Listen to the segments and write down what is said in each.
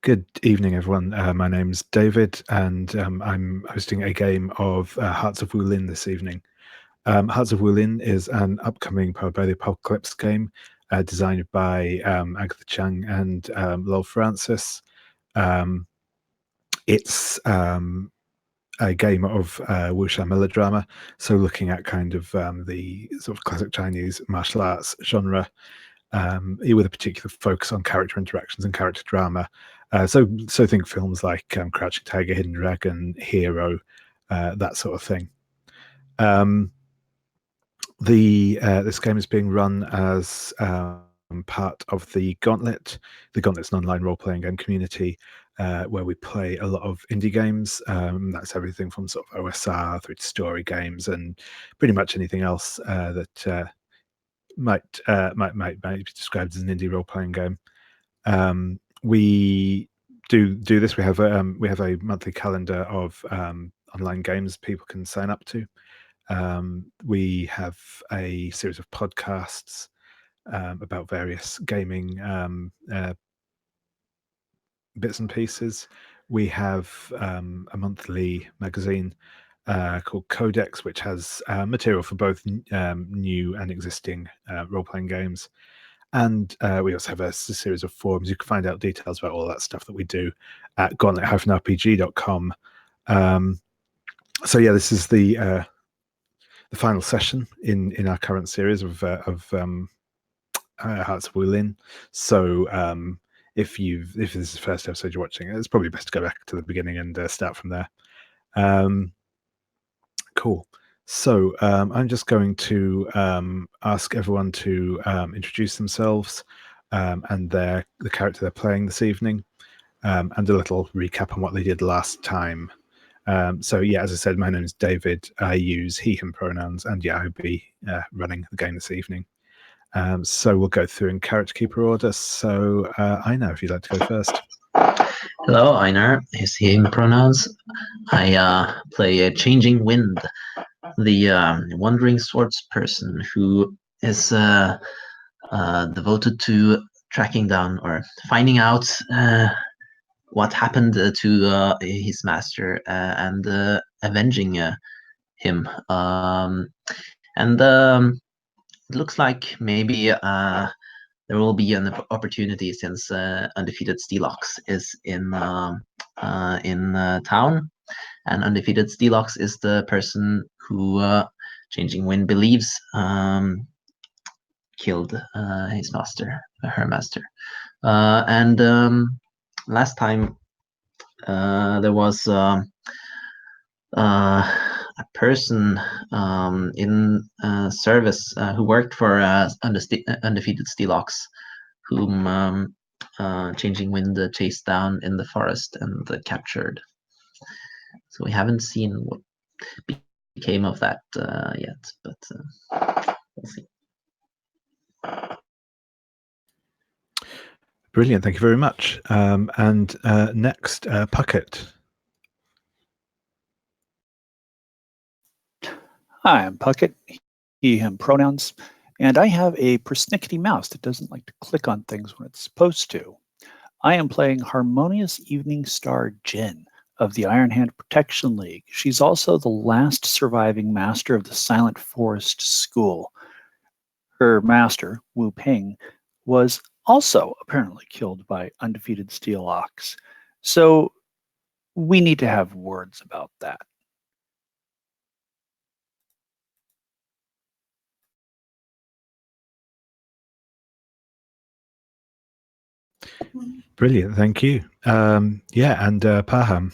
Good evening, everyone. My name's David, and I'm hosting a game of Hearts of Wulin this evening. Hearts of Wulin is an upcoming Powered by the Apocalypse game designed by Agatha Chang and Lowell Francis. It's a game of wuxia melodrama, so looking at kind of the sort of classic Chinese martial arts genre, with a particular focus on character interactions and character drama. So think films like Crouching Tiger, Hidden Dragon, Hero, that sort of thing. This game is being run as part of the Gauntlet. The Gauntlet's an online role-playing game community where we play a lot of indie games. That's everything from sort of OSR through to story games and pretty much anything else that might be described as an indie role-playing game. We do this. We have a monthly calendar of online games people can sign up to. We have a series of podcasts about various gaming bits and pieces. We have a monthly magazine called Codex, which has material for both new and existing role-playing games. And we also have a series of forums. You can find out details about all that stuff that we do at gauntlet-rpg.com. So yeah, this is the final session in our current series of Hearts of Wulin. So if this is the first episode you're watching, it's probably best to go back to the beginning and start from there. Cool. So I'm just going to ask everyone to introduce themselves and the character they're playing this evening, and a little recap on what they did last time. So yeah, as I said, my name is David. I use he/him pronouns, and yeah, I'll be running the game this evening. So we'll go through in character keeper order. So Einar, if you'd like to go first. Hello, Einar. His he/him pronouns. I play a Changing Wind, the wandering swords person who is devoted to tracking down or finding out what happened to his master and avenging him. It looks like maybe there will be an opportunity since Undefeated Steel Ox is in town, and Undefeated Steel Ox is the person who Changing Wind believes killed his master, her master. Last time there was a person in service who worked for Undefeated Steel Ox, whom Changing Wind chased down in the forest and captured. So we haven't seen what became of that yet, but we'll see. Brilliant, thank you very much. And next, Puckett. Hi, I'm Puckett, he/him pronouns, and I have a persnickety mouse that doesn't like to click on things when it's supposed to. I am playing Harmonious Evening Star Jin of the Iron Hand Protection League. She's also the last surviving master of the Silent Forest School. Her master, Wu Ping, was also apparently killed by Undefeated Steel Ox. So we need to have words about that. Brilliant, thank you. Yeah, and Paham.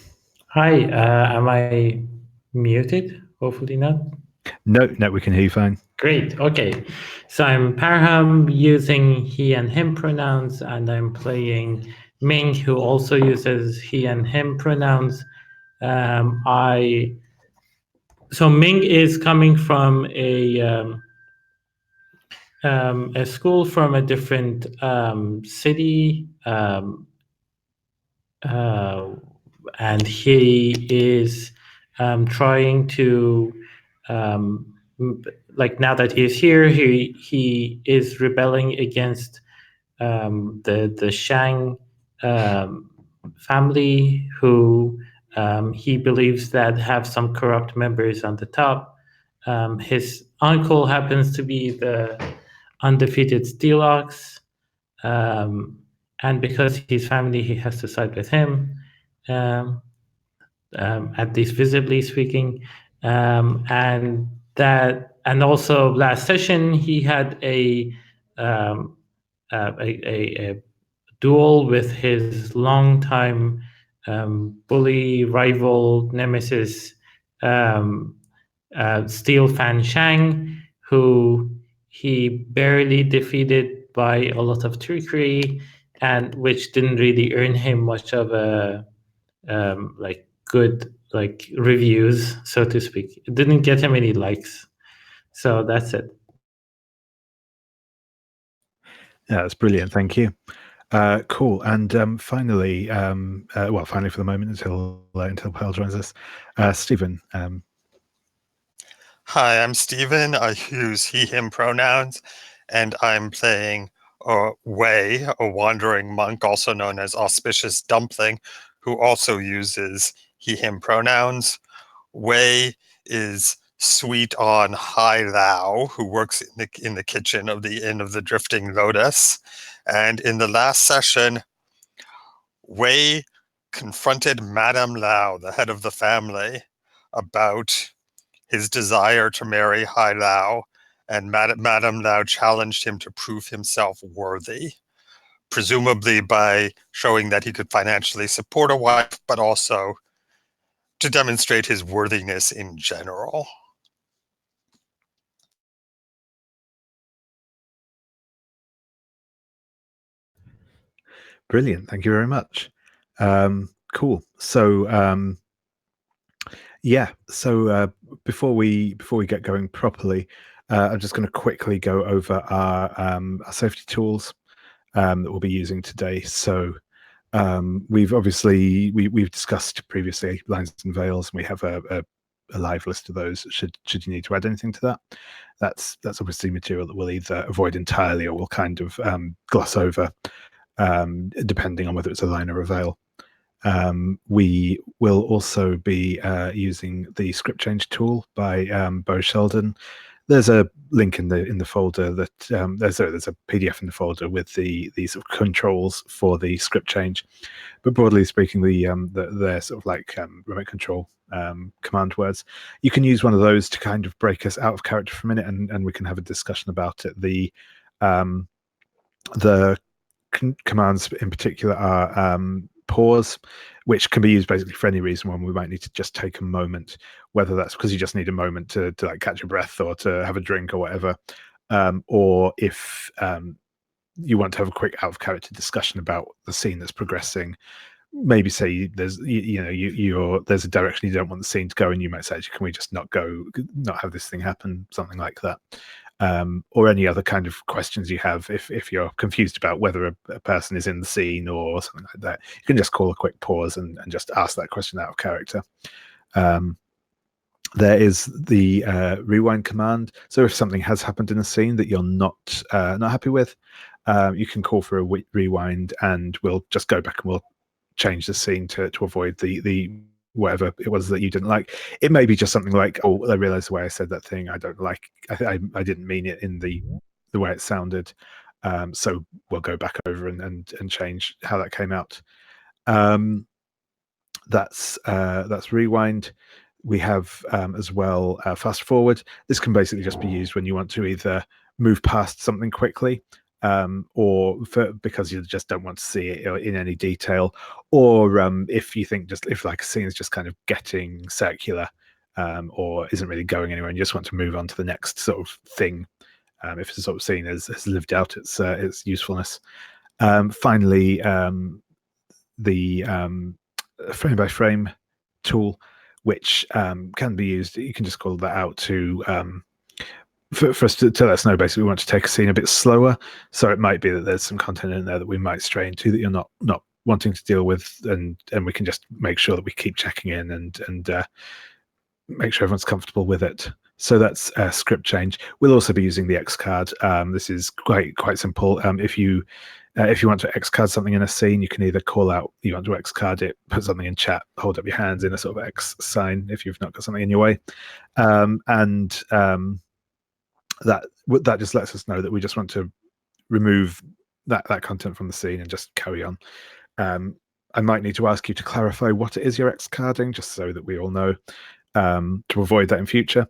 Hi, am I muted? Hopefully not. No, we can hear you fine. Great, okay. So I'm Parham using he and him pronouns, and I'm playing Ming, who also uses he and him pronouns. So Ming is coming from a school from a different city, and he is trying to, like, now that he's here, he is rebelling against the Shang family who he believes that have some corrupt members on the top. His uncle happens to be the Undefeated Steel Ox, and because he's family, he has to side with him, at least visibly speaking. And also last session he had a duel with his longtime bully, rival, nemesis, Steel Fan Shang, who he barely defeated by a lot of trickery, and which didn't really earn him much of a good reviews, so to speak. It didn't get him any likes. So that's it. Yeah, that's brilliant. Thank you. Cool. And finally, finally for the moment until Pearl joins us, Stephen. Hi, I'm Stephen. I use he/him pronouns, and I'm playing Wei, a wandering monk, also known as Auspicious Dumpling, who also uses he/him pronouns. Wei is sweet on Hai Lao, who works in the kitchen of the Inn of the Drifting Lotus. And in the last session, Wei confronted Madame Lao, the head of the family, about his desire to marry Hai Lao, and Madame Lao challenged him to prove himself worthy, presumably by showing that he could financially support a wife, but also to demonstrate his worthiness in general. Brilliant. Thank you very much. Cool. So before we get going properly, I'm just going to quickly go over our safety tools that we'll be using today. So we've obviously we've discussed previously lines and veils, and we have a live list of those. Should you need to add anything to that, that's obviously material that we'll either avoid entirely or we'll kind of gloss over, depending on whether it's a line or a veil. We will also be using the script change tool by Bo Sheldon. There's a link in the folder that there's a PDF in the folder with the sort of controls for the script change. But broadly speaking, they're sort of like remote control command words. You can use one of those to kind of break us out of character for a minute, and we can have a discussion about it. The commands in particular are pause, which can be used basically for any reason when we might need to just take a moment, whether that's because you just need a moment to like catch your breath or to have a drink or whatever, or if you want to have a quick out of character discussion about the scene that's progressing. Maybe say there's there's a direction you don't want the scene to go, and you might say, can we just not have this thing happen, something like that. Or any other kind of questions you have if you're confused about whether a person is in the scene or something like that. You can just call a quick pause and just ask that question out of character. There is the rewind command. So if something has happened in a scene that you're not happy with, you can call for a rewind, and we'll just go back and we'll change the scene to avoid the whatever it was that you didn't like. It may be just something like, oh, I realized the way I said that thing I don't like. I didn't mean it in the way it sounded. So we'll go back over and change how that came out. That's rewind. We have as well fast forward. This can basically just be used when you want to either move past something quickly, or because you just don't want to see it in any detail, or if you think if like a scene is just kind of getting circular, or isn't really going anywhere, and you just want to move on to the next sort of thing, if it's a sort of scene has lived out its usefulness. Finally, the frame by frame tool, which can be used. You can just call that out to for us to let us know basically we want to take a scene a bit slower. So it might be that there's some content in there that we might stray into that you're not wanting to deal with, and we can just make sure that we keep checking in and make sure everyone's comfortable with it. So that's a script change. We'll also be using the X card. This is quite simple. If you want to X card something in a scene, you can either call out you want to X card it, put something in chat, hold up your hands in a sort of X sign if you've not got something in your way, and that just lets us know that we just want to remove that content from the scene and just carry on. I might need to ask you to clarify what it is you're X carding, just so that we all know, to avoid that in future.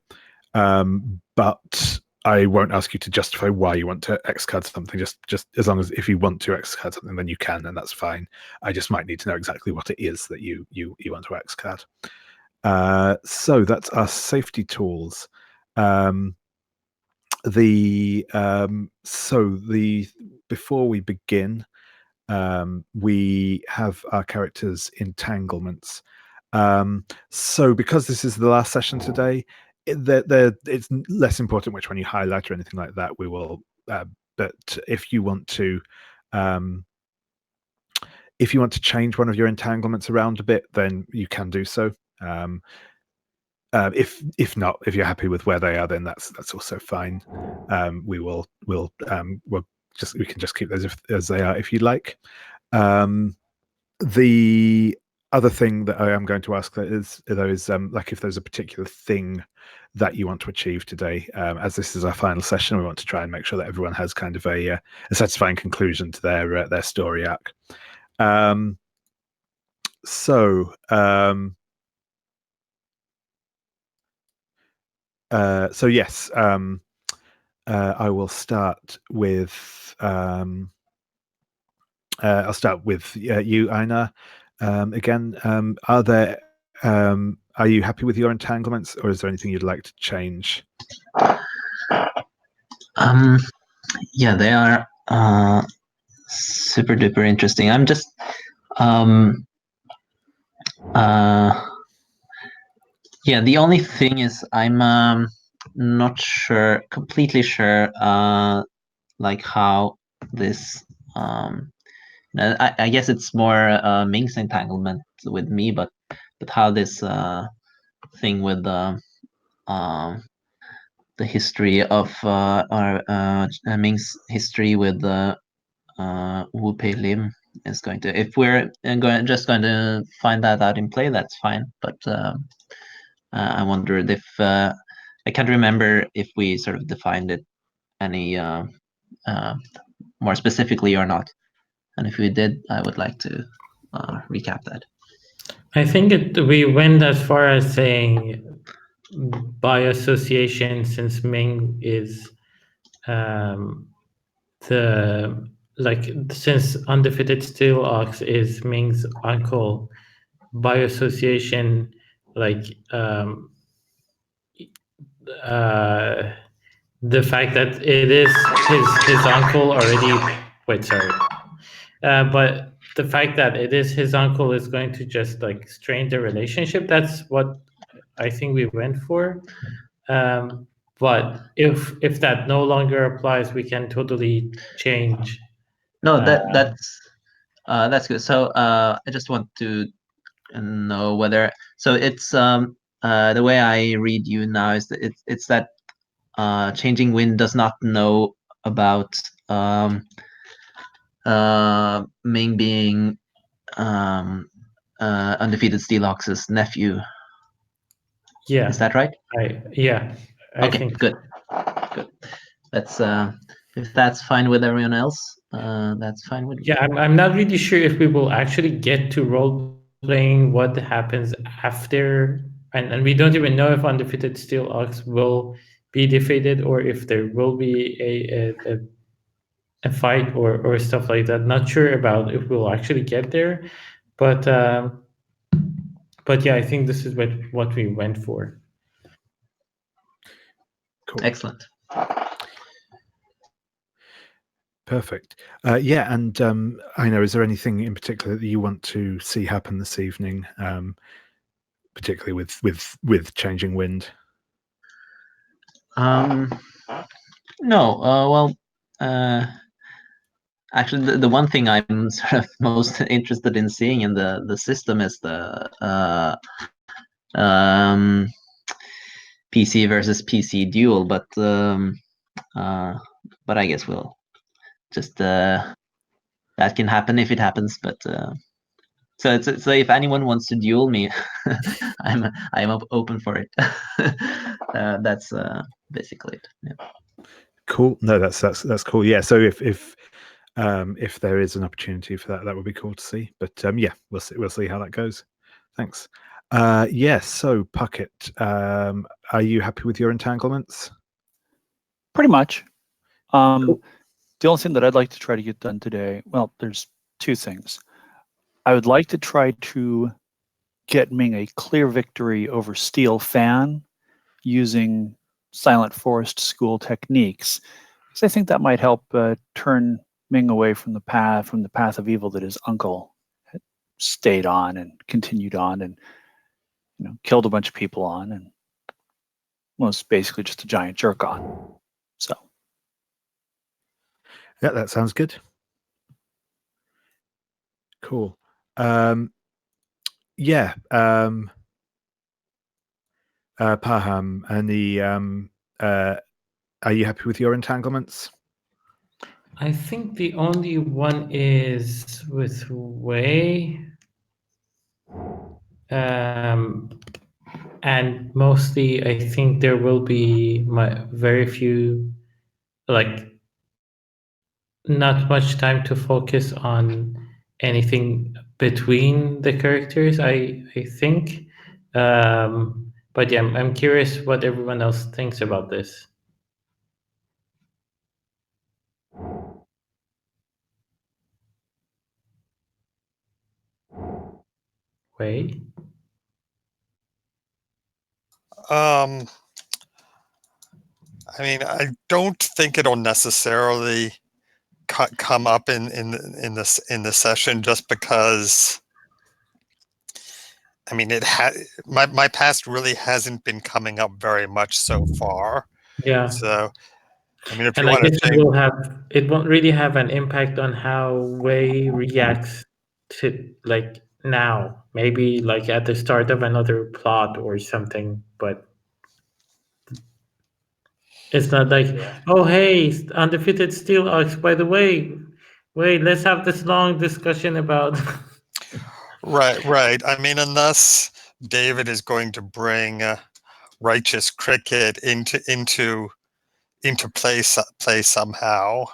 But I won't ask you to justify why you want to X card something. Just as long as if you want to X card something, then you can, and that's fine. I just might need to know exactly what it is that you want to X card. So that's our safety tools. Before we begin, we have our characters' entanglements. So because this is the last session today, it's less important which one you highlight or anything like that. We will, but if you want to change one of your entanglements around a bit, then you can do so. If not, if you're happy with where they are, then that's also fine. We can just keep those as they are if you like. The other thing that I am going to ask is like if there's a particular thing that you want to achieve today. As this is our final session, we want to try and make sure that everyone has kind of a satisfying conclusion to their story arc. So yes, I will start with I'll start with you, Einar. Again, are you happy with your entanglements, or is there anything you'd like to change? Yeah, they are super duper interesting. I'm just yeah, the only thing is I'm not completely sure like how this I guess it's more Ming's entanglement with me, but how this thing with the history of Ming's history with Wu Pei Lim is going to, if we're going to find that out in play, that's fine. But I wondered if I can't remember if we sort of defined it any more specifically or not. And if we did, I would like to recap that. I think we went as far as saying by association, since Ming is since Undefeated Steel Ox is Ming's uncle, by association, the fact that it is his uncle already. Wait, sorry. But the fact that it is his uncle is going to just like strain the relationship. That's what I think we went for. But if that no longer applies, we can totally change. No, that's good. So I just want to know whether, so it's the way I read you now is that it's that Changing Wind does not know about Ming being Undefeated Steel Ox's nephew. Yeah, is that right? I Okay, think good. That's if that's fine with everyone else, that's fine with me. Yeah, I'm not really sure if we will actually get to role playing what happens after, and we don't even know if Undefeated Steel Ox will be defeated or if there will be a fight or stuff like that. Not sure about if we'll actually get there, but yeah, I think this is what we went for. Cool. Excellent. Perfect. Yeah, and I know, is there anything in particular that you want to see happen this evening, particularly with Changing Wind? No. Well, actually, the one thing I'm sort of most interested in seeing in the system is the PC versus PC duel, but I guess we'll just that can happen if it happens. But so if anyone wants to duel me, I'm open for it. That's basically it. Yeah. Cool. No, that's cool. Yeah. So if there is an opportunity for that, that would be cool to see. But yeah, we'll see how that goes. Thanks. Yes. So Puckett, are you happy with your entanglements? Pretty much. The only thing that I'd like to try to get done today, well, there's two things. I would like to try to get Ming a clear victory over Steel Fan using Silent Forest school techniques, because I think that might help turn Ming away from the path of evil that his uncle had stayed on and continued on, and killed a bunch of people on, and was basically just a giant jerk on. So. Yeah, that sounds good. Cool. Yeah. Paham, any are you happy with your entanglements? I think the only one is with Wei. And mostly I think there will be very few, like, not much time to focus on anything between the characters, I think. But yeah, I'm curious what everyone else thinks about this. Wei? I mean, I don't think it'll necessarily come up in the session, just because. I mean, my past really hasn't been coming up very much so far. Yeah. So, I mean, if and you I want to guess it won't really have an impact on how Wei reacts to, like, now. Maybe like at the start of another plot or something, but it's not like, oh hey, Undefeated Steel Ox, by the way, wait, let's have this long discussion about right. I mean, unless David is going to bring Righteous Cricket into play somehow,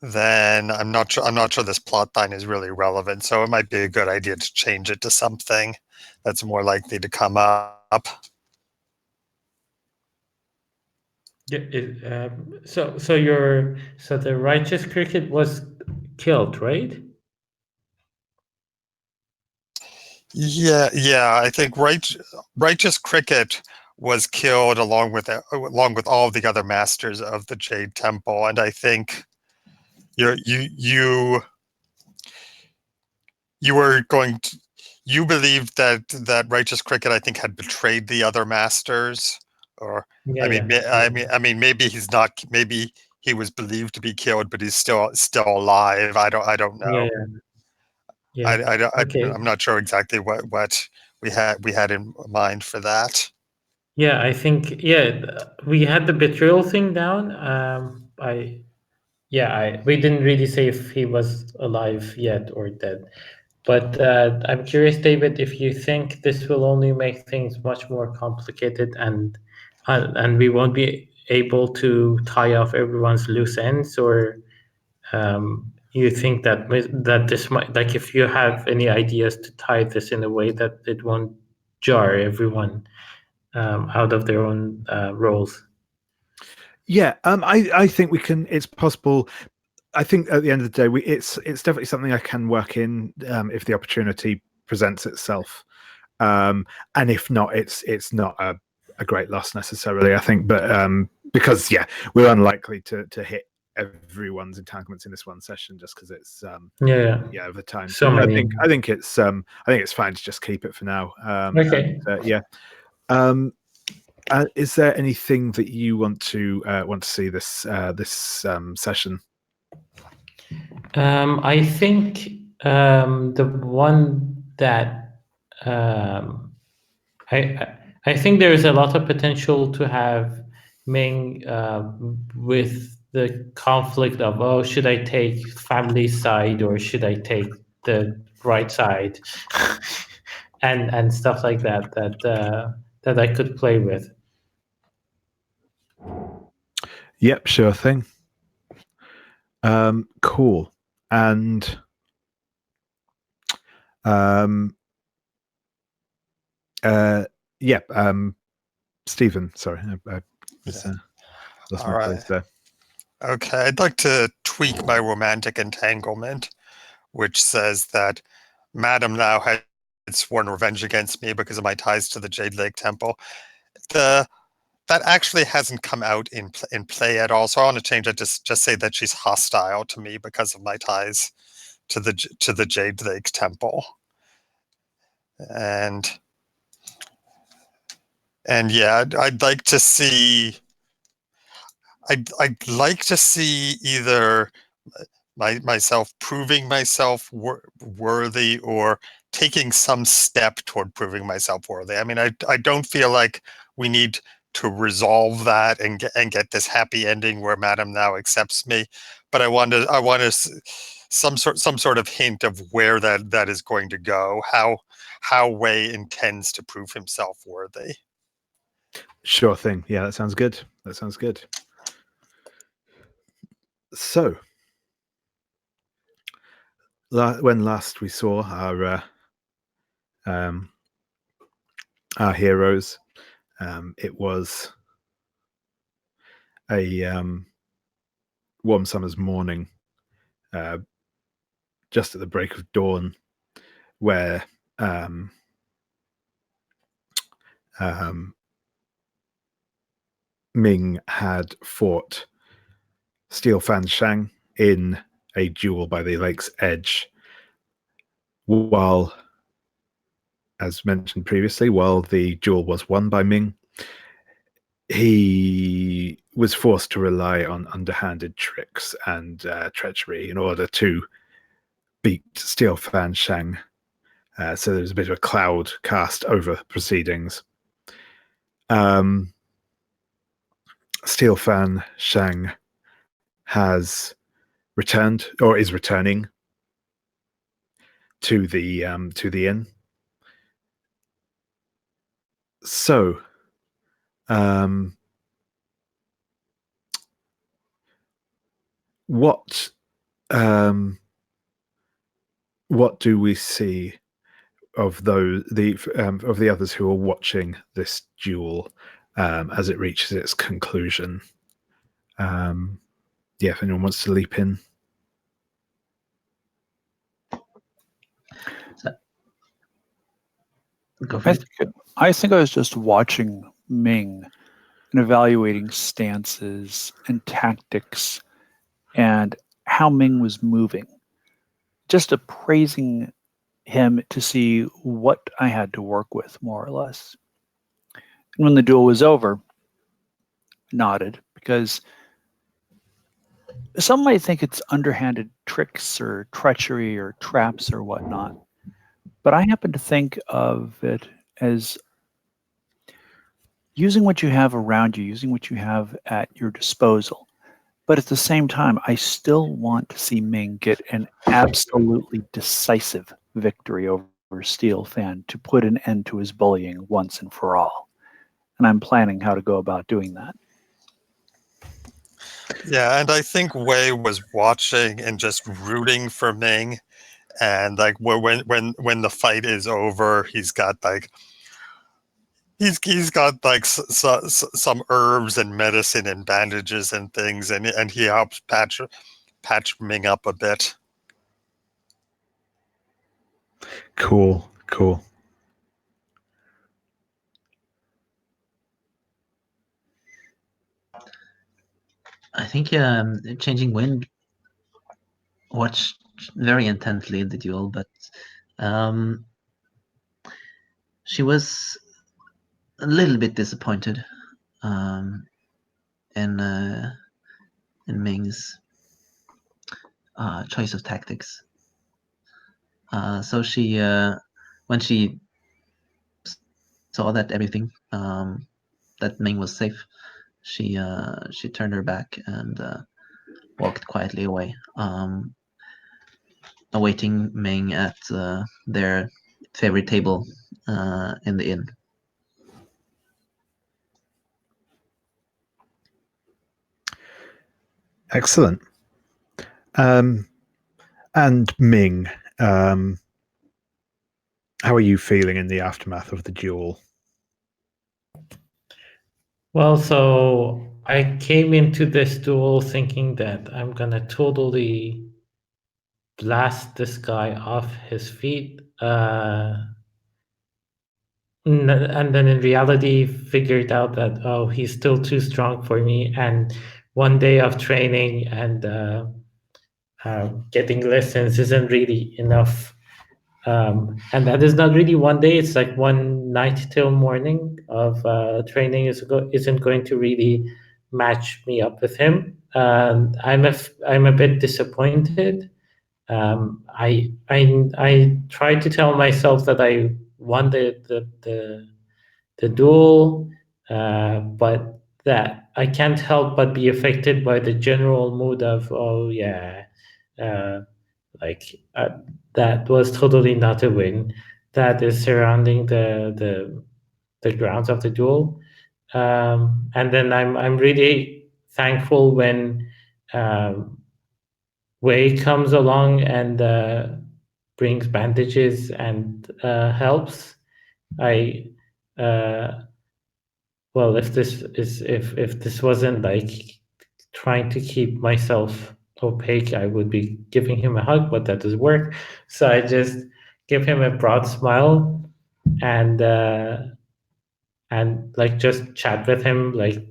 then I'm not sure this plot line is really relevant. So it might be a good idea to change it to something that's more likely to come up. Yeah, so the Righteous Cricket was killed, right? Yeah. I think Righteous Cricket was killed along with all the other masters of the Jade Temple, and I think you believed that Righteous Cricket, I think, had betrayed the other masters, or Yeah, I mean, maybe he's not. Maybe he was believed to be killed, but he's still alive. I don't know. Yeah. Okay. I'm not sure exactly what we had in mind for that. Yeah, I think we had the betrayal thing down. We didn't really say if he was alive yet or dead. But I'm curious, David, if you think this will only make things much more complicated, and we won't be able to tie off everyone's loose ends, or you think that this might, like, if you have any ideas to tie this in a way that it won't jar everyone out of their own roles. Yeah, I think we can. It's possible. I think at the end of the day, it's definitely something I can work in if the opportunity presents itself. And if not, it's not a great loss necessarily, I think. But because we're unlikely to hit everyone's entanglements in this one session, just because it's over time. So many. I think it's fine to just keep it for now. Okay. Is there anything that you want to see this session? I think the one that I think there's a lot of potential to have Ming with the conflict of, oh, should I take family side or should I take the right side, and stuff like that I could play with. Yep, sure thing. Cool. And Stephen, sorry, I was, lost my place there. Okay, I'd like to tweak my romantic entanglement, which says that Madam now has sworn revenge against me because of my ties to the Jade Lake Temple. That actually hasn't come out in play at all, so I want to change it. Just say that she's hostile to me because of my ties to the Jade Lake Temple. And yeah, I'd like to see. I'd like to see either myself proving myself worthy or taking some step toward proving myself worthy. I mean, I don't feel like we need to resolve that and get this happy ending where Madam now accepts me, but I want some sort of hint of where that is going to go. How Wei intends to prove himself worthy. Sure thing. Yeah, that sounds good. That sounds good. So, when last we saw our heroes, it was a warm summer's morning, just at the break of dawn, where Ming had fought Steel Fan Shang in a duel by the lake's edge, while, as mentioned previously, while the duel was won by Ming, he was forced to rely on underhanded tricks and treachery in order to beat Steel Fan Shang. So there was a bit of a cloud cast over proceedings. Steel Fan Shang has returned, or is returning, to the inn. So, what do we see of the others who are watching this duel as it reaches its conclusion? Yeah, if anyone wants to leap in. Go for it. I think I was just watching Ming and evaluating stances and tactics and how Ming was moving, just appraising him to see what I had to work with, more or less. And when the duel was over, I nodded, because some might think it's underhanded tricks or treachery or traps or whatnot, but I happen to think of it as using what you have around you, using what you have at your disposal. But at the same time, I still want to see Ming get an absolutely decisive victory over Steel Fan to put an end to his bullying once and for all. And I'm planning how to go about doing that. Yeah, and I think Wei was watching and just rooting for Ming, and like when the fight is over, he's got like some herbs and medicine and bandages and things, and he helps patch Ming up a bit. Cool. I think Changing Wind watched very intently the duel, but she was a little bit disappointed in Ming's choice of tactics. So she, when she saw that everything that Ming was safe, she turned her back and walked quietly away, awaiting Ming at their favorite table in the inn. Excellent. And Ming, how are you feeling in the aftermath of the duel? Well, so I came into this duel thinking that I'm gonna totally blast this guy off his feet. And then in reality figured out that, oh, he's still too strong for me, and one day of training and getting lessons isn't really enough, and that is not really one day, it's like one night till morning of training isn't going to really match me up with him. I'm a bit disappointed. I tried to tell myself that I won the duel, but that I can't help but be affected by the general mood of, oh yeah, like that was totally not a win. That is surrounding the grounds of the duel, and then I'm really thankful when Wei comes along and brings bandages and helps. I well, if this wasn't like trying to keep myself opaque, I would be giving him a hug, but that doesn't work. So I just give him a broad smile and like just chat with him, like,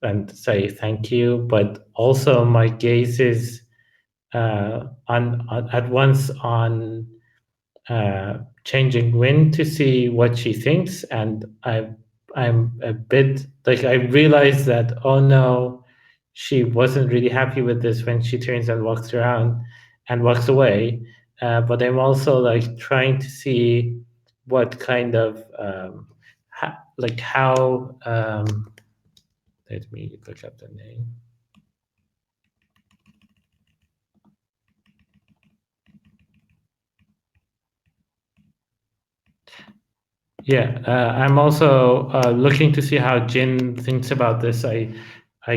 and say thank you. But also my gaze is on at once on changing wind to see what she thinks, and I'm a bit like, I realized that, oh no, she wasn't really happy with this when she turns and walks around and walks away. But I'm also like trying to see what kind of how let me look up the name. Yeah, I'm also looking to see how Jin thinks about this. I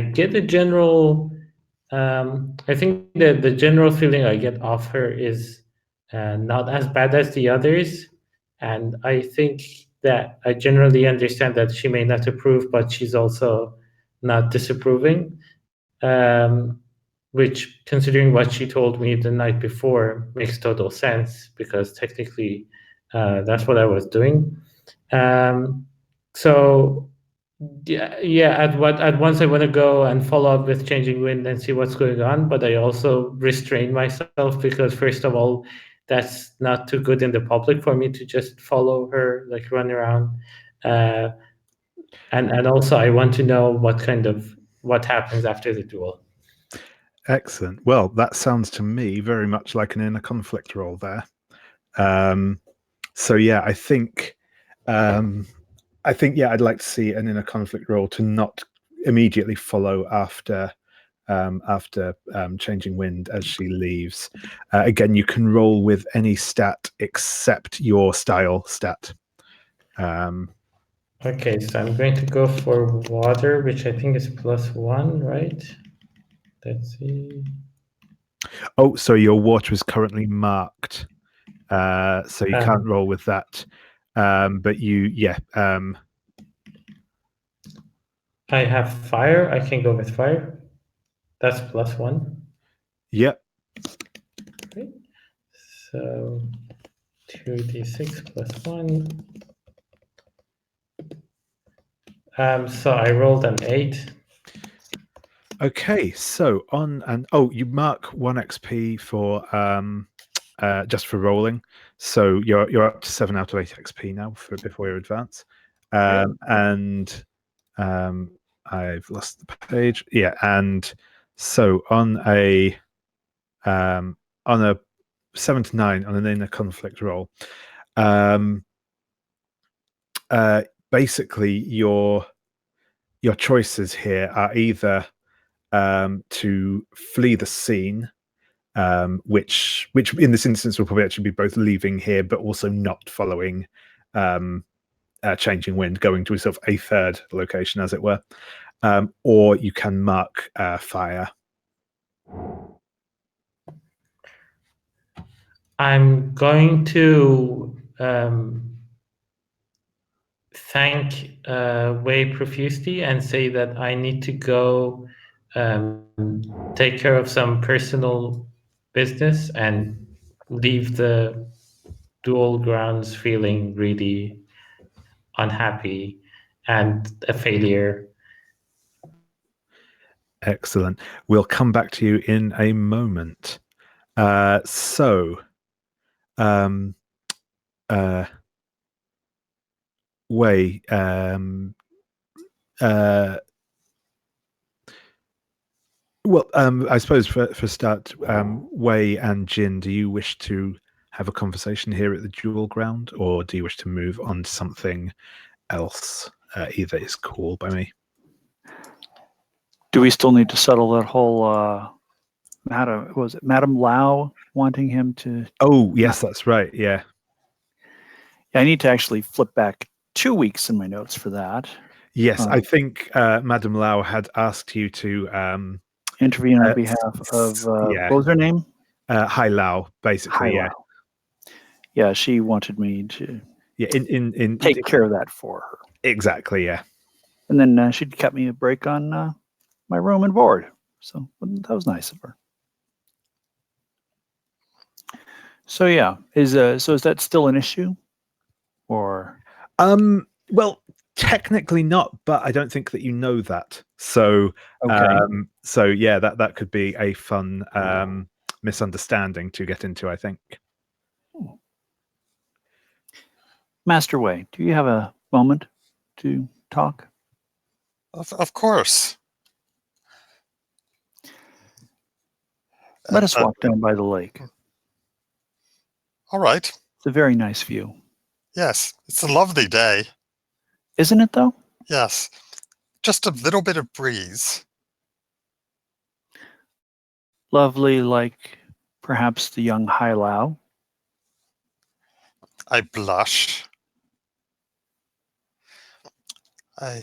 get a general. I think that the general feeling I get off her is not as bad as the others, and I think that I generally understand that she may not approve, but she's also not disapproving. Which, considering what she told me the night before, makes total sense, because technically that's what I was doing. So yeah, at once I want to go and follow up with Changing Wind and see what's going on, but I also restrain myself, because first of all, that's not too good in the public for me to just follow her, like run around, and also I want to know what happens after the duel. Excellent. Well, that sounds to me very much like an inner conflict role there. So yeah, I think yeah, I'd like to see an inner conflict role to not immediately follow after Changing Wind as she leaves. Again, you can roll with any stat except your style stat. Okay, so I'm going to go for water, which I think is +1, right? Let's see. Oh, so your water is currently marked, so you can't roll with that. But I have fire. I can go with fire. That's +1. Yep. Okay. So 2d6 +1. So I rolled an 8. Okay, so you mark 1 XP for just for rolling, so you're up to 7 out of 8 XP now before your advance. And I've lost the page. Yeah, and so on a 7 to 9 on an inner conflict roll, basically your choices here are either to flee the scene, which in this instance will probably actually be both leaving here but also not following changing wind, going to sort of a third location, as it were, or you can mark fire. I'm going to thank Wei profusely and say that I need to go take care of some personal business and leave the dual grounds feeling really unhappy and a failure. Excellent. We'll come back to you in a moment. Wei, I suppose for start, Wei and Jin, do you wish to have a conversation here at the duel ground, or do you wish to move on to something else? Either is cool by me. Do we still need to settle that whole Madam Lau wanting him to? Oh, yes, that's right. Yeah. I need to actually flip back 2 weeks in my notes for that. Yes, I think Madam Lau had asked you to intervene on behalf of what was her name? Hai Lao, basically. Hai Lao. Yeah, she wanted me to take care of that for her. Exactly, yeah. And then she'd cut me a break on my room and board. So that was nice of her. So yeah, is that still an issue? Or well, technically not, but I don't think that you know that. So okay. Yeah, that could be a fun misunderstanding to get into, I think. Master Wei, do you have a moment to talk? Of course. Let us walk down by the lake. All right. It's a very nice view. Yes, it's a lovely day. Isn't it, though? Yes. Just a little bit of breeze. Lovely, like perhaps the young Hai Lao. I blush. I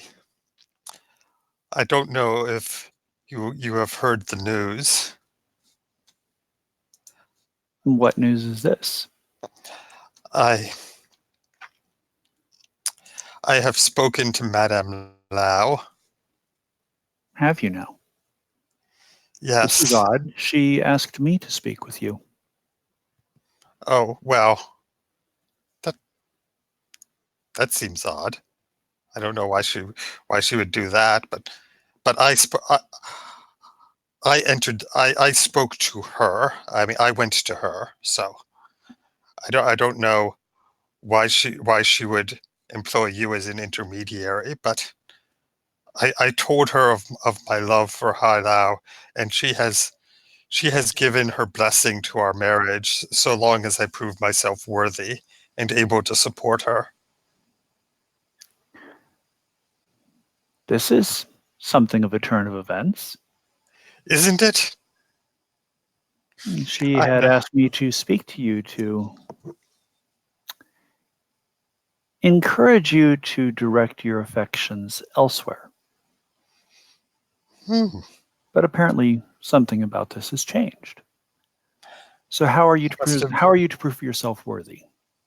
don't know if you have heard the news. What news is this? I have spoken to Madame Lau. Have you now? Yes. This is odd. She asked me to speak with you. Oh, well. That seems odd. I don't know why she would do that, but I spoke to her. I mean, I went to her, so I don't know why she would employ you as an intermediary, but I told her of my love for Hai Lao, and she has given her blessing to our marriage so long as I prove myself worthy and able to support her. This is something of a turn of events. Isn't it? She had asked me to speak to you to encourage you to direct your affections elsewhere. But apparently something about this has changed. So how are you to prove yourself worthy,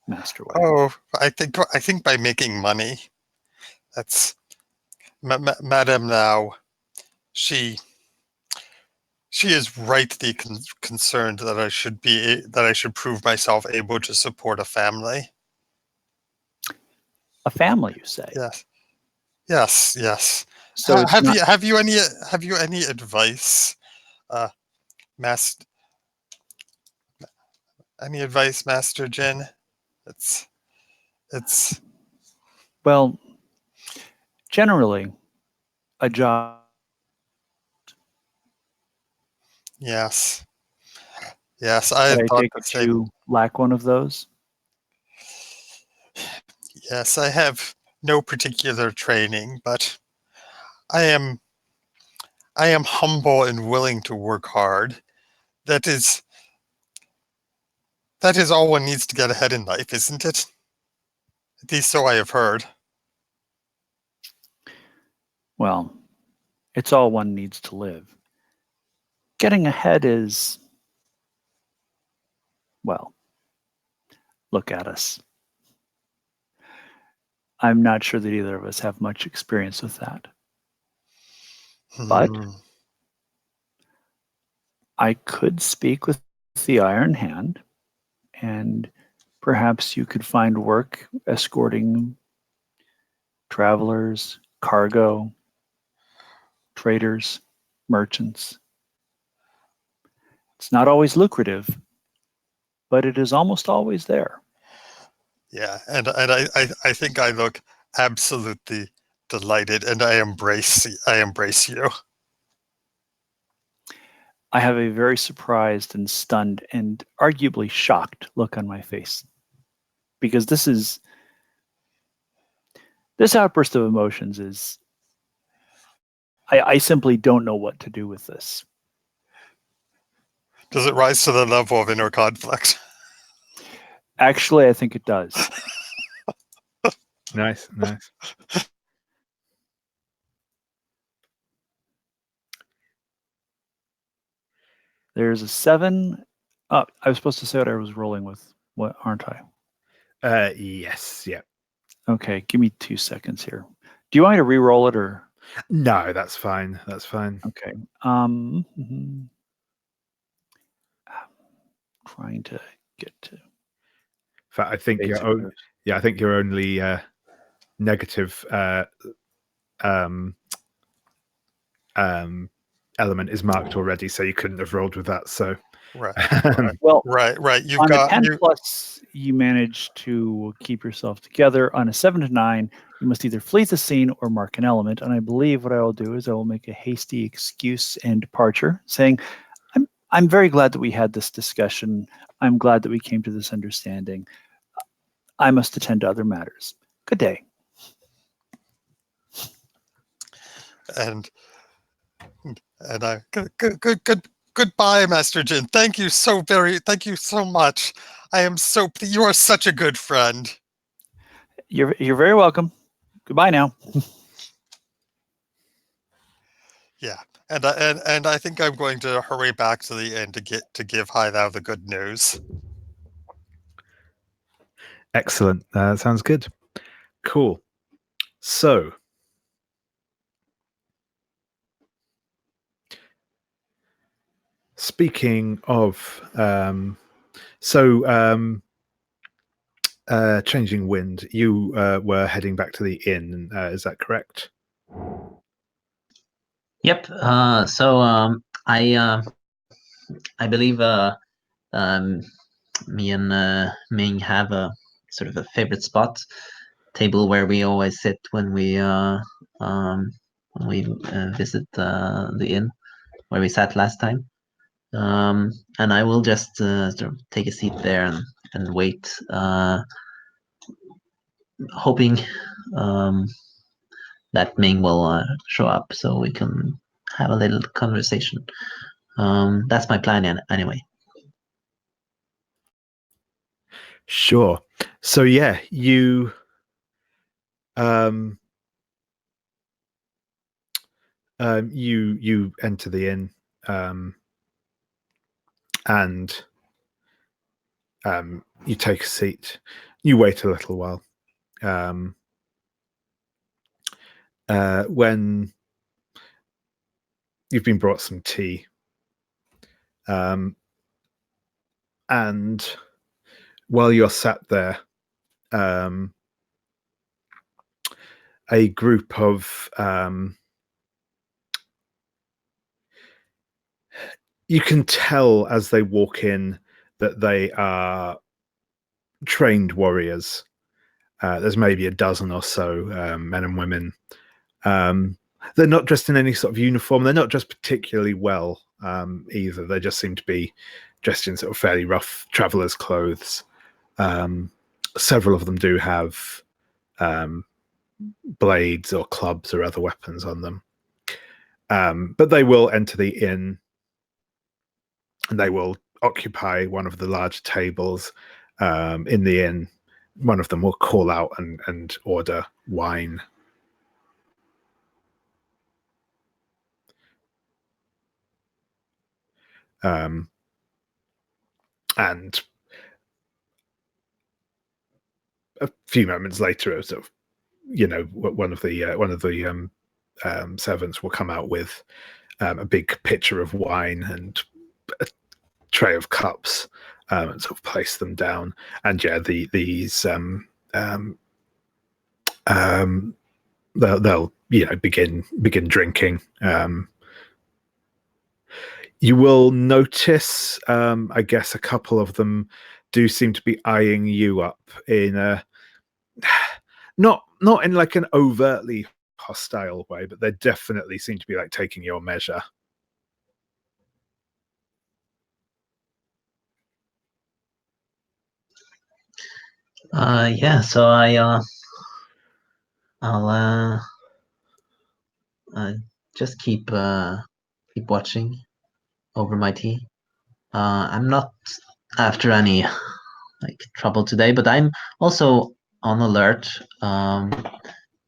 Master Wei? Oh, I think by making money. That's Madame Lau. She is rightly concerned that I should prove myself able to support a family. A family, you say? Yes. So have you any advice, Master? Any advice, Master Jin? It's well, generally, a job. Yes. I take it you lack one of those. Yes, I have no particular training, but I am humble and willing to work hard. That is all one needs to get ahead in life, isn't it? At least so I have heard. Well, it's all one needs to live. Getting ahead is, well, look at us. I'm not sure that either of us have much experience with that. But I could speak with the Iron Hand, and perhaps you could find work escorting travelers, cargo, traders, merchants. It's not always lucrative, but it is almost always there. Yeah, and I think I look absolutely delighted, and I embrace you. I have a very surprised and stunned and arguably shocked look on my face, because this outburst of emotions is, I simply don't know what to do with this. Does it rise to the level of inner conflict? Actually, I think it does. Nice. There's a 7. Oh, I was supposed to say what I was rolling with. What, aren't I? Yes, yeah. Okay, give me 2 seconds here. Do you want me to re-roll it or? No, that's fine. That's fine. Okay. Trying to get to. In fact, I think I think your only negative element is marked already, so you couldn't have rolled with that. So right. Well, right. You've on got a 10 plus, you manage to keep yourself together. On a 7 to 9, you must either flee the scene or mark an element. And I believe what I will do is I will make a hasty excuse and departure, saying, I'm very glad that we had this discussion. I'm glad that we came to this understanding. I must attend to other matters. Good day. And I goodbye, Master Jin. Thank you so much. You are such a good friend. You're very welcome. Goodbye now. Yeah, and I think I'm going to hurry back to the inn to give Haidao the good news. Excellent. Sounds good. Cool. So, speaking of, changing wind, you were heading back to the inn. Is that correct? Yep. I believe me and Ming have a sort of a favorite spot table where we always sit when we visit the inn where we sat last time. And I will just sort of take a seat there and wait, hoping that Ming will show up so we can have a little conversation. That's my plan anyway. Sure. So yeah, you you enter the inn, and you take a seat. You wait a little while. When you've been brought some tea, and while you're sat there, a group of you can tell as they walk in that they are trained warriors. There's maybe a dozen or so men and women. They're not dressed in any sort of uniform. They're not dressed particularly well either. They just seem to be dressed in sort of fairly rough travelers' clothes. Several of them do have blades or clubs or other weapons on them. But they will enter the inn, and they will occupy one of the large tables in the inn. One of them will call out and order wine. And a few moments later, sort of, one of the servants will come out with a big pitcher of wine and a tray of cups, and sort of place them down. And these they'll begin drinking. You will notice, I guess, a couple of them do seem to be eyeing you up in a not in like an overtly hostile way, but they definitely seem to be like taking your measure. Yeah, so I'll just keep watching over my tea. I'm not after any like trouble today, but I'm also on alert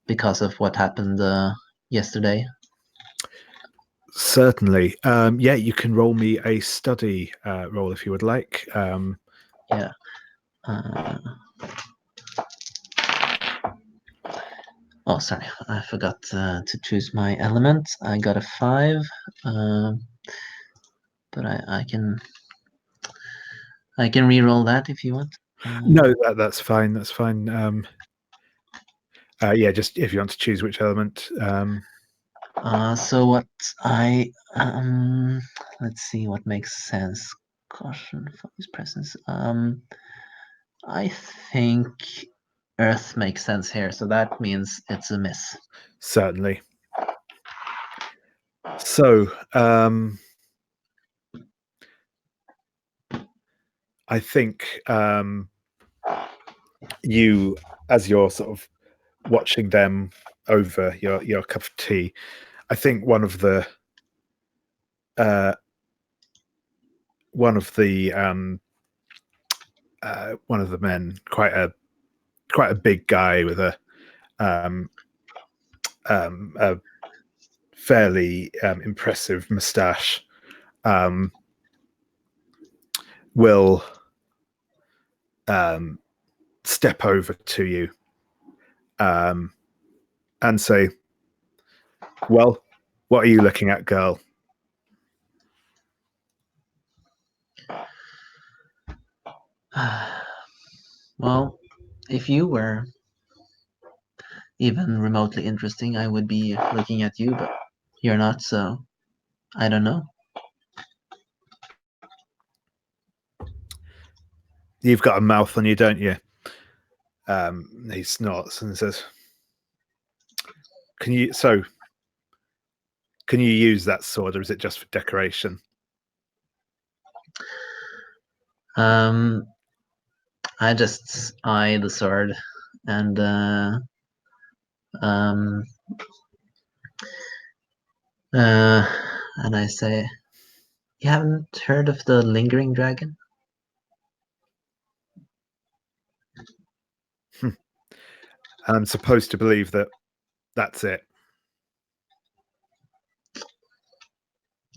because of what happened yesterday. Certainly. Yeah, you can roll me a study roll if you would like. Yeah. Oh, sorry, I forgot to choose my element. I got a 5, but I can re-roll that if you want. No, that's fine. That's fine. Yeah, just if you want to choose which element. So what I let's see what makes sense. Caution, focus, presence. I think Earth makes sense here, so that means it's a miss. Certainly. So, I think you, as you're sort of watching them over your cup of tea, I think one of the men, quite a big guy with a fairly impressive moustache, will step over to you and say, "Well, what are you looking at, girl?" Well, if you were even remotely interesting, I would be looking at you, but you're not, so I don't know. You've got a mouth on you, don't you? He snorts and says, Can you use that sword, or is it just for decoration?" I just eye the sword and I say, "You haven't heard of the lingering dragon?" I'm supposed to believe that that's it.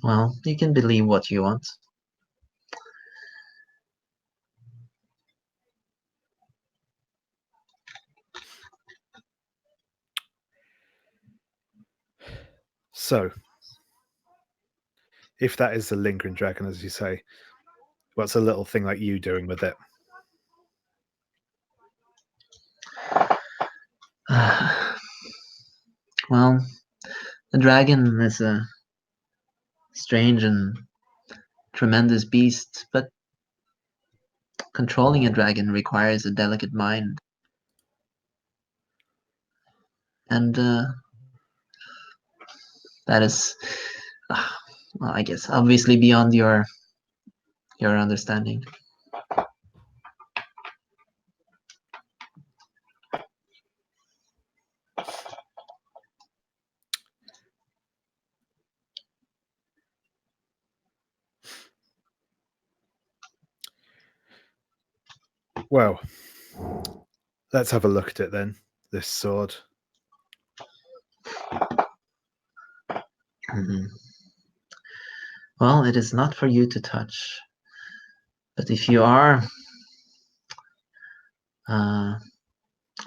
Well, you can believe what you want. So, if that is the lingering dragon, as you say, what's a little thing like you doing with it? Well, the dragon is a strange and tremendous beast, but controlling a dragon requires a delicate mind. And that is, well, I guess, obviously beyond your understanding. Well, let's have a look at it then. This sword. Well, it is not for you to touch. But if you are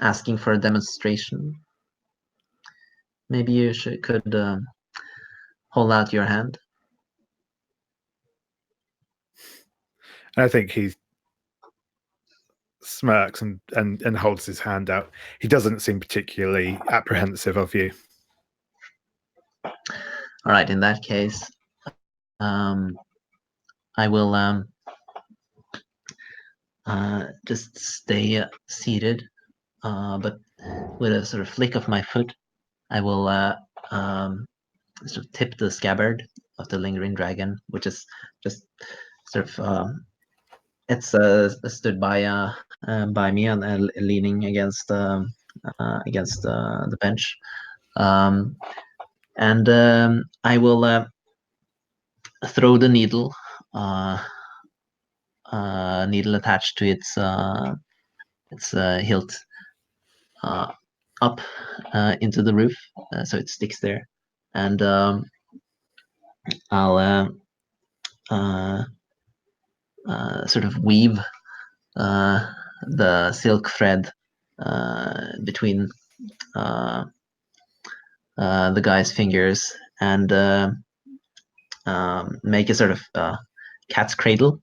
asking for a demonstration, maybe you could hold out your hand. I think he smirks and holds his hand out. He doesn't seem particularly apprehensive of you. All right, in that case, I will just stay seated, but with a sort of flick of my foot, I will sort of tip the scabbard of the lingering dragon, which is just sort of it's stood by me and leaning against the bench, and I will throw the needle attached to its hilt up into the roof, so it sticks there, and I'll sort of weave the silk thread between the guy's fingers and make a sort of cat's cradle,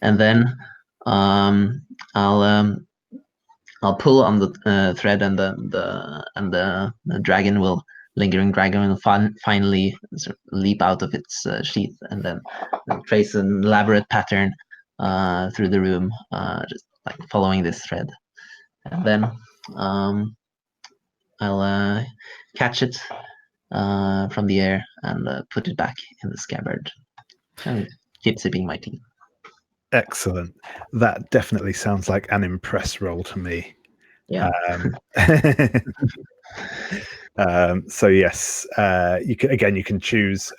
and then I'll pull on the thread, and the lingering dragon will finally sort of leap out of its sheath, and then trace an elaborate pattern through the room, just like following this thread, and then I'll catch it from the air and put it back in the scabbard and keep sipping my tea. Excellent. That definitely sounds like an impress roll to me. Yeah. So yes, you can choose.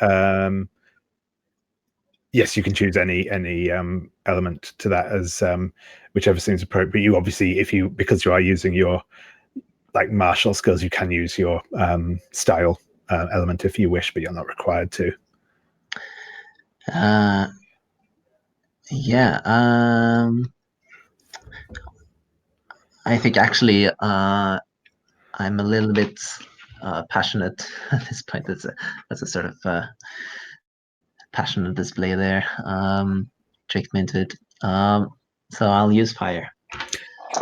Yes, you can choose any element to that as whichever seems appropriate. You obviously, because you are using your like martial skills, you can use your style element if you wish, but you're not required to. Yeah. I think actually I'm a little bit passionate at this point. That's a sort of passionate display there. Tricked me into it. So I'll use fire.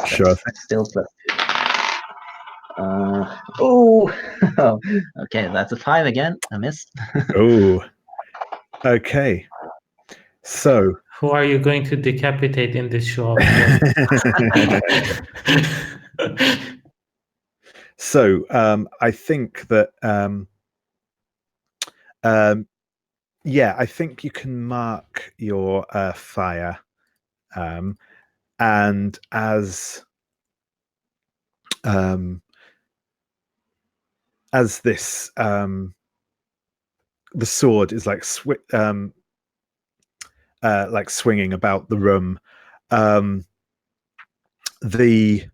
Sure. Still plus 2. Okay, that's a 5 again. I missed. Oh. Okay. So who are you going to decapitate in this show? So I think that I think you can mark your fire, and as this the sword is like swinging about the room, the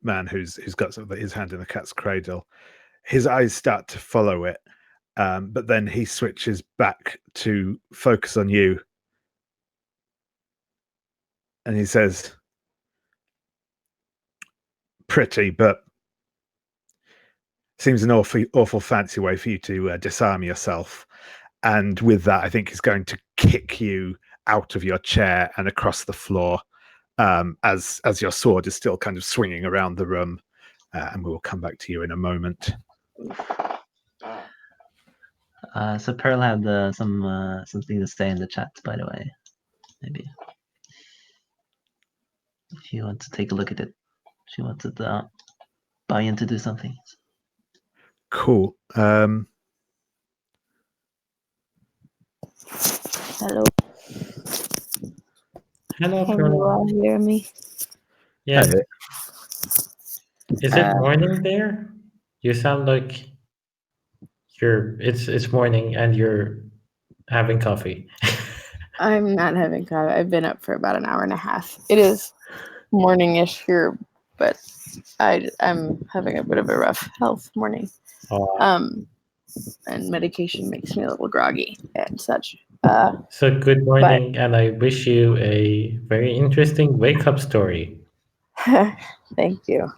man who's got his hand in the cat's cradle, his eyes start to follow it, but then he switches back to focus on you, and he says, "Pretty, but seems an awful fancy way for you to disarm yourself." And with that, I think he's going to kick you out of your chair and across the floor, as your sword is still kind of swinging around the room, and we will come back to you in a moment. So Pearl had something to say in the chat, by the way. Maybe if you want to take a look at it, she wanted Bao-Yin to do something. Cool. Hello. Hello, Can Pearl. you all hear me? Yes. Hey. Is it morning there? You sound like it's morning and you're having coffee. I'm not having coffee. I've been up for about an hour and a half. It is morning-ish here, but I'm having a bit of a rough health morning. And medication makes me a little groggy and such. So good morning, and I wish you a very interesting wake-up story. Thank you.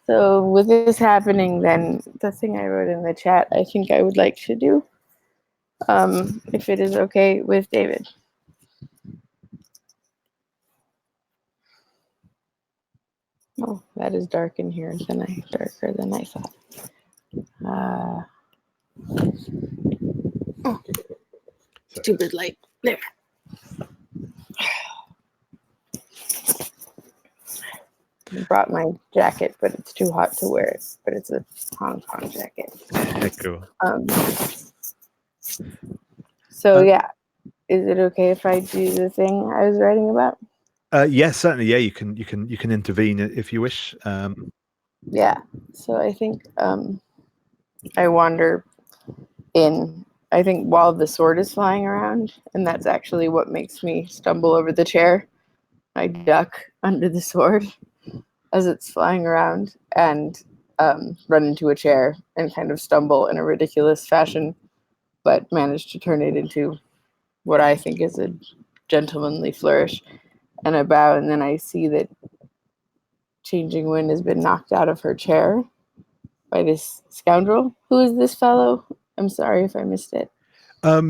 With this happening, then the thing I wrote in the chat, I think I would like to do, if it is okay with David. Oh, that is dark in here darker than I thought. Stupid light. There. I brought my jacket, but it's too hot to wear it. But it's a Hong Kong jacket. Cool. So yeah, is it okay if I do the thing I was writing about? Yes, certainly. Yeah, you can intervene if you wish. Yeah. So I think I wander in. I think while the sword is flying around, and that's actually what makes me stumble over the chair. I duck under the sword as it's flying around and run into a chair and kind of stumble in a ridiculous fashion, but manage to turn it into what I think is a gentlemanly flourish and a bow. And then I see that Changing Wind has been knocked out of her chair by this scoundrel. Who is this fellow? I'm sorry if I missed it. A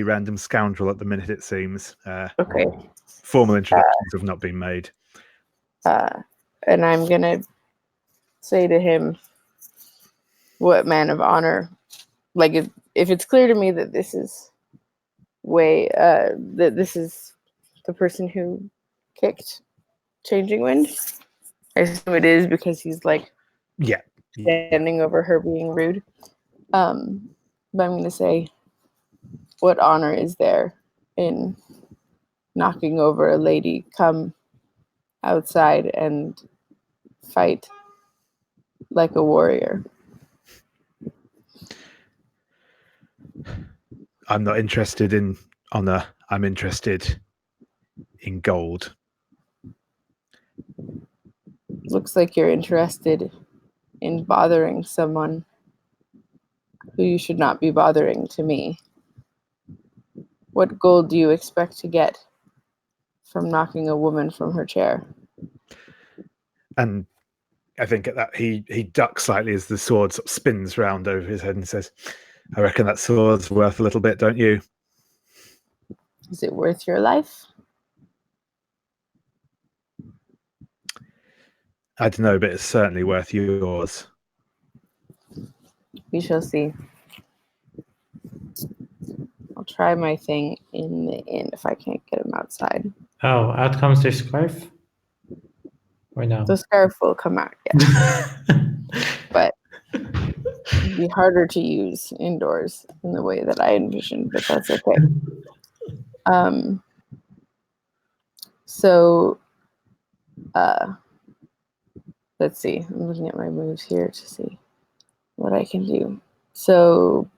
random scoundrel at the minute, it seems. Okay. Formal introductions have not been made. And I'm going to say to him, what man of honor, like if it's clear to me that this is that this is the person who kicked Changing Wind, I assume it is because he's like standing over her being rude. But I'm going to say, what honor is there in knocking over a lady? Come outside and fight like a warrior. I'm not interested in honor. I'm interested in gold. Looks like you're interested in bothering someone who you should not be bothering to me. What gold do you expect to get from knocking a woman from her chair? And I think at that he ducks slightly as the sword sort of spins round over his head and says, I reckon that sword's worth a little bit, don't you? Is it worth your life? I don't know, but it's certainly worth yours. We shall see. I'll try my thing in the inn if I can't get him outside. Oh, out comes the scarf? Or no? The scarf will come out, yes. But it'd be harder to use indoors in the way that I envisioned, but that's okay. So let's see. I'm looking at my moves here to see what I can do. So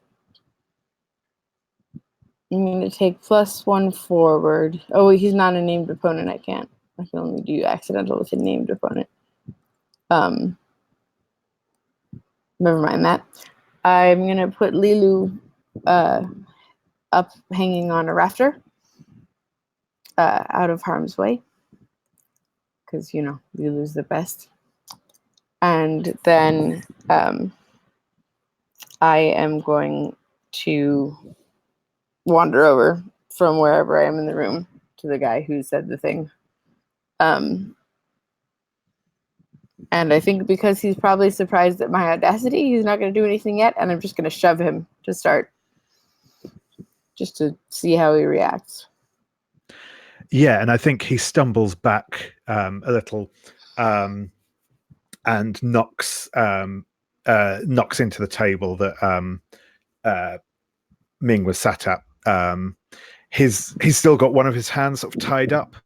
I'm going to take +1 forward. Oh, he's not a named opponent. I can only do accidental with a named opponent. Never mind that. I'm going to put Lilu up hanging on a rafter out of harm's way. Because, you know, Lilu's the best. And then I am going to wander over from wherever I am in the room to the guy who said the thing. And I think because he's probably surprised at my audacity, he's not going to do anything yet, and I'm just going to shove him to start, just to see how he reacts. Yeah, and I think he stumbles back a little and knocks into the table that Ming was sat at. He's still got one of his hands sort of tied up.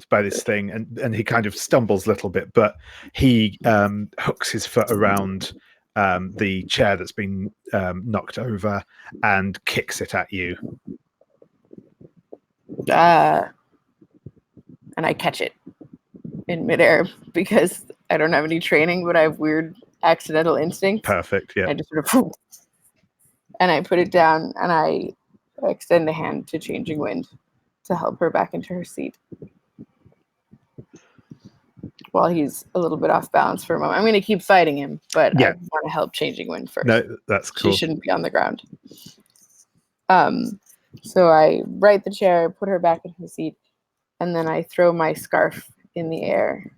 by this thing, and he kind of stumbles a little bit, but he hooks his foot around the chair that's been knocked over and kicks it at you. And I catch it in midair because I don't have any training, but I have weird accidental instincts. Perfect. Yeah. I just sort of and I put it down and I extend a hand to Changing Wind to help her back into her seat while he's a little bit off balance for a moment. I'm going to keep fighting him, but I want to help Changing Wind first. No, that's cool. She shouldn't be on the ground. So I right the chair, put her back in her seat, and then I throw my scarf in the air.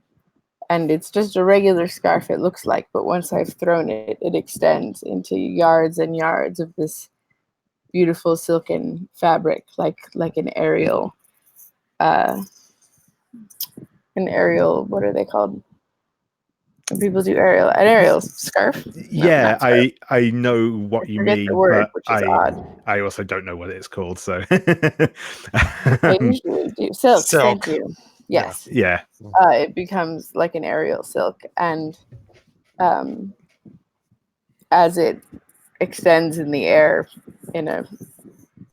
And it's just a regular scarf, it looks like, but once I've thrown it, it extends into yards and yards of this beautiful silken fabric, like an aerial, what are they called? When people do an aerial scarf? Yeah, no, scarf. I know what you mean, the word, but which is odd. I also don't know what it's called, so. I usually do. Silk, thank you. Yes. Yeah. It becomes like an aerial silk, and as it extends in the air in a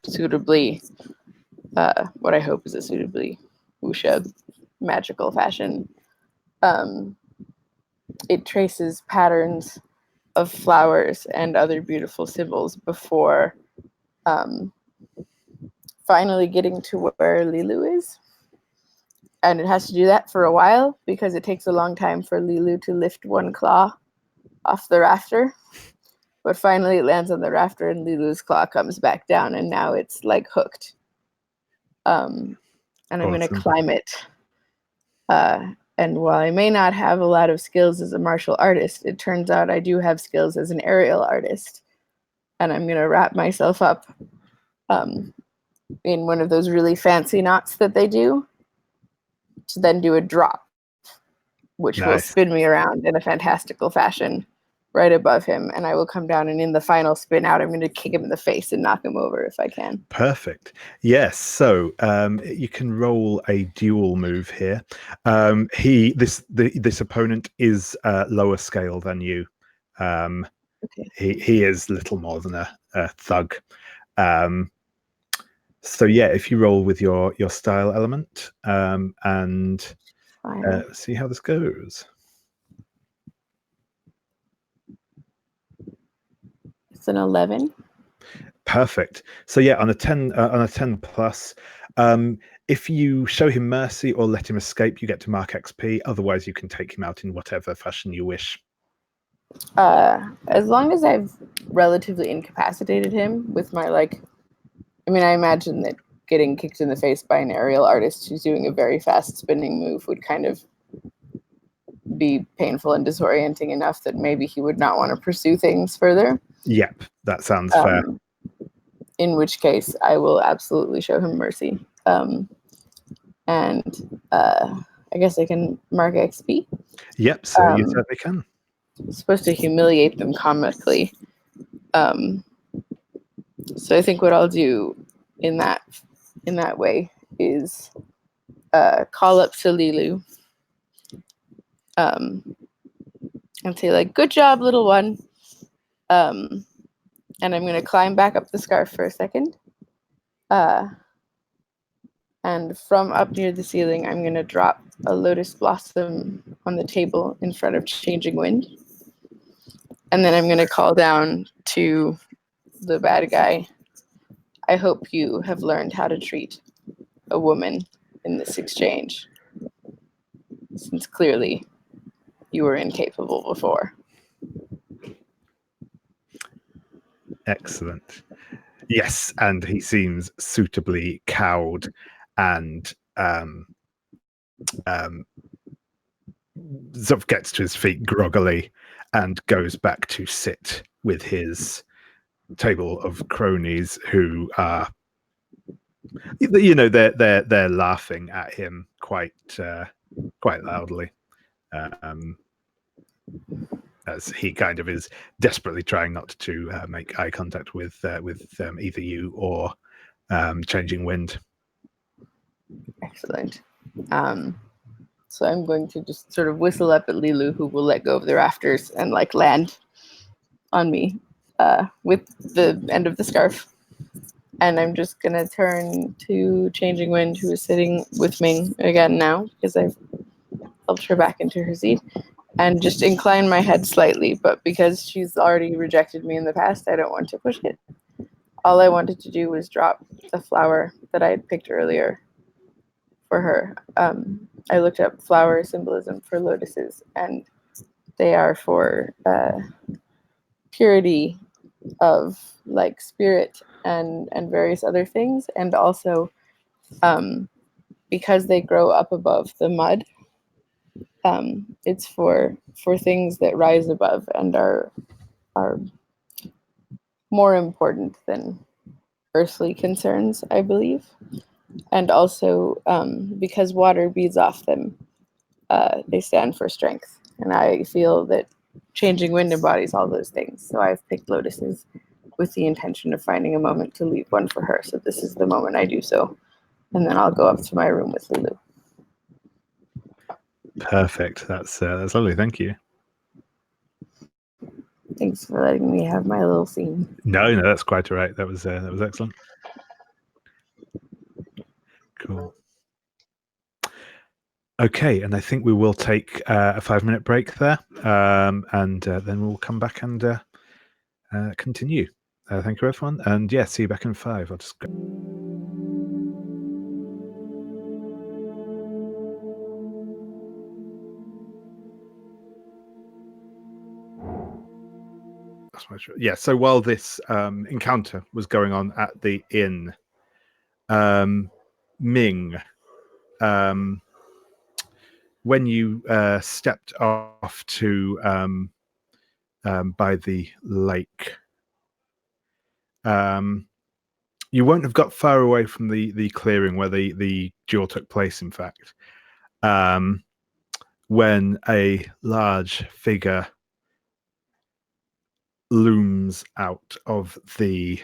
suitably, what I hope is a suitably wuxia magical fashion, it traces patterns of flowers and other beautiful symbols before finally getting to where Lilu is. And it has to do that for a while because it takes a long time for Lilu to lift one claw off the rafter. But finally it lands on the rafter and Lilu's claw comes back down and now it's like hooked. And I'm going to climb it. And while I may not have a lot of skills as a martial artist, it turns out I do have skills as an aerial artist. And I'm going to wrap myself up in one of those really fancy knots that they do, to then do a drop, which will spin me around in a fantastical fashion right above him, and I will come down, and in the final spin out, I'm going to kick him in the face and knock him over if I can. Perfect. Yes. So you can roll a duel move here. This opponent is lower scale than you. He is little more than a thug. So yeah, if you roll with your style element and see how this goes. It's an 11. Perfect. So yeah, on a 10 plus, if you show him mercy or let him escape, you get to mark XP. Otherwise, you can take him out in whatever fashion you wish. As long as I've relatively incapacitated him with my I imagine that getting kicked in the face by an aerial artist who's doing a very fast spinning move would kind of be painful and disorienting enough that maybe he would not want to pursue things further. Yep, that sounds fair. In which case, I will absolutely show him mercy. And I guess I can mark XP. Yep, so you certainly can. I'm supposed to humiliate them comically. So I think what I'll do in that way is call up Salilu and say good job, little one. And I'm going to climb back up the scarf for a second. And from up near the ceiling, I'm going to drop a lotus blossom on the table in front of Changing Wind. And then I'm going to call down to the bad guy. I hope you have learned how to treat a woman in this exchange, since clearly you were incapable before. Excellent. Yes, and he seems suitably cowed and sort of gets to his feet groggily and goes back to sit with his table of cronies who are, they're laughing at him quite loudly, as he kind of is desperately trying not to make eye contact with either you or Changing Wind. Excellent. So I'm going to just sort of whistle up at Lilu, who will let go of the rafters and like land on me with the end of the scarf. And I'm just going to turn to Changing Wind, who is sitting with Ming again now, because I've helped her back into her seat, and just incline my head slightly. But because she's already rejected me in the past, I don't want to push it. All I wanted to do was drop the flower that I had picked earlier for her. I looked up flower symbolism for lotuses, and they are for purity of like spirit and various other things, and also because they grow up above the mud, it's for things that rise above and are more important than earthly concerns, I believe. And also because water beads off them, they stand for strength, and I feel that Changing Wind embodies all those things. So I've picked lotuses with the intention of finding a moment to leave one for her. So this is the moment I do so, and then I'll go up to my room with Lulu. Perfect. That's lovely. Thank you. Thanks for letting me have my little scene. No, that's quite all right. That was excellent. Cool. Okay, and I think we will take a 5-minute break there, and then we'll come back and continue. Thank you, everyone, and yeah, see you back in 5. I'll just go. Yeah, so while this encounter was going on at the inn, Ming, when you stepped off to by the lake, you won't have got far away from the clearing where the duel took place, in fact, when a large figure looms out of the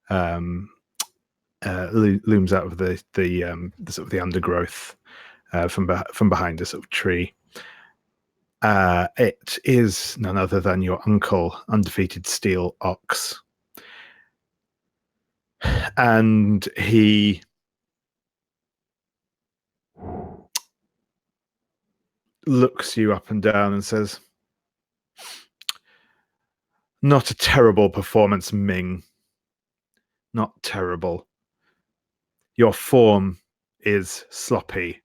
sort of the undergrowth from behind a sort of tree. It is none other than your uncle, Undefeated Steel Ox, and he looks you up and down and says, "Not a terrible performance, Ming. Not terrible. Your form is sloppy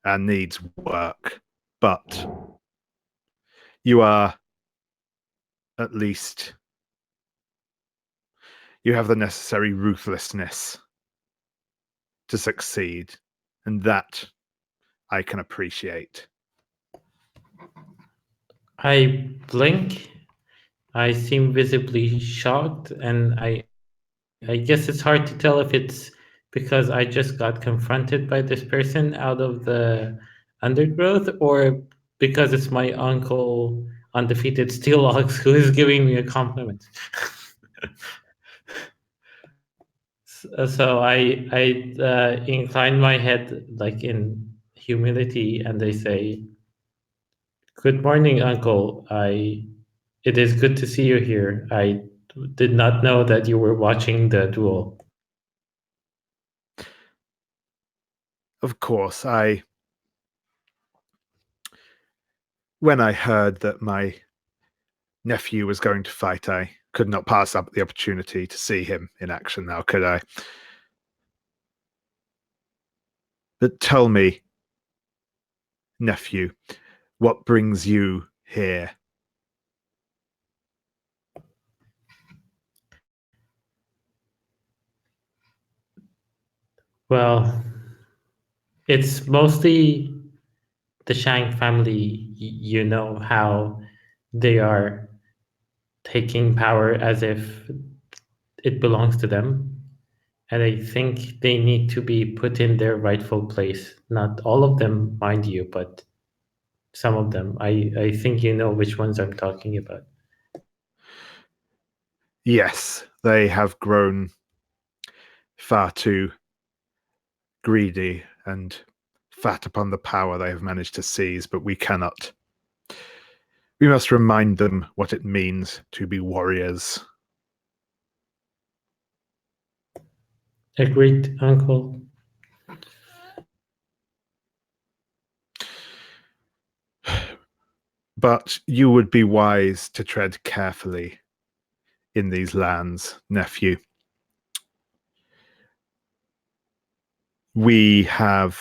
and needs work, but you are, at least, you have the necessary ruthlessness to succeed, and that I can appreciate." I blink. I seem visibly shocked, and I guess it's hard to tell if it's because I just got confronted by this person out of the undergrowth, or because it's my uncle, Undefeated Steel Ox, who is giving me a compliment. So I incline my head like in humility, and they say, "Good morning, Uncle. It is good to see you here. I did not know that you were watching the duel." Of course, when I heard that my nephew was going to fight, I could not pass up the opportunity to see him in action now, could I? But tell me, nephew, what brings you here? Well, it's mostly the Shang family. You know how they are taking power as if it belongs to them. And I think they need to be put in their rightful place. Not all of them, mind you, but some of them. I think you know which ones I'm talking about. Yes, they have grown far too greedy and fat upon the power they have managed to seize, but we cannot. We must remind them what it means to be warriors. Agreed, Uncle. But you would be wise to tread carefully in these lands, nephew. We have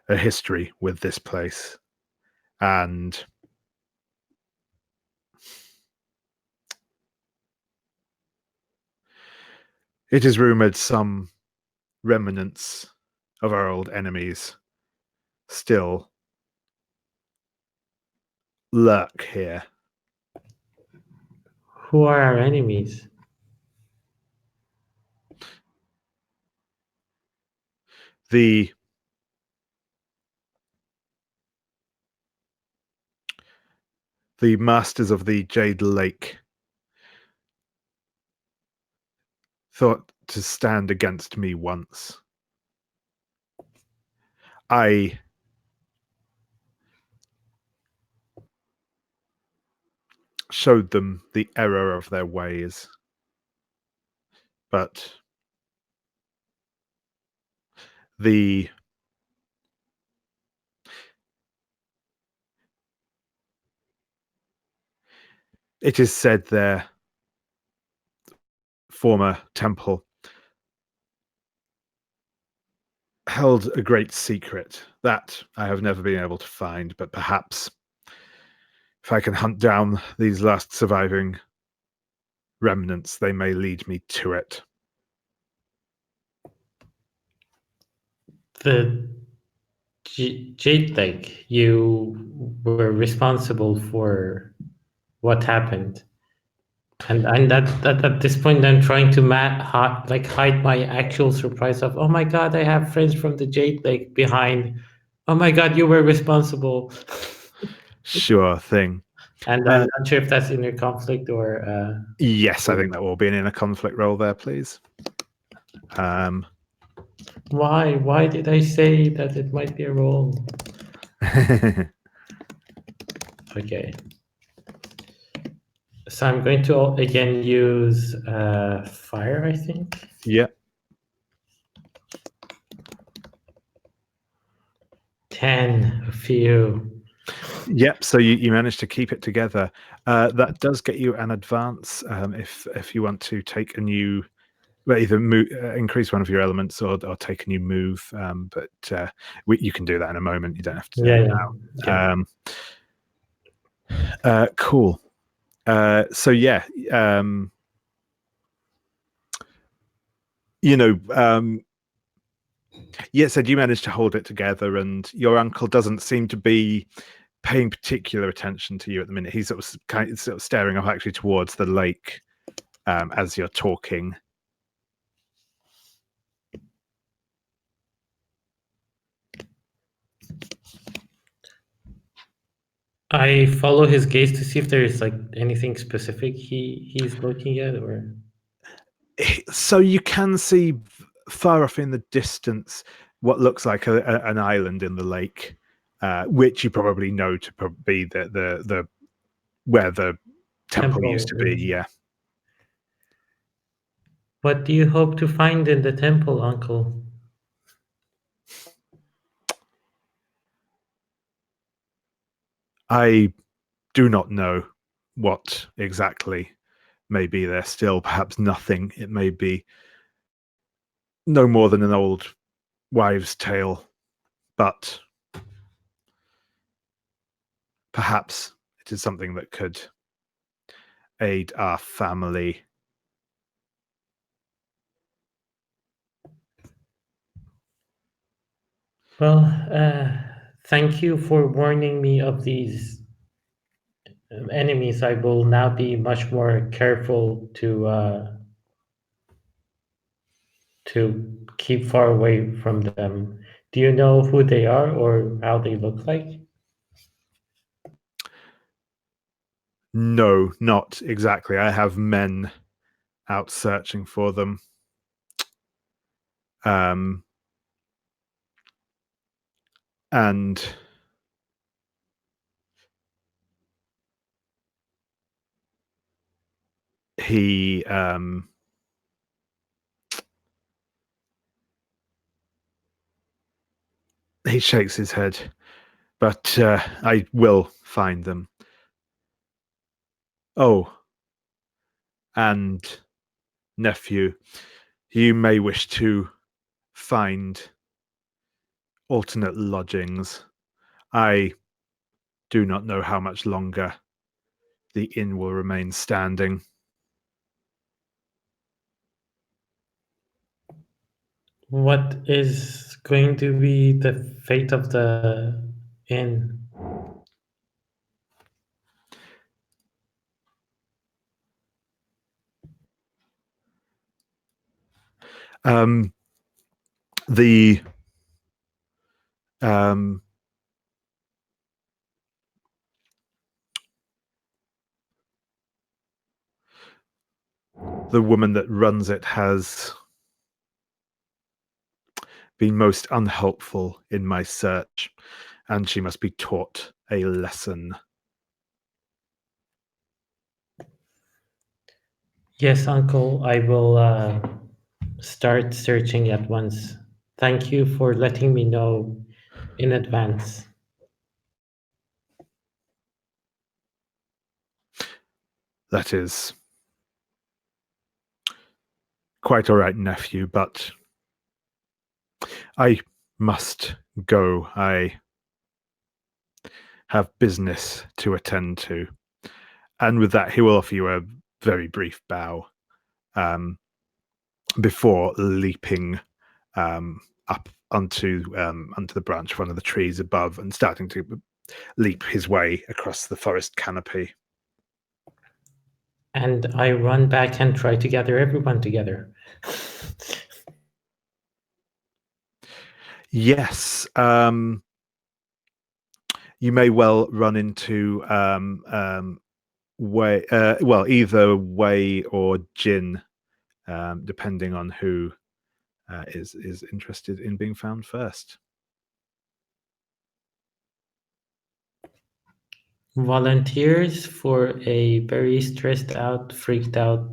a history with this place, and it is rumored some remnants of our old enemies still lurk here. Who are our enemies? The masters of the Jade Lake thought to stand against me once. I showed them the error of their ways, but it is said their former temple held a great secret that I have never been able to find, but perhaps if I can hunt down these last surviving remnants, they may lead me to it. The Jade Lake, you were responsible for what happened. And that at this point, I'm trying to hide my actual surprise of, oh my God, I have friends from the Jade Lake behind. Oh my God, you were responsible. Sure thing. And I'm not sure if that's inner conflict or... Yes, I think that will be an inner conflict roll there, please. Why did I say that it might be a roll? Okay. So I'm going to again use fire, I think. Yeah. 10, a few. Yep. So you managed to keep it together. That does get you an advance if you want to take a new, well, either increase one of your elements or take a new move. But you can do that in a moment. You don't have to do it now. Cool. So yeah, said you managed to hold it together, and your uncle doesn't seem to be paying particular attention to you at the minute. He's sort of staring up actually towards the lake as you're talking. I follow his gaze to see if there's like anything specific he's looking at, or so you can see far off in the distance what looks like an island in the lake, which you probably know to be the where the temple used to be. Yeah. What do you hope to find in the temple, Uncle? I do not know what exactly may be there still. Perhaps nothing. It may be no more than an old wives' tale, but perhaps it is something that could aid our family. Well, thank you for warning me of these enemies. I will now be much more careful to keep far away from them. Do you know who they are or how they look like? No, not exactly. I have men out searching for them. And he shakes his head, but I will find them. Oh, and nephew, you may wish to find alternate lodgings. I do not know how much longer the inn will remain standing. What is going to be the fate of the inn? The woman that runs it has been most unhelpful in my search, and she must be taught a lesson. Yes, Uncle, I will start searching at once. Thank you for letting me know in advance. That is quite all right, nephew, but I must go. I have business to attend to. And with that, he will offer you a very brief bow before leaping up onto the branch of one of the trees above and starting to leap his way across the forest canopy. And I run back and try to gather everyone together. Yes. You may well run into Wei, either Wei or Jin, depending on who is interested in being found first. Volunteers for a very stressed out, freaked out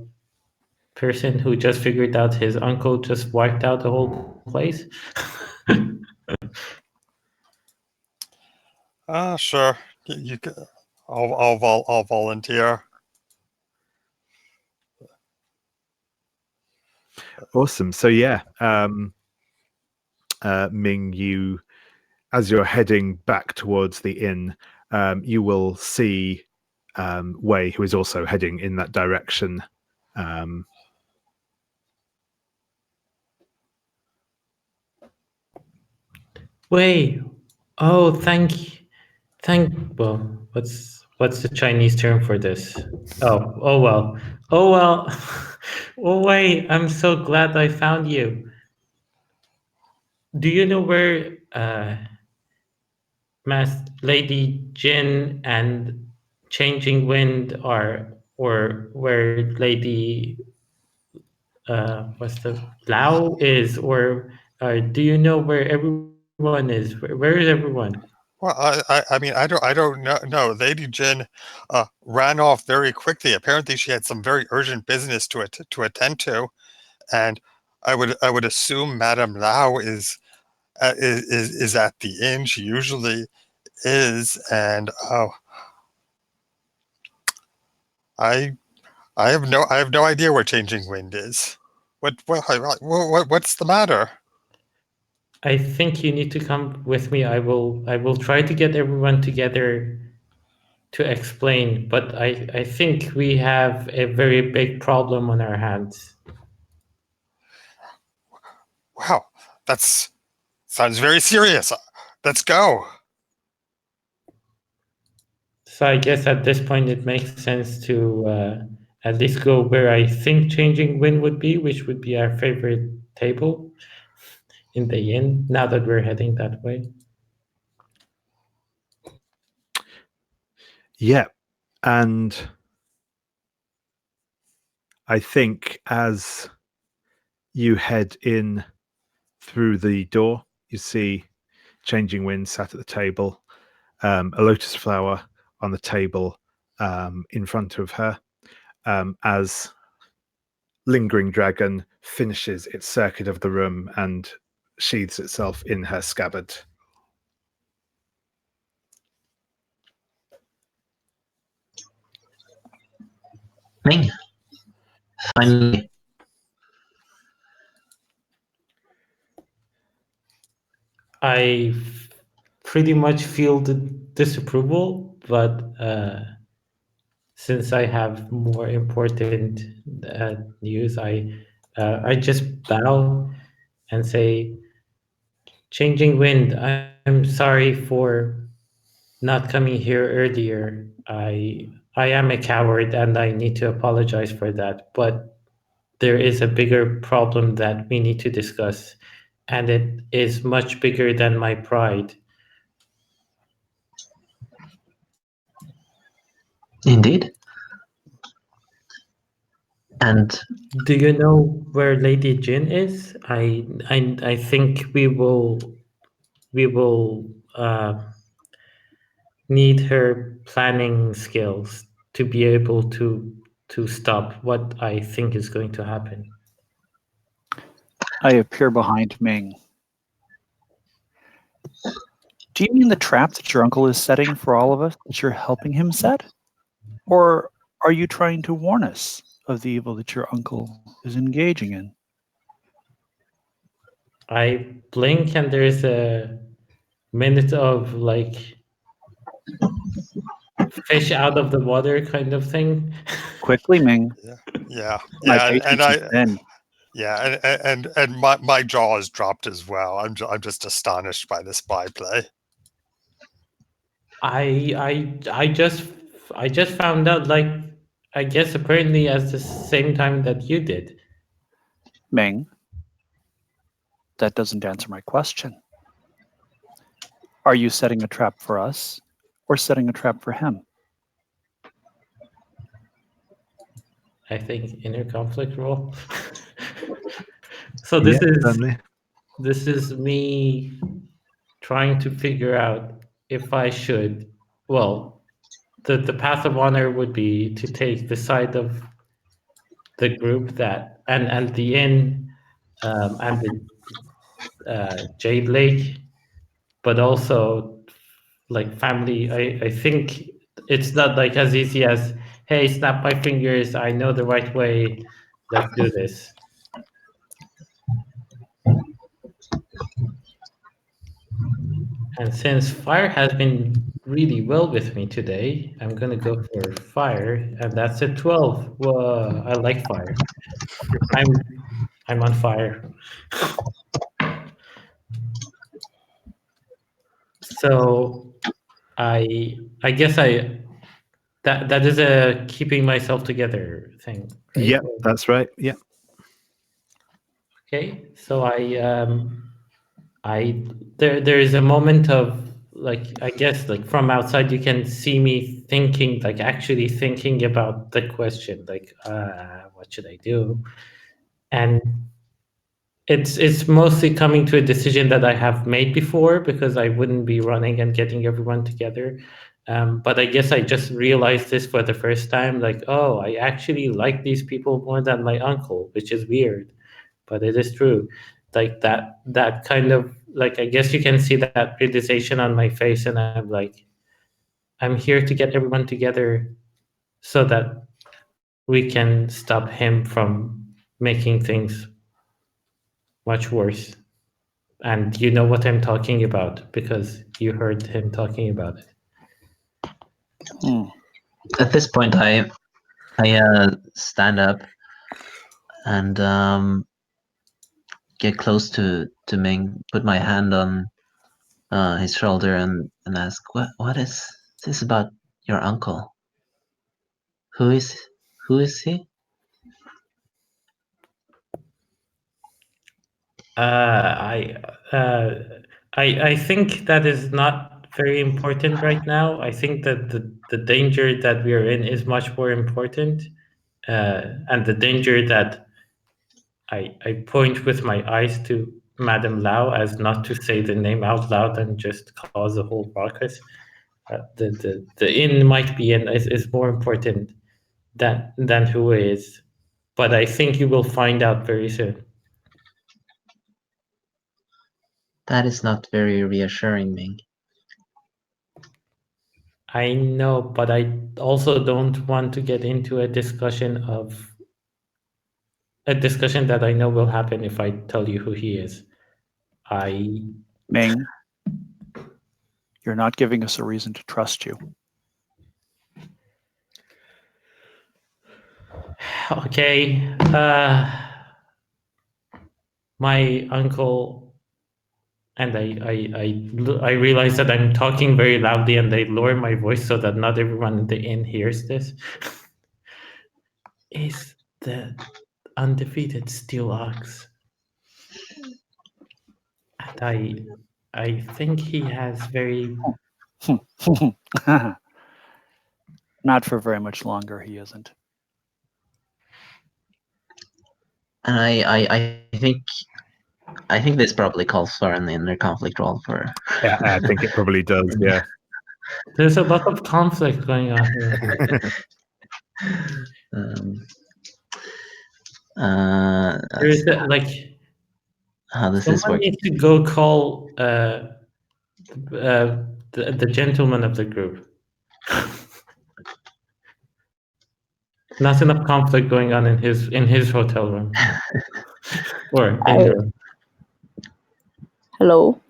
person who just figured out his uncle just wiped out the whole place. Sure. You can, I'll volunteer. Awesome. So yeah, Ming, you, as you're heading back towards the inn, you will see Wei, who is also heading in that direction. Wei, oh, well, what's the Chinese term for this? Oh well. Oh Wei, I'm so glad I found you. Do you know where Lady Jin and Changing Wind are, or where Lady what's the Lao is, or do you know where everyone is? Where is everyone? Well, I mean, I don't know. No, Lady Jin ran off very quickly. Apparently, she had some very urgent business to attend to, and I would assume Madame Lao is at the inn. She usually is, and I have no idea where Changing Wind is. What's the matter? I think you need to come with me. I will try to get everyone together to explain, but I think we have a very big problem on our hands. Wow, sounds very serious. Let's go. So I guess at this point it makes sense to at least go where I think Changing Wind would be, which would be our favorite table in the inn, now that we're heading that way. Yeah, and I think as you head in through the door, you see Changing Wind sat at the table, a lotus flower on the table in front of her, as Lingering Dragon finishes its circuit of the room and sheathes itself in her scabbard. Ming, finally. I pretty much feel the disapproval, but since I have more important news, I just bow and say, Changing Wind, I'm sorry for not coming here earlier. I am a coward and I need to apologize for that, but there is a bigger problem that we need to discuss, and it is much bigger than my pride. Indeed. And do you know where Lady Jin is? I think we will need her planning skills to be able to stop what I think is going to happen. I appear behind Ming. Do you mean the trap that your uncle is setting for all of us that you're helping him set? Or are you trying to warn us of the evil that your uncle is engaging in? I blink and there's a minute of like fish out of the water kind of thing. Quickly, Ming. Yeah, My and patience is thin. yeah, and my jaw is dropped as well. I'm just astonished by this byplay. I just found out, like, I guess apparently at the same time that you did. Ming, that doesn't answer my question. Are you setting a trap for us or setting a trap for him? I think inner conflict role. So this is me trying to figure out if I should. Well, the path of honor would be to take the side of the group that and the inn and the Jade Lake, but also like family. I think it's not like as easy as, hey, snap my fingers, I know the right way, let's do this. And since fire has been really well with me today, I'm gonna go for fire, and that's a 12. Whoa, I like fire. I'm on fire. So I guess that is a keeping myself together thing, right? Yep, that's right. Yep. Okay, so there is a moment of, like, I guess, like, from outside you can see me thinking, like, actually thinking about the question, like, what should I do? And it's mostly coming to a decision that I have made before, because I wouldn't be running and getting everyone together. But I guess I just realized this for the first time, like, oh, I actually like these people more than my uncle, which is weird, but it is true. Like that kind of, like, I guess you can see that realization on my face, and I'm like, I'm here to get everyone together so that we can stop him from making things much worse. And you know what I'm talking about because you heard him talking about it. At this point, I stand up and get close to Ming, put my hand on his shoulder, and ask, "What is this about your uncle? Who is he?" I think that is not very important right now. I think that the danger that we are in is much more important, and the danger that I point with my eyes to Madame Lau as not to say the name out loud and just cause a whole ruckus. The inn might be in is more important than who is, but I think you will find out very soon. That is not very reassuring, Ming. I know, but I also don't want to get into a discussion that I know will happen if I tell you who he is. Ming, you're not giving us a reason to trust you. Okay. My uncle, and I realize that I'm talking very loudly, and I lower my voice so that not everyone in the inn hears this. Is the undefeated Steel Ox, and I think he has very. Not for very much longer, he isn't. And I think this probably calls for an inner conflict roll for. Yeah, I think it probably does. Yeah. There's a lot of conflict going on here. There's how does this someone work? needs to go call the gentleman of the group. Not enough conflict going on in his hotel room or in your room. Hello.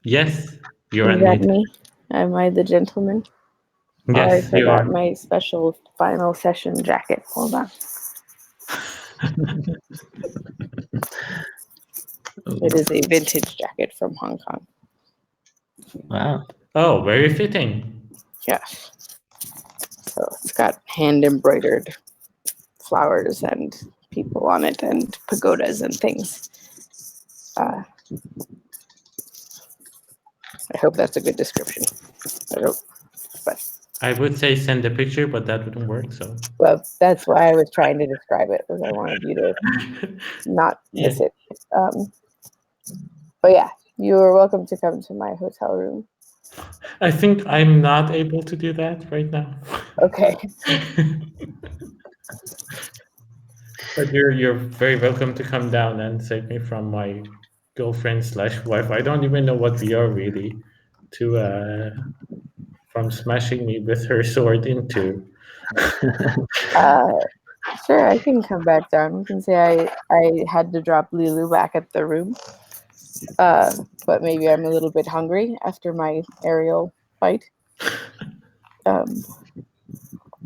Yes, you're Is that unmuted. me? Am I the gentleman? Yes, I you forgot are. my special final session jacket. Hold on. It is a vintage jacket from Hong Kong. Wow. Oh, very fitting. Yes. So it's got hand embroidered flowers and people on it and pagodas and things. I hope that's a good description. I don't, but I would say send a picture, but that wouldn't work. So. well, that's why I was trying to describe it, because I wanted you to not miss it. But yeah, you are welcome to come to my hotel room. I think I'm not able to do that right now. Okay. But you're very welcome to come down and save me from my girlfriend/wife. I don't even know what we are really, from smashing me with her sword into. Sure, I can come back down. You can say I had to drop Lulu back at the room. But maybe I'm a little bit hungry after my aerial fight.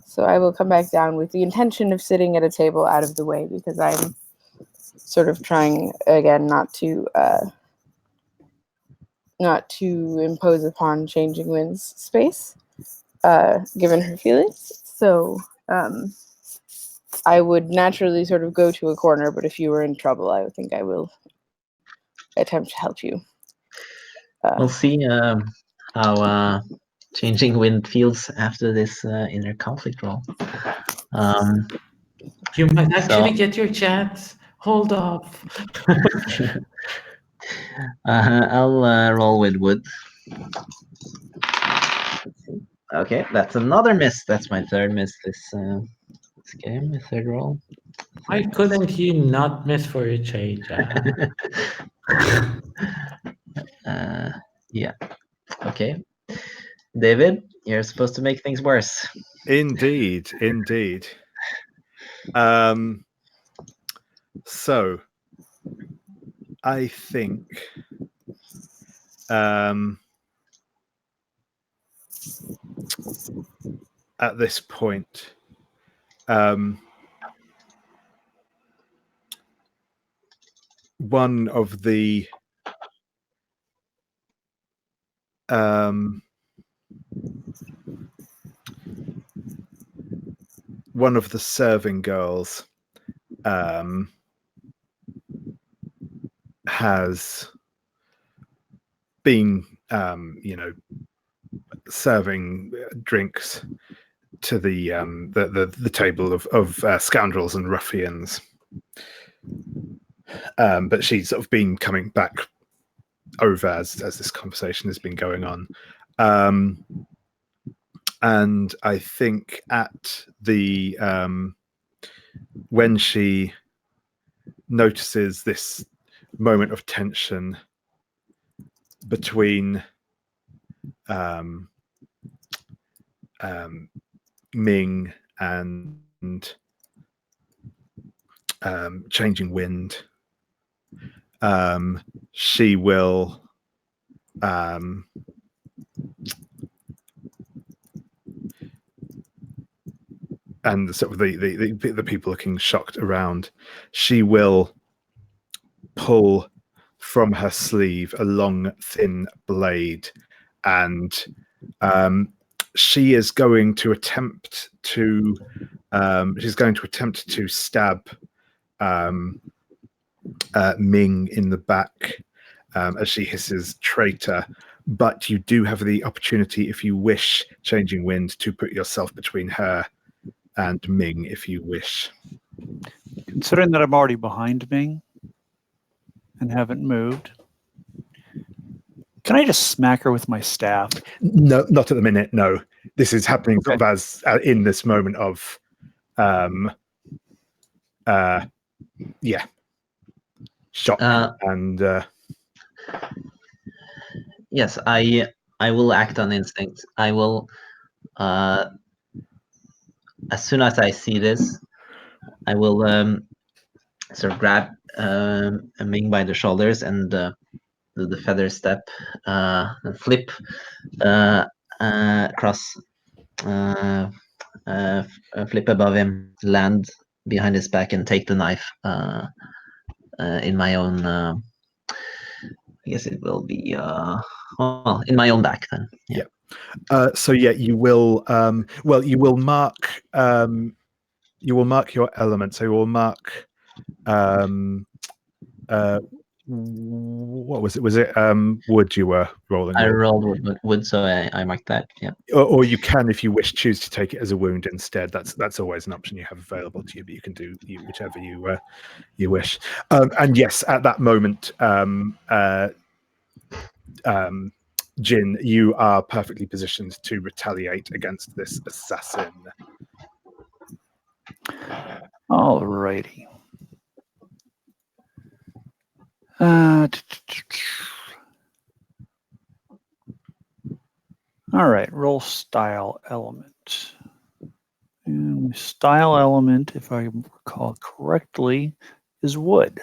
So I will come back down with the intention of sitting at a table out of the way, because I'm sort of trying again not to impose upon Changing Wind's space, given her feelings. So I would naturally sort of go to a corner, but if you were in trouble, I would think I will attempt to help you. We'll see how Changing Wind feels after this inner conflict roll. You might actually get your chance. Hold off. I'll roll with wood. Okay, that's another miss. That's my third miss this game. My third roll. Why couldn't you not miss for a change? Yeah. Okay. David, you're supposed to make things worse. Indeed. So I think at this point, one of the serving girls has been serving drinks to the table of scoundrels and ruffians But she's sort of been coming back over as this conversation has been going on. And I think at the when she notices this moment of tension between Ming and changing wind, she will and sort of the people looking shocked around, she will pull from her sleeve a long thin blade, and she is going to attempt to stab Ming in the back as she hisses traitor. But you do have the opportunity, if you wish, changing wind, to put yourself between her and Ming if you wish. Considering that I'm already behind Ming and haven't moved, can I just smack her with my staff? No, not at the minute. No, this is happening sort of as in this moment of, shock and. Yes, I will act on instinct. I will, as soon as I see this, I will sort of grab Ming by the shoulders and do the feather step and flip across, flip above him, land behind his back, and take the knife in my own. I guess it will be in my own back then. Yeah. So yeah, you will. You will mark. You will mark your element. So you will mark. What was it? Was it wood you were rolling? I rolled wood, so I marked that. Yeah. Or you can, if you wish, choose to take it as a wound instead. That's always an option you have available to you. But you can do whichever you wish. And yes, at that moment, Jin, you are perfectly positioned to retaliate against this assassin. Alrighty. All right, roll style element. And style element, if I recall correctly, is wood.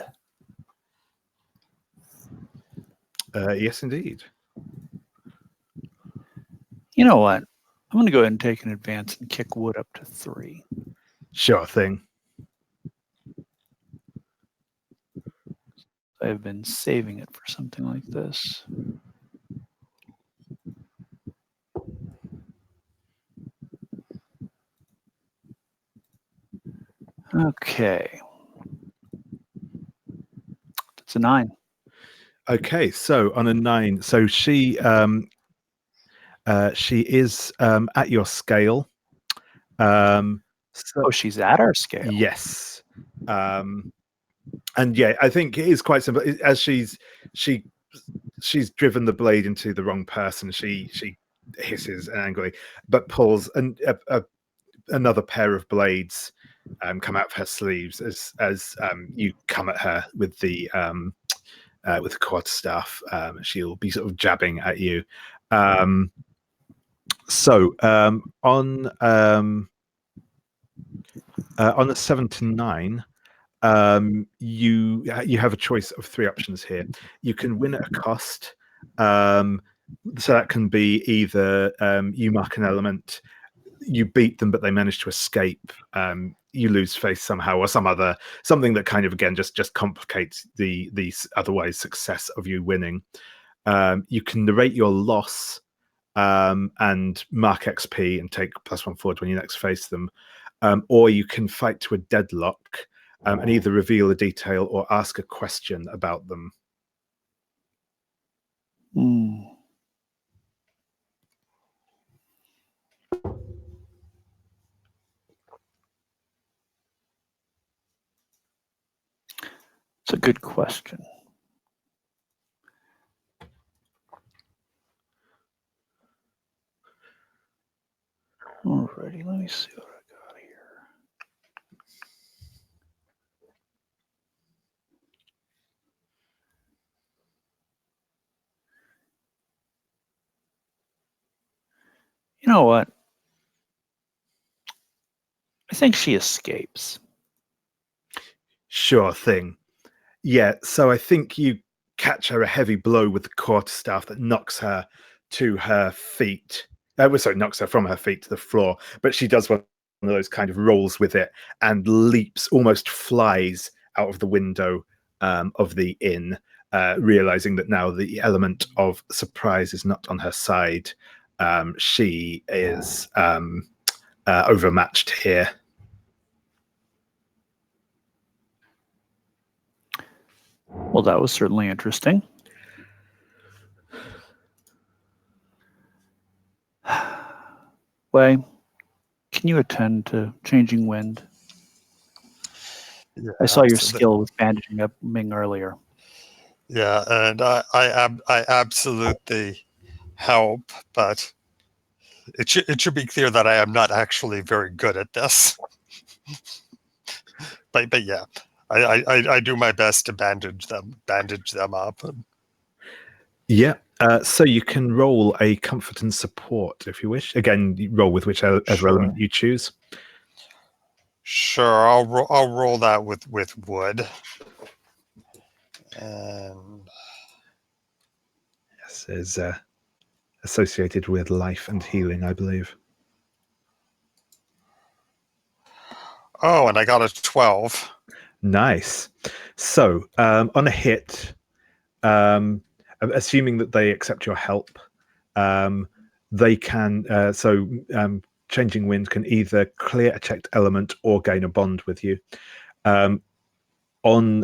Yes, indeed. You know what? I'm going to go ahead and take an advance and kick wood up to 3. Sure thing. I've been saving it for something like this. Okay. It's a 9. Okay, so on a 9, so she is at your scale. So she's at our scale. Yes. And yeah, I think it is quite simple. As she's driven the blade into the wrong person, she hisses angrily, but pulls another pair of blades come out of her sleeves as you come at her with the quad staff. She'll be sort of jabbing at you. So on a 7 to 9, you have a choice of 3 options here. You can win at a cost. So that can be either you mark an element, you beat them, but they manage to escape. You lose face somehow, or something that kind of again just complicates the otherwise success of you winning. You can narrate your loss and mark XP and take +1 forward when you next face them, or you can fight to a deadlock and either reveal a detail or ask a question about them. It's a good question. Alrighty, let me see what I got here. You know what? I think she escapes. Sure thing. Yeah, so I think you catch her a heavy blow with the quarterstaff that knocks her to her feet. Knocks her from her feet to the floor. But she does one of those kind of rolls with it and leaps, almost flies out of the window of the inn, realizing that now the element of surprise is not on her side. She is overmatched here. Well, that was certainly interesting. Wei, can you attend to changing wind? Yeah, I saw your so skill with bandaging up Ming earlier. yeah, and I absolutely help, but it should be clear that I am not actually very good at this. but yeah, I do my best to bandage them up. Yeah, so you can roll a comfort and support if you wish. Again, you roll with whichever Sure. element you choose. Sure, I'll roll that with wood. And Yes, is associated with life and healing, I believe. oh, and I got a 12. Nice. So on a hit, assuming that they accept your help, they can. Changing wind can either clear a checked element or gain a bond with you. On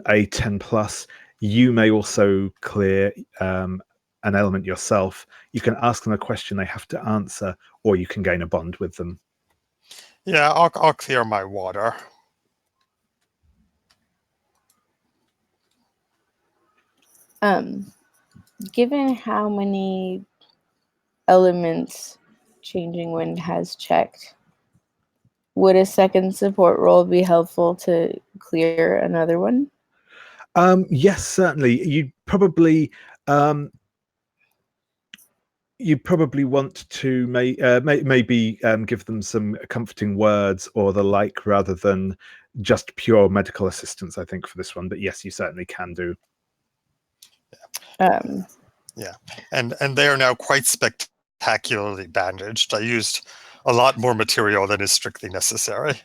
a 10 plus, you may also clear an element yourself. You can ask them a question they have to answer, or you can gain a bond with them. Yeah, I'll clear my water. Given how many elements Changing Wind has checked, would a second support roll be helpful to clear another one? Yes, certainly. You probably want to maybe give them some comforting words or the like, rather than just pure medical assistance, I think, for this one. But yes, you certainly can do. Yeah, and they are now quite spectacularly bandaged. I used a lot more material than is strictly necessary.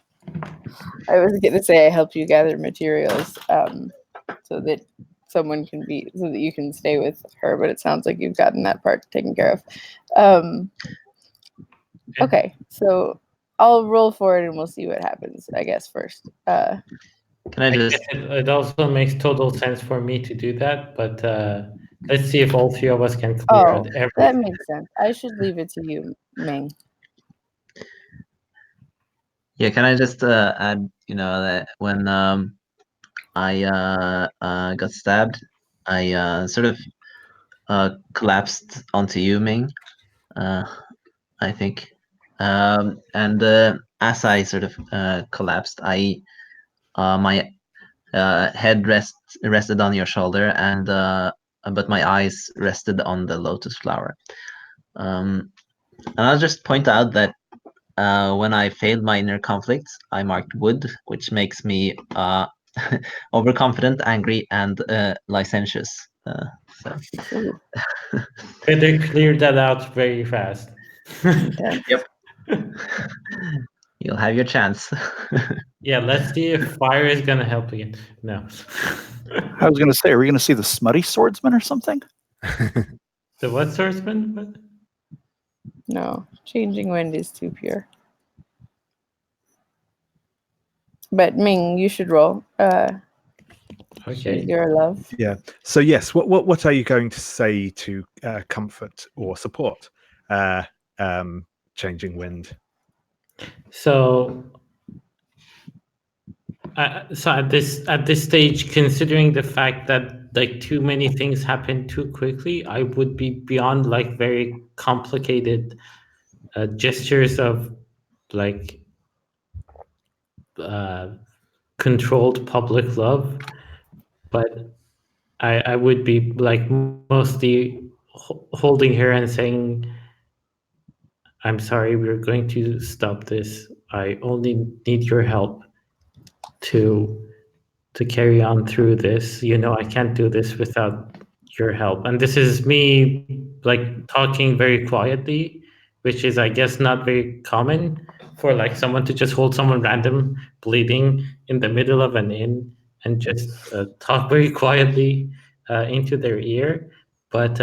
I was going to say I helped you gather materials so that you can stay with her, but it sounds like you've gotten that part taken care of. Okay, so I'll roll for it and we'll see what happens, I guess, first. Can I just? It also makes total sense for me to do that, but let's see if all three of us can clear everything. That makes sense. I should leave it to you, Ming. Yeah, can I just add? That when I got stabbed, I sort of collapsed onto you, Ming. I think, and as I sort of collapsed, my head rested on your shoulder, and but my eyes rested on the lotus flower. And I'll just point out that when I failed my inner conflicts, I marked wood, which makes me overconfident, angry, and licentious. They cleared that out very fast. Yep. You'll have your chance. Yeah, let's see if fire is gonna help again. No. I was going to say, are we going to see the smutty swordsman or something? The what swordsman? What? No, Changing Wind is too pure. But Ming, you should roll. Okay. Your love. Yeah. So yes, what are you going to say to comfort or support Changing Wind? So So at this stage, considering the fact that like too many things happen too quickly, I would be beyond like very complicated gestures of like controlled public love, but I would be like mostly holding her and saying, "I'm sorry, we're going to stop this. I only need your help to carry on through this. You know, I can't do this without your help." And this is me like talking very quietly, which is, I guess, not very common for like someone to just hold someone random bleeding in the middle of an inn and just talk very quietly into their ear. But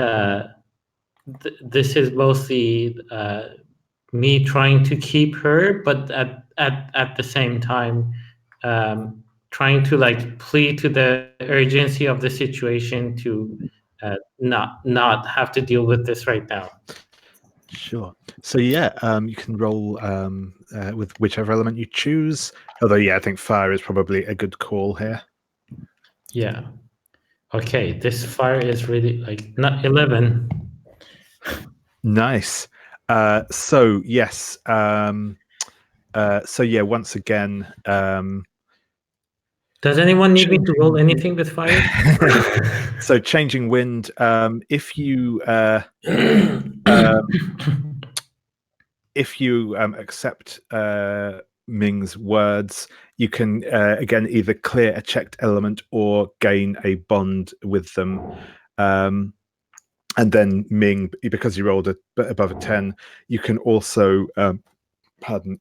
this is mostly me trying to keep her, but at the same time, trying to like plead to the urgency of the situation to not have to deal with this right now. Sure. So yeah, you can roll with whichever element you choose. Although yeah, I think fire is probably a good call here. Yeah. Okay, this fire is really like not 11. Nice. So yes. So yeah, once again. Does anyone need me to roll anything with fire? So changing wind. If you accept Ming's words, you can again either clear a checked element or gain a bond with them. And then Ming, because you rolled above a 10, you can also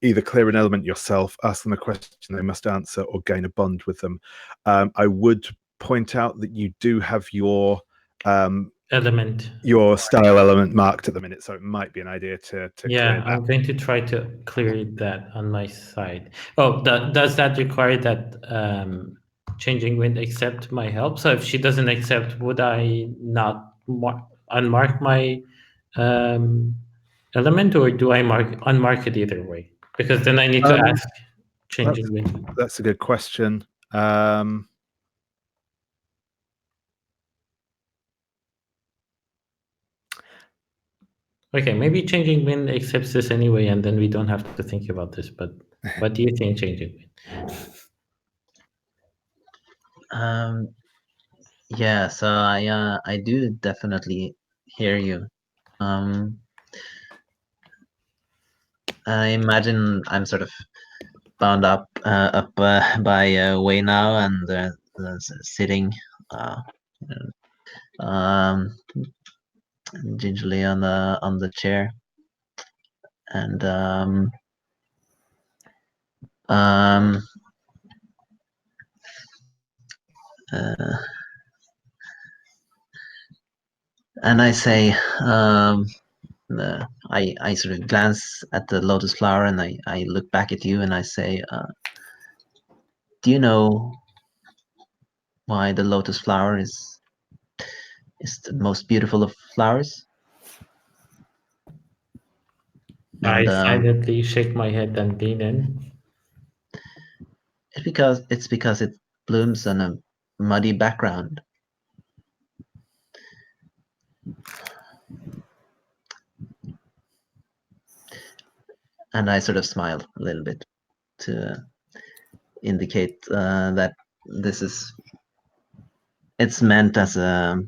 either clear an element yourself, ask them a question they must answer, or gain a bond with them. I would point out that you do have your element, your style element marked at the minute, so it might be an idea to yeah, clear that. I'm going to try to clear that on my side. Oh, does that require that changing wind accept my help? So if she doesn't accept, would I not unmark my element, or do I unmark it either way? Because then I need to ask changing wind. That's a good question. Okay, maybe changing wind accepts this anyway, and then we don't have to think about this. But what do you think, changing wind? Yeah, so I do definitely hear you. I imagine I'm sort of bound up by Wei now and sitting gingerly on the chair, and and I say, I sort of glance at the lotus flower, and I look back at you, and I say, do you know why the lotus flower is the most beautiful of flowers? I And silently shake my head and lean in. it's because it blooms on a muddy background. And I sort of smile a little bit to indicate that this is, it's meant as a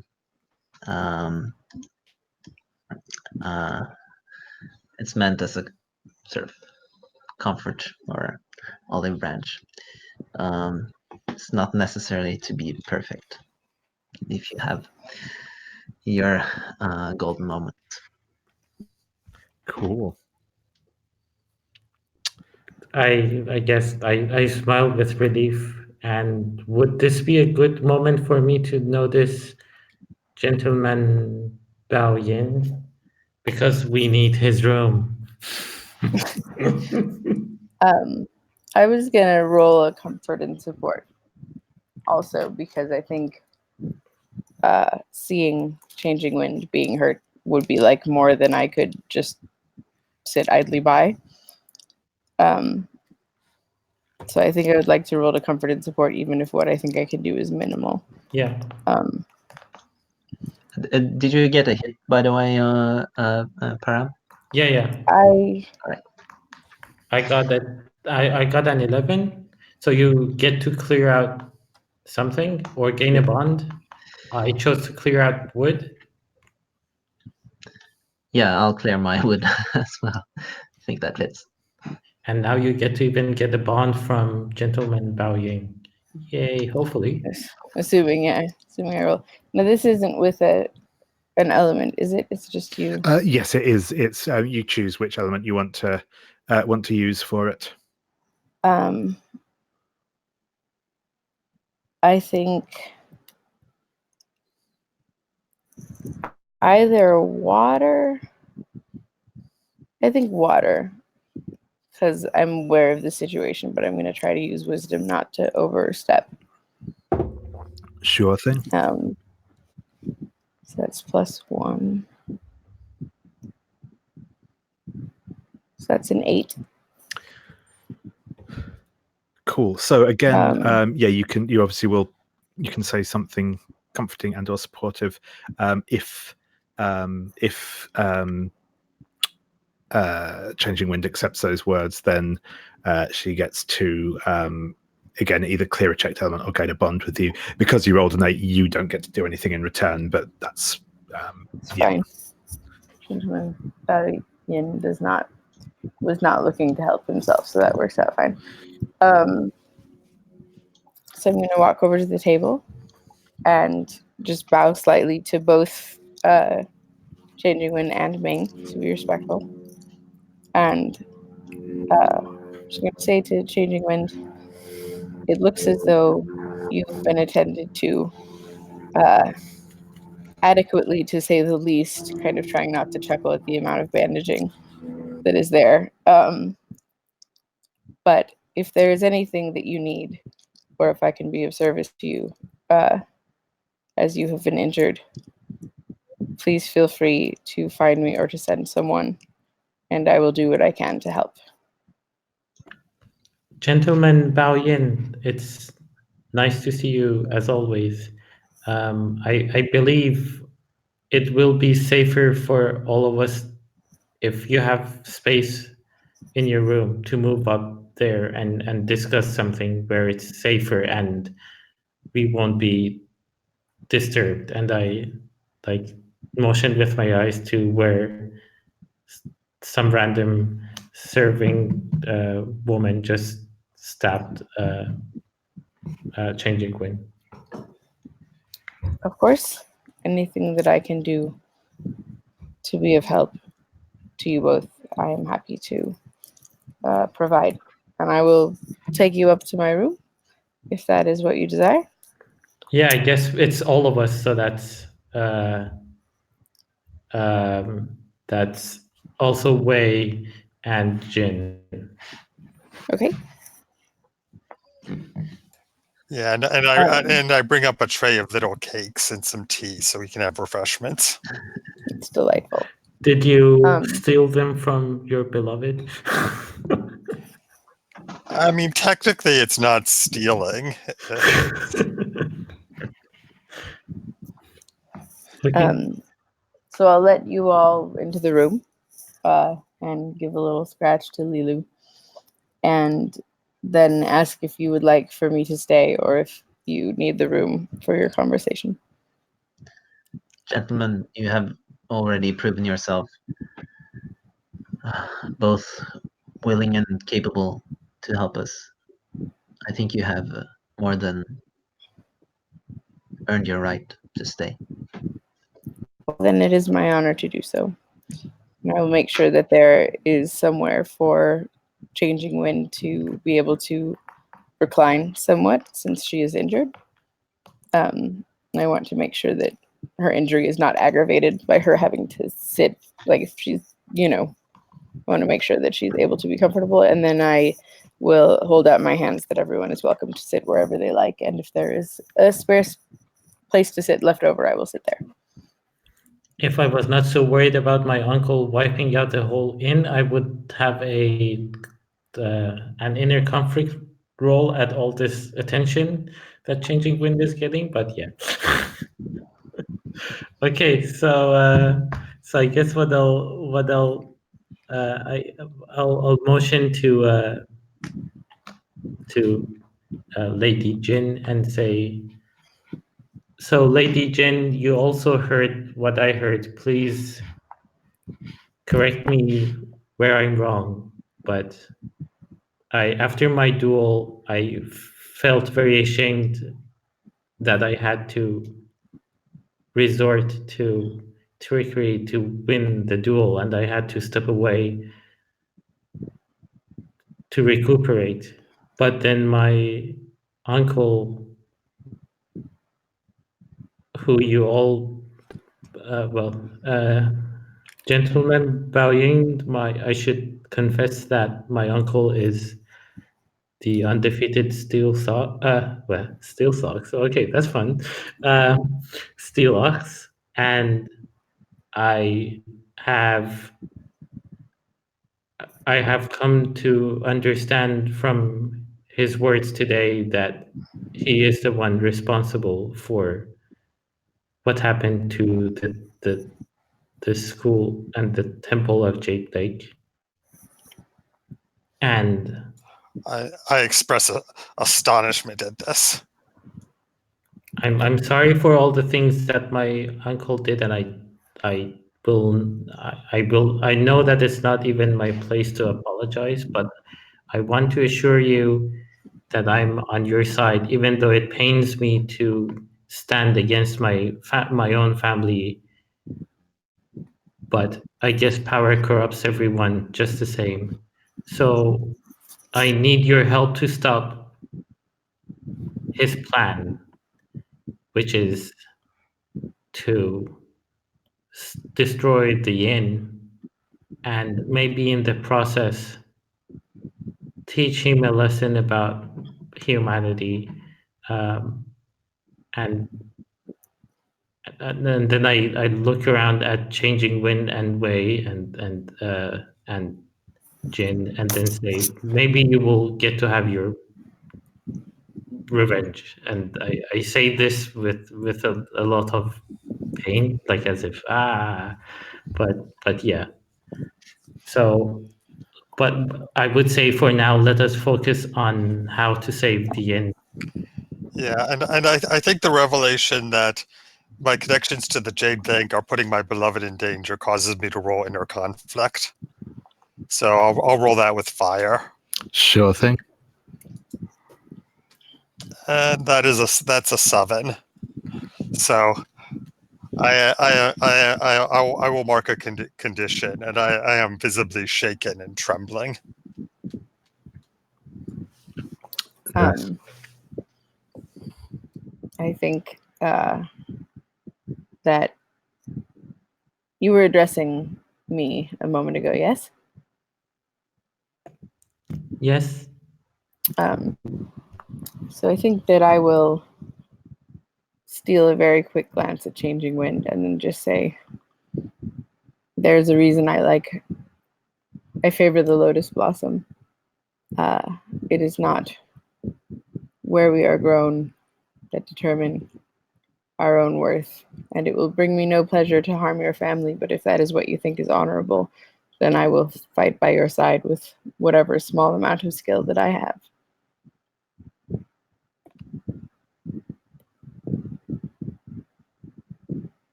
it's meant as a sort of comfort or olive branch. It's not necessarily to be perfect if you have your golden moment. Cool. I guess I smile with relief. And would this be a good moment for me to notice Gentleman Bao-Yin? Because we need his room. I was gonna roll a comfort and support also because I think seeing changing wind being hurt would be like more than I could just sit idly by. So I think I would like to roll to comfort and support, even if what I think I can do is minimal. Yeah. Did you get a hit, by the way, Param? Yeah. I got that. I got an 11. So you get to clear out something or gain a bond. I chose to clear out wood. Yeah, I'll clear my wood as well. I think that fits. And now you get to even get a bond from Gentleman Bao-Yin. Yay, hopefully. Assuming I roll. Now this isn't with an element, is it? It's just you. Yes, it is. It's you choose which element you want to use for it. I think either water. I think water, because I'm aware of the situation, but I'm going to try to use wisdom not to overstep. Sure thing. So that's +1. So that's an 8. Cool. So again, you can say something comforting and or supportive if Changing Wind accepts those words, then she gets to again either clear a checked element or gain a bond with you. Because you rolled an 8, you don't get to do anything in return, but that's fine. Gentleman Bao-Yin was not looking to help himself, so that works out fine. So I'm going to walk over to the table and just bow slightly to both Changing Wind and Ming to be respectful. And I'm just going to say to Changing Wind, it looks as though you've been attended to adequately, to say the least, kind of trying not to chuckle at the amount of bandaging that is there. But if there is anything that you need, or if I can be of service to you as you have been injured, please feel free to find me or to send someone, and I will do what I can to help. Gentleman Bao-Yin, it's nice to see you as always. I believe it will be safer for all of us if you have space in your room to move up there and discuss something where it's safer and we won't be disturbed. And I motioned with my eyes to where some random serving woman just stabbed Changing Wind. Of course, anything that I can do to be of help to you both, I am happy to provide. And I will take you up to my room, if that is what you desire. Yeah, I guess it's all of us, so that's also Wei and Jin. Okay. Yeah, and I bring up a tray of little cakes and some tea so we can have refreshments. It's delightful. Did you steal them from your beloved? I mean, technically, it's not stealing. Okay. So I'll let you all into the room and give a little scratch to Lilu, and then ask if you would like for me to stay or if you need the room for your conversation. Gentlemen, you have already proven yourself both willing and capable to help us. I think you have more than earned your right to stay. Well, then it is my honor to do so. And I will make sure that there is somewhere for Changing Wind to be able to recline somewhat since she is injured. And I want to make sure that her injury is not aggravated by her having to sit. Like if she's, I want to make sure that she's able to be comfortable. And then I will hold out my hands that everyone is welcome to sit wherever they like. And if there is a spare place to sit left over, I will sit there. If I was not so worried about my uncle wiping out the whole inn, I would have an inner conflict roll at all this attention that Changing Wind is getting, but yeah. Okay, so I guess I'll motion to Lady Jin and say, so Lady Jin, you also heard what I heard. Please correct me where I'm wrong. But after my duel, I felt very ashamed that I had to resort to treachery to win the duel, and I had to step away to recuperate. But then my uncle, who you all, gentlemen, Bao-Yin, I should confess that my uncle is the undefeated Steel Ox. Okay, that's fun. Steel Ox, and I have come to understand from his words today that he is the one responsible for what happened to the school and the temple of Jade Lake. And I express astonishment at this. I'm sorry for all the things that my uncle did, and I know that it's not even my place to apologize, but I want to assure you that I'm on your side, even though it pains me to stand against my own family. But I guess power corrupts everyone just the same. So I need your help to stop his plan, which is to destroy the yin, and maybe in the process teach him a lesson about humanity. And then I look around at Changing Wind and Wei and Jin, and then say, maybe you will get to have your revenge. And I say this with a lot of pain, like as if but yeah. So, but I would say for now, let us focus on how to save the end. Yeah, and I think the revelation that my connections to the Jade Bank are putting my beloved in danger causes me to roll inner conflict. So I'll roll that with fire. Sure thing. And that's a 7. So I will mark a condition, and I am visibly shaken and trembling. Yes. I think that you were addressing me a moment ago, yes? Yes. So I think that I will steal a very quick glance at Changing Wind and then just say, there's a reason I favor the Lotus Blossom. It is not where we are grown that determine our own worth, and it will bring me no pleasure to harm your family, but if that is what you think is honorable, then I will fight by your side with whatever small amount of skill that I have.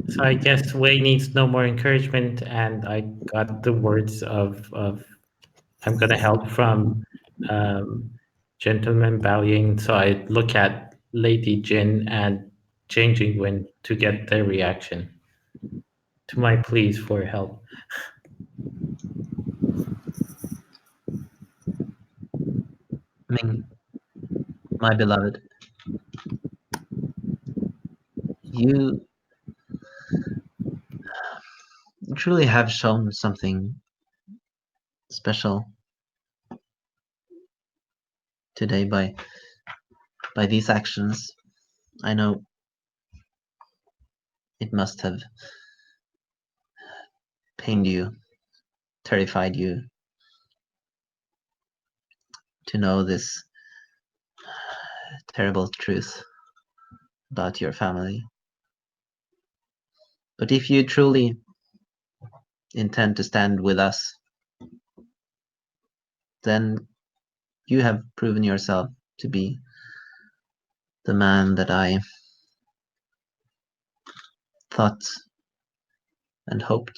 So I guess Wei needs no more encouragement, and I got the words of I'm gonna help from Gentleman Bao-Yin. So I look at Lady Jin and Changing Wind to get their reaction to my pleas for help. Ming, my beloved, you truly have shown something special today by these actions. I know it must have pained you, terrified you to know this terrible truth about your family. But if you truly intend to stand with us, then you have proven yourself to be the man that I thought and hoped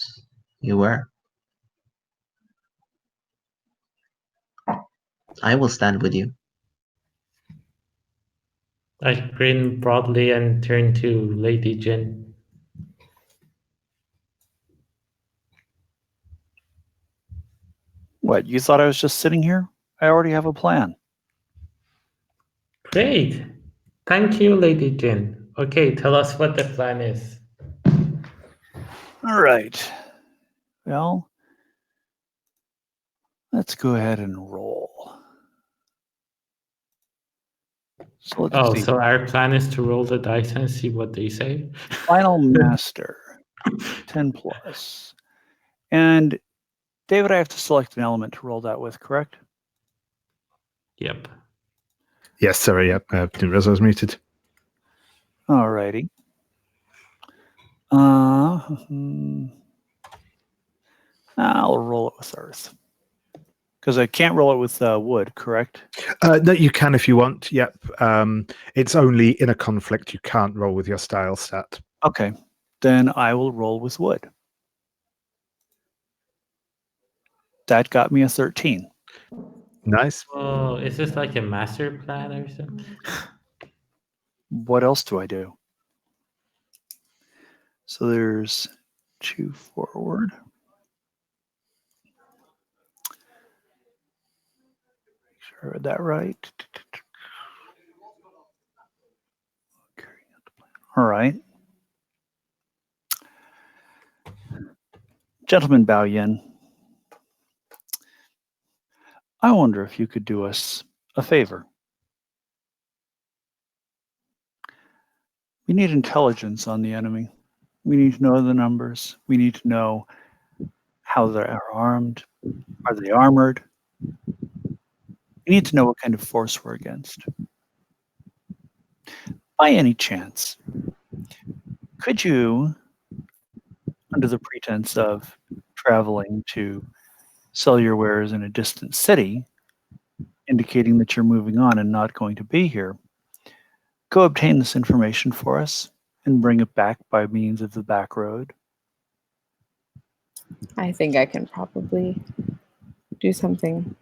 you were. I will stand with you. I grin broadly and turn to Lady Jin. What, you thought I was just sitting here? I already have a plan. Great. Thank you, Lady Jin. Okay, tell us what the plan is. All right. Well, let's go ahead and roll. So let's see. So our plan is to roll the dice and see what they say. Final master, 10 plus. And David, I have to select an element to roll that with, correct? Yep. Yes, sorry. Yep, I didn't realize I was muted. All righty. I'll roll it with earth. Because I can't roll it with wood, correct? No, you can if you want. Yep. It's only in a conflict you can't roll with your style stat. Okay. Then I will roll with wood. That got me a 13. Nice. Oh, is this like a master plan or something? What else do I do? So there's 2 forward. Make sure I read that right. All right. Gentleman Bao-Yin, I wonder if you could do us a favor. We need intelligence on the enemy. We need to know the numbers. We need to know how they are armed. Are they armored? We need to know what kind of force we're against. By any chance, could you, under the pretense of traveling to sell your wares in a distant city, indicating that you're moving on and not going to be here, go obtain this information for us and bring it back by means of the back road? I think I can probably do something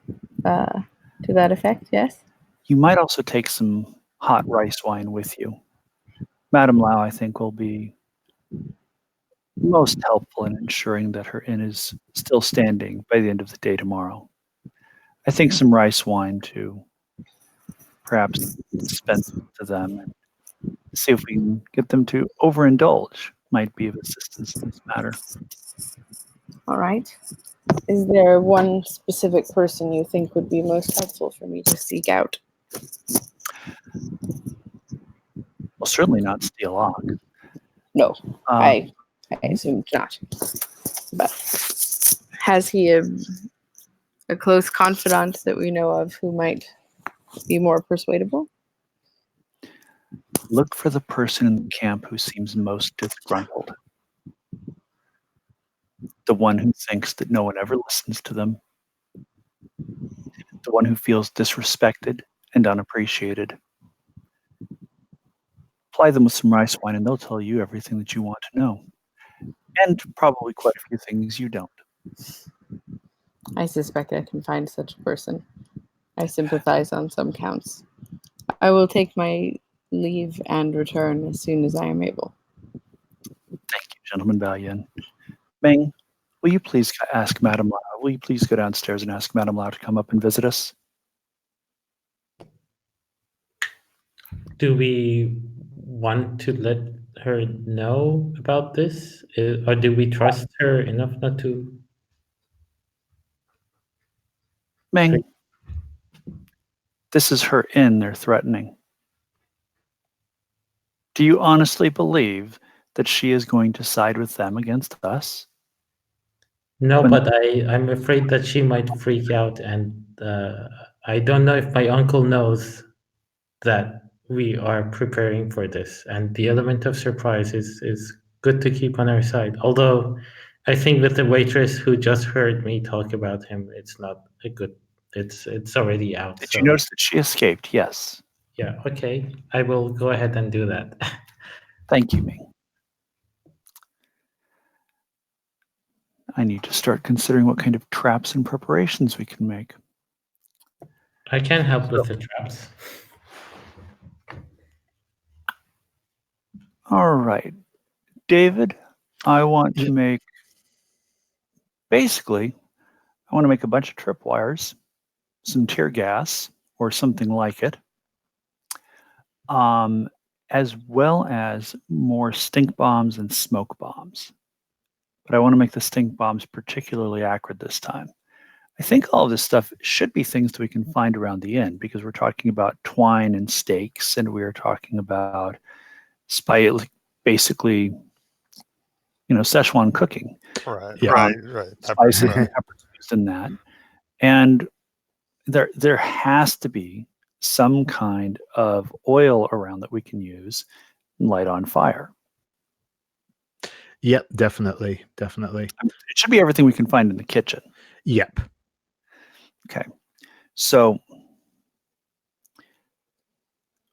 to that effect, yes? You might also take some hot rice wine with you. Madame Lau, I think, will be most helpful in ensuring that her inn is still standing by the end of the day tomorrow. I think some rice wine to perhaps dispense to them and see if we can get them to overindulge might be of assistance in this matter. All right. Is there one specific person you think would be most helpful for me to seek out? Well, certainly not Steel Ox. No, I assumed not. But has he a close confidant that we know of who might be more persuadable? Look for the person in the camp who seems most disgruntled. The one who thinks that no one ever listens to them. The one who feels disrespected and unappreciated. Apply them with some rice wine and they'll tell you everything that you want to know. And probably quite a few things you don't. I suspect I can find such a person. I sympathize on some counts. I will take my leave and return as soon as I am able. Thank you, Gentleman Bao-Yin. Ming, will you please ask Madame Lau? Will you please go downstairs and ask Madame Lau to come up and visit us? Do we want to let her know about this? Or do we trust her enough not to? Ming, this is her inn they're threatening. Do you honestly believe that she is going to side with them against us? No, but I'm afraid that she might freak out and I don't know if my uncle knows that we are preparing for this, and the element of surprise is good to keep on our side. Although I think with the waitress who just heard me talk about him, it's not a good. It's already out. Did So you notice that she escaped? Yes. yeah, okay. I will go ahead and do that. Thank you, Ming. I need to start considering what kind of traps and preparations we can make. I can help with the traps. All right. David, I want to make, basically, I want to make a bunch of tripwires, some tear gas, or something like it, as well as more stink bombs and smoke bombs. But I want to make the stink bombs particularly acrid this time. I think all of this stuff should be things that we can find around the inn, because we're talking about twine and stakes, and we're talking about basically, Szechuan cooking. Right. Spices and peppers used in that. And there has to be some kind of oil around that we can use and light on fire. Yep, definitely. It should be everything we can find in the kitchen. Yep. Okay. So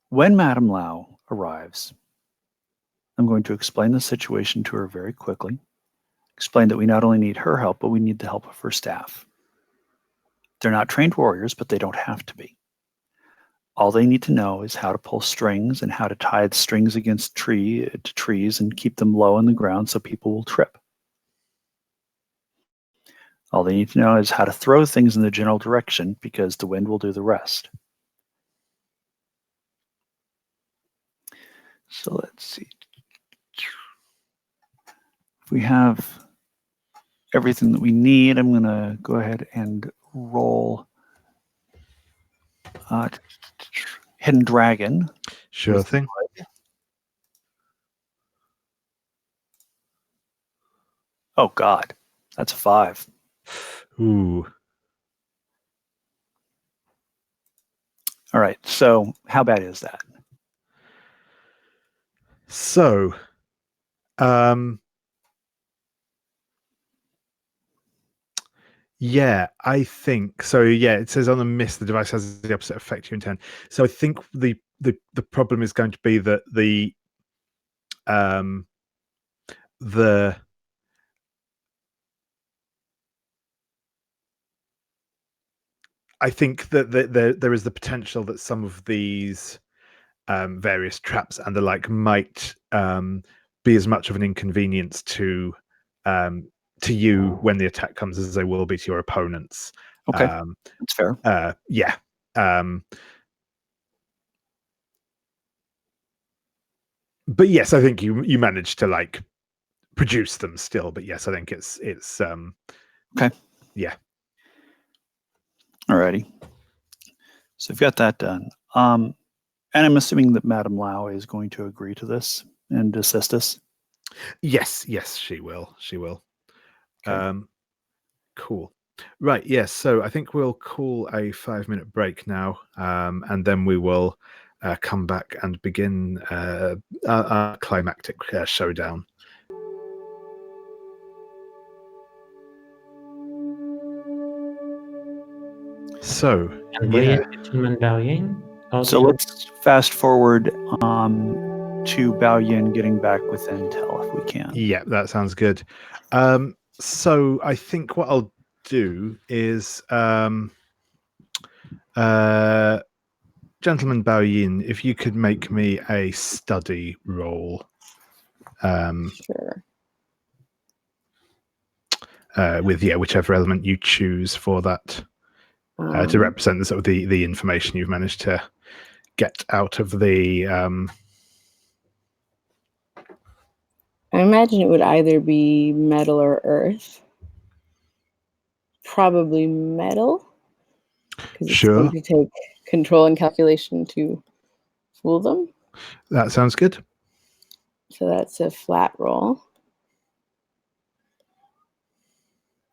when Madame Lau arrives, I'm going to explain the situation to her very quickly. Explain that we not only need her help, but we need the help of her staff. They're not trained warriors, but they don't have to be. All they need to know is how to pull strings and how to tie the strings against trees and keep them low on the ground so people will trip. All they need to know is how to throw things in the general direction, because the wind will do the rest. So let's see. If we have everything that we need, I'm going to go ahead and roll Hidden Dragon. Sure thing. Oh, God. That's a 5. Ooh. All right. So how bad is that? So, yeah, I think so. Yeah, it says on the miss, the device has the opposite effect you intend. So I think the problem is going to be that the I think that there is the potential that some of these various traps and the like might be as much of an inconvenience to you when the attack comes as they will be to your opponents. Okay, that's fair. Yeah. But yes, I think you managed to like produce them still. But yes, I think it's okay. Yeah. Alrighty. So we've got that done. And I'm assuming that Madame Lau is going to agree to this and assist us. Yes, she will. Okay. Cool. Right, yes. So I think we'll call a 5-minute break now, and then we will come back and begin our climactic showdown. So, and yeah. Gentleman Bao-Yin. So let's fast forward to Bao-Yin getting back with intel if we can. Yeah, that sounds good. So I think what I'll do is Gentleman Bao-Yin, if you could make me a study roll. Sure. With whichever element you choose for that to represent the sort of the information you've managed to get out of the I imagine it would either be metal or earth. Probably metal, because it's going to take control and calculation to fool them. That sounds good. So that's a flat roll.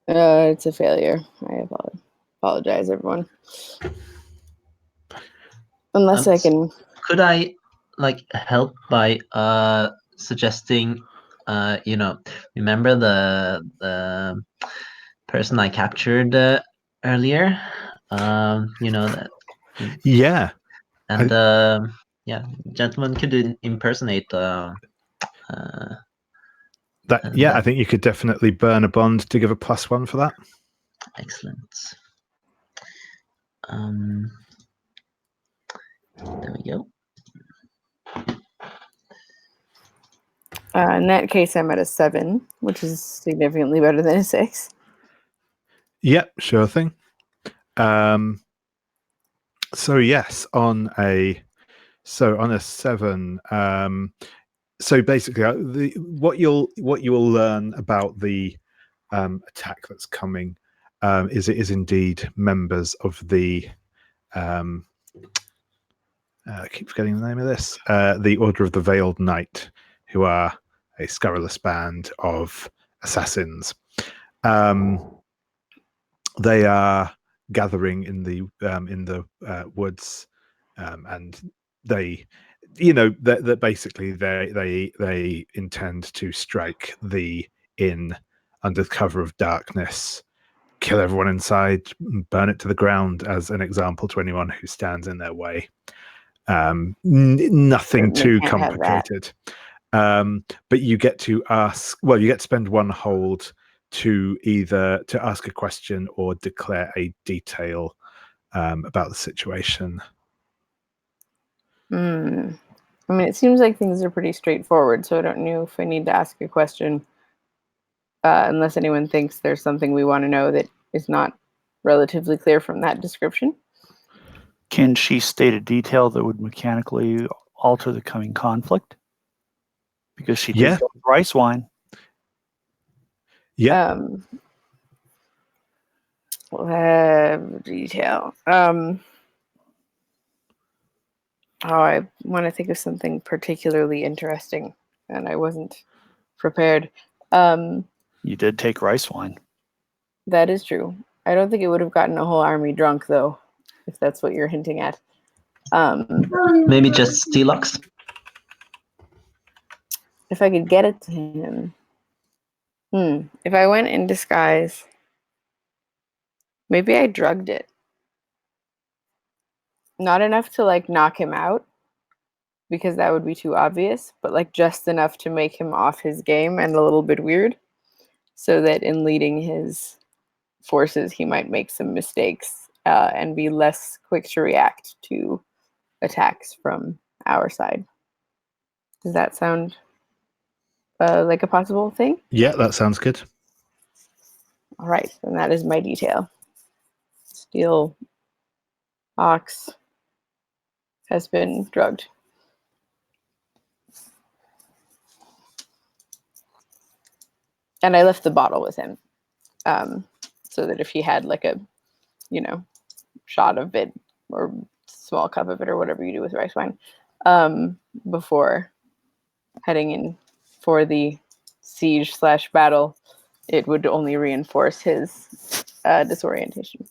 It's a failure. I apologize, everyone. Unless I can. Could I help by suggesting, remember the person I captured earlier? That. Yeah. And gentlemen could impersonate. I think you could definitely burn a bond to give a +1 for that. Excellent. There we go. In that case, I'm at a 7, which is significantly better than a 6. Yep, sure thing. So yes, on a 7. So basically, what you will learn about the attack that's coming is it is indeed members of the I keep forgetting the name of this. The Order of the Veiled Knight, who are a scurrilous band of assassins. They are gathering in the woods, and they, that basically they intend to strike the inn under cover of darkness, kill everyone inside, burn it to the ground as an example to anyone who stands in their way. Nothing too complicated. But you get to you get to spend 1 hold to either to ask a question or declare a detail about the situation. I mean, it seems like things are pretty straightforward, so I don't know if I need to ask a question unless anyone thinks there's something we want to know that is not relatively clear from that description. Can she state a detail that would mechanically alter the coming conflict? Because she did go with rice wine. Yeah. Detail. I want to think of something particularly interesting, and I wasn't prepared. You did take rice wine. That is true. I don't think it would have gotten a whole army drunk, though, if that's what you're hinting at. Maybe just Steel Ox. If I could get it to him. If I went in disguise, maybe I drugged it. Not enough to knock him out, because that would be too obvious, but just enough to make him off his game and a little bit weird, so that in leading his forces he might make some mistakes and be less quick to react to attacks from our side. Does that sound like a possible thing? Yeah, that sounds good. All right, and that is my detail. Steel Ox has been drugged. And I left the bottle with him, so that if he had a, shot of it or small cup of it or whatever you do with rice wine, before heading in for the siege/battle, it would only reinforce his disorientation.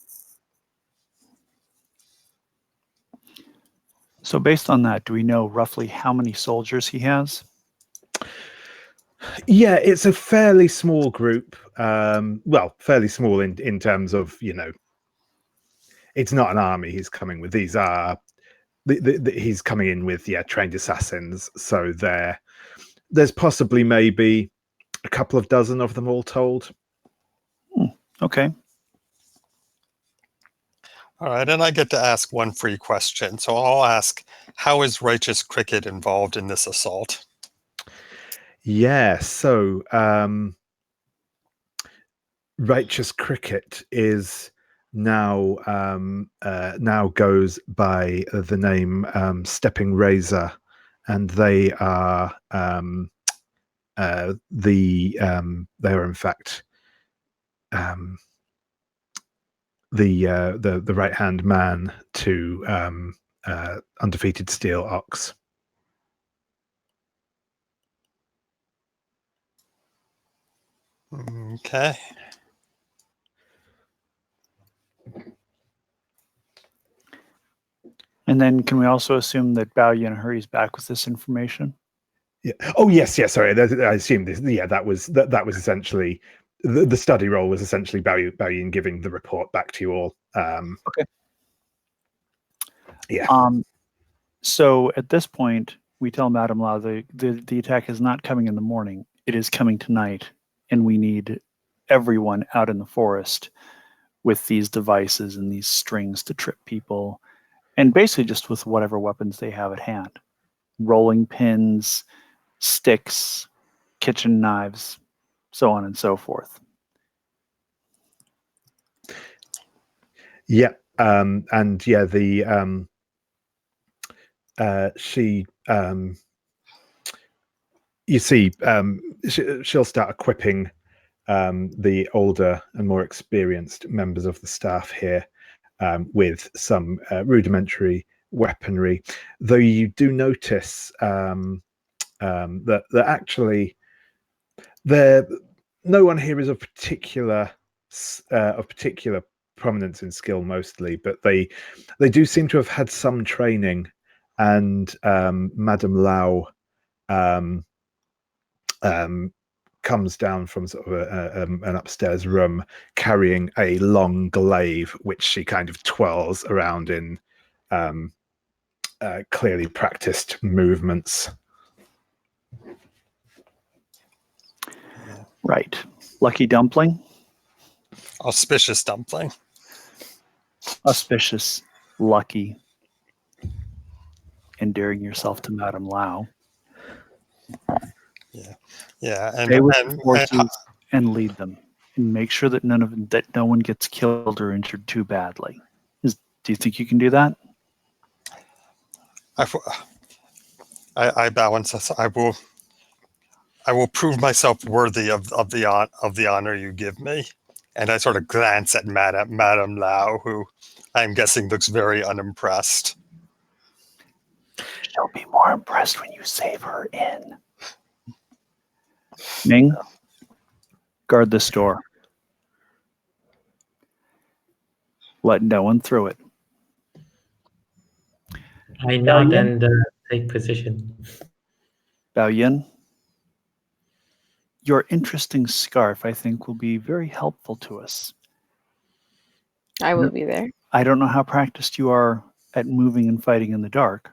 So based on that, do we know roughly how many soldiers he has? Yeah, it's a fairly small group. Fairly small in terms of, it's not an army he's coming with. These are he's coming in with trained assassins. So there's possibly maybe a couple of dozen of them all told. Okay. All right, and I get to ask one free question. So I'll ask, how is Righteous Cricket involved in this assault? Yeah, so Righteous Cricket is now goes by the name Stepping Razor, and they are they are in fact the right hand man to Undefeated Steel Ox. Okay. And then can we also assume that Bao-Yin hurries back with this information? Yeah. Oh yes, yes. Sorry, I assume this. Yeah, that was essentially the study role was essentially Bao-Yin giving the report back to you all. Okay. Yeah. So at this point, we tell Madame Lau the attack is not coming in the morning. It is coming tonight, and we need everyone out in the forest with these devices and these strings to trip people, and basically just with whatever weapons they have at hand. Rolling pins, sticks, kitchen knives, so on and so forth. Yeah. And yeah, she you see she'll start equipping the older and more experienced members of the staff here with some rudimentary weaponry, though you do notice that actually no one here is of particular prominence in skill mostly, but they do seem to have had some training, and Madame Lau comes down from sort of an upstairs room carrying a long glaive, which she kind of twirls around in clearly practiced movements. Right. Lucky dumpling. Auspicious dumpling. Auspicious, lucky, endearing yourself to Madame Lau. Yeah, Stay with the forces and lead them, and make sure that no one gets killed or injured too badly. Do you think you can do that? I bow and says, I will prove myself worthy of the honor you give me. And I sort of glance at Madame Lau, who I'm guessing looks very unimpressed. She'll be more impressed when you save her in. Ming, guard this door. Let no one through it. I nod and take position. Bao-Yin, your interesting scarf, I think, will be very helpful to us. I will be there. I don't know how practiced you are at moving and fighting in the dark,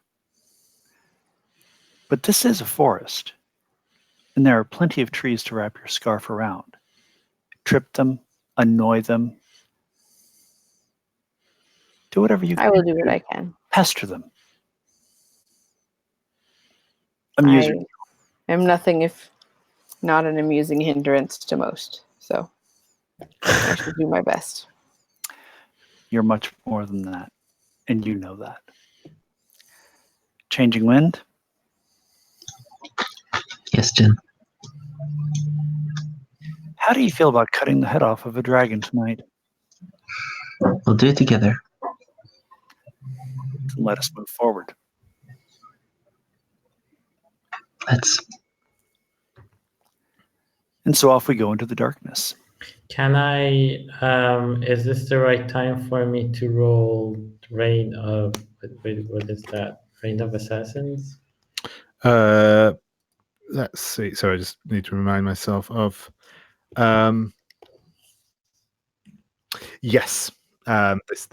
but this is a forest, and there are plenty of trees to wrap your scarf around. Trip them, annoy them. Do whatever you can. I will do what I can. Pester them. Amuse I am nothing if not an amusing hindrance to most, so I should do my best. You're much more than that, and you know that. Changing wind? Yes, Jin. How do you feel about cutting the head off of a dragon tonight? We'll do it together. Let us move forward. Let's. And so off we go into the darkness. Can I, is this the right time for me to roll Reign of, what is that? Reign of Assassins? Let's see. So I just need to remind myself of. Yes. This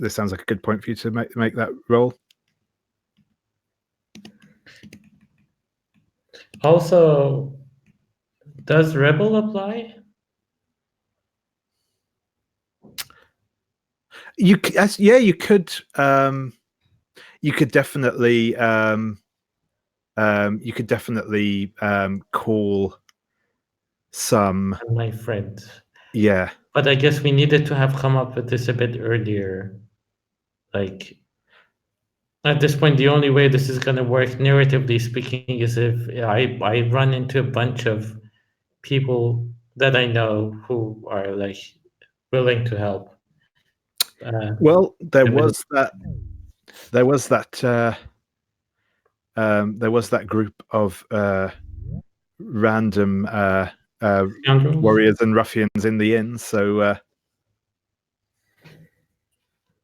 sounds like a good point for you to make that roll. Also, does Rebel apply? You could. You could definitely. You could definitely call some. My friend. Yeah. But I guess we needed to have come up with this a bit earlier. Like, at this point, the only way this is going to work, narratively speaking, is if I run into a bunch of people that I know who are like willing to help. Well, there was that group of random warriors and ruffians in the inn. So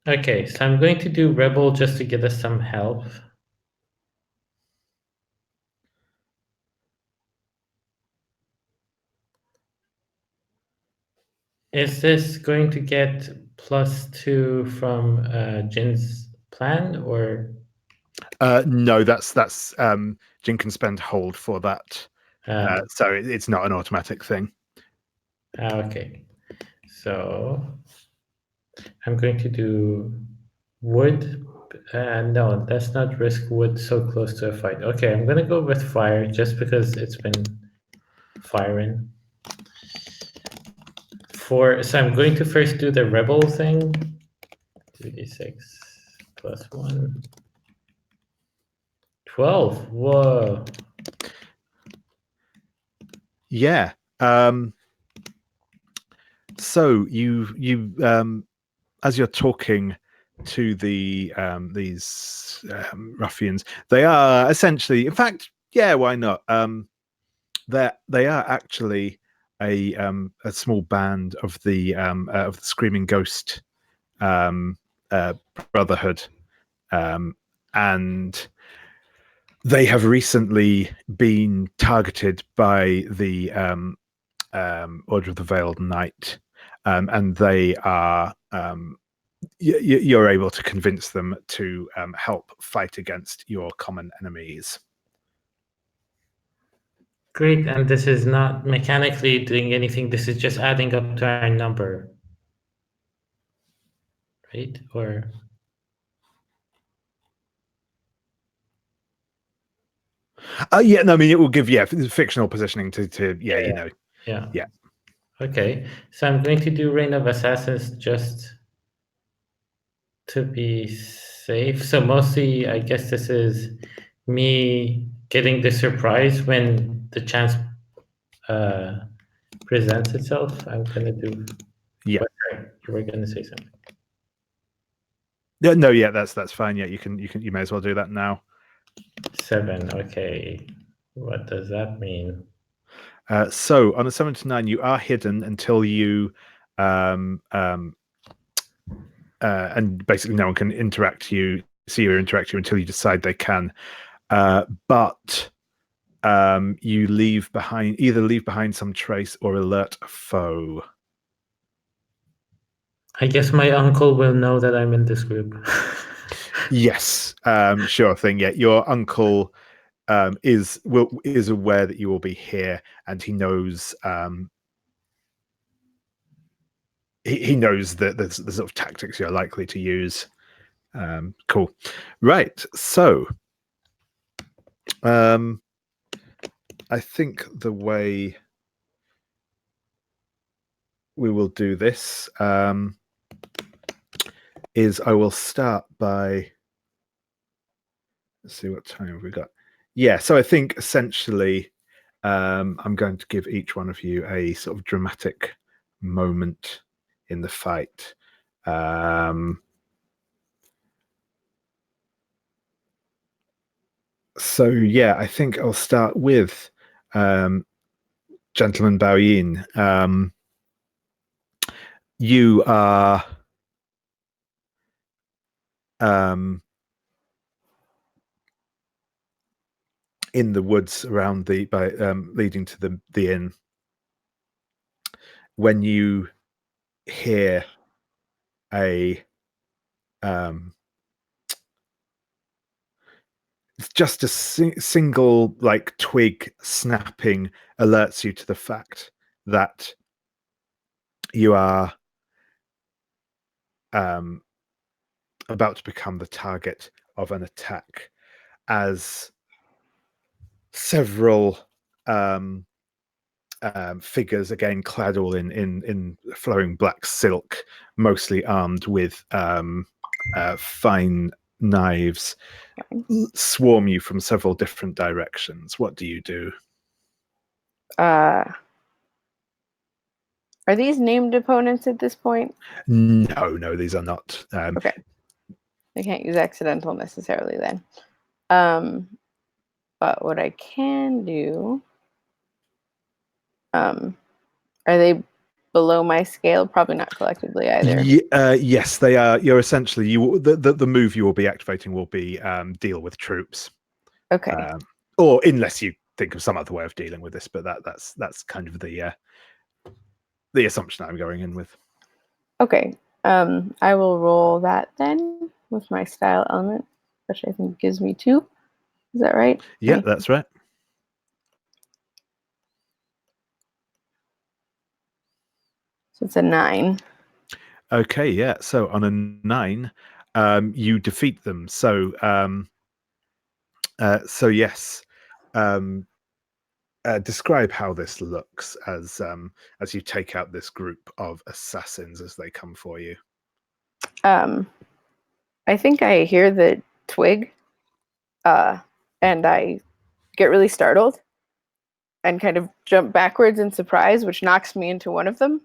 Okay, so I'm going to do rebel just to get us some help. Is this going to get +2 from Jin's plan, or? No, that's Jin can spend hold for that, so it's not an automatic thing. Okay, so I'm going to do wood. No, let's not risk wood so close to a fight. Okay, I'm gonna go with fire just because it's been firing. So I'm going to first do the rebel thing. 2d6 +1. 12. Whoa. Yeah. So you as you're talking to the these ruffians, they are essentially, in fact, yeah, why not? They are actually a small band of the Screaming Ghost Brotherhood, and they have recently been targeted by the Order of the Veiled Knight, and they are. You're able to convince them to help fight against your common enemies. Great, and this is not mechanically doing anything. This is just adding up to our number, right? Or Yeah, no, I mean it will give fictional positioning to yeah. Yeah. Okay, so I'm going to do Reign of Assassins just to be safe. So mostly, I guess this is me getting the surprise when the chance presents itself. I'm gonna do. Yeah. Sorry, you were gonna say something. No, yeah, that's fine. Yeah, you may as well do that now. 7. Okay, what does that mean? So on a 7 to 9, you are hidden until you and basically no one can see you or interact you until you decide they can. But you either leave behind some trace or alert a foe. I guess my uncle will know that I'm in this group. Yes, sure thing. Yeah, your uncle is aware that you will be here, and he knows he knows the sort of tactics you're likely to use. Cool, right? So, I think the way we will do this is I will start by, let's see, what time have we got? Yeah, so I think essentially I'm going to give each one of you a sort of dramatic moment in the fight. So yeah, I think I'll start with Gentleman Bao-Yin. You are in the woods around leading to the inn when you hear a just a single like twig snapping alerts you to the fact that you are about to become the target of an attack, as several figures, again clad all in flowing black silk, mostly armed with fine knives, swarm you from several different directions. What do you do? Are these named opponents at this point? No, these are not. Okay. I can't use accidental necessarily then. But what I can do, are they below my scale? Probably not collectively either. Yes, they are. You're essentially the move you will be activating will be deal with troops. Okay. Or unless you think of some other way of dealing with this, but that's kind of the assumption I'm going in with. Okay. I will roll that then with my style element, which I think gives me 2. Is that right? Yeah, that's right. So it's a 9. Okay, yeah. So on a 9, you defeat them. So yes. Describe how this looks as you take out this group of assassins as they come for you. I think I hear the twig, and I get really startled and kind of jump backwards in surprise, which knocks me into one of them.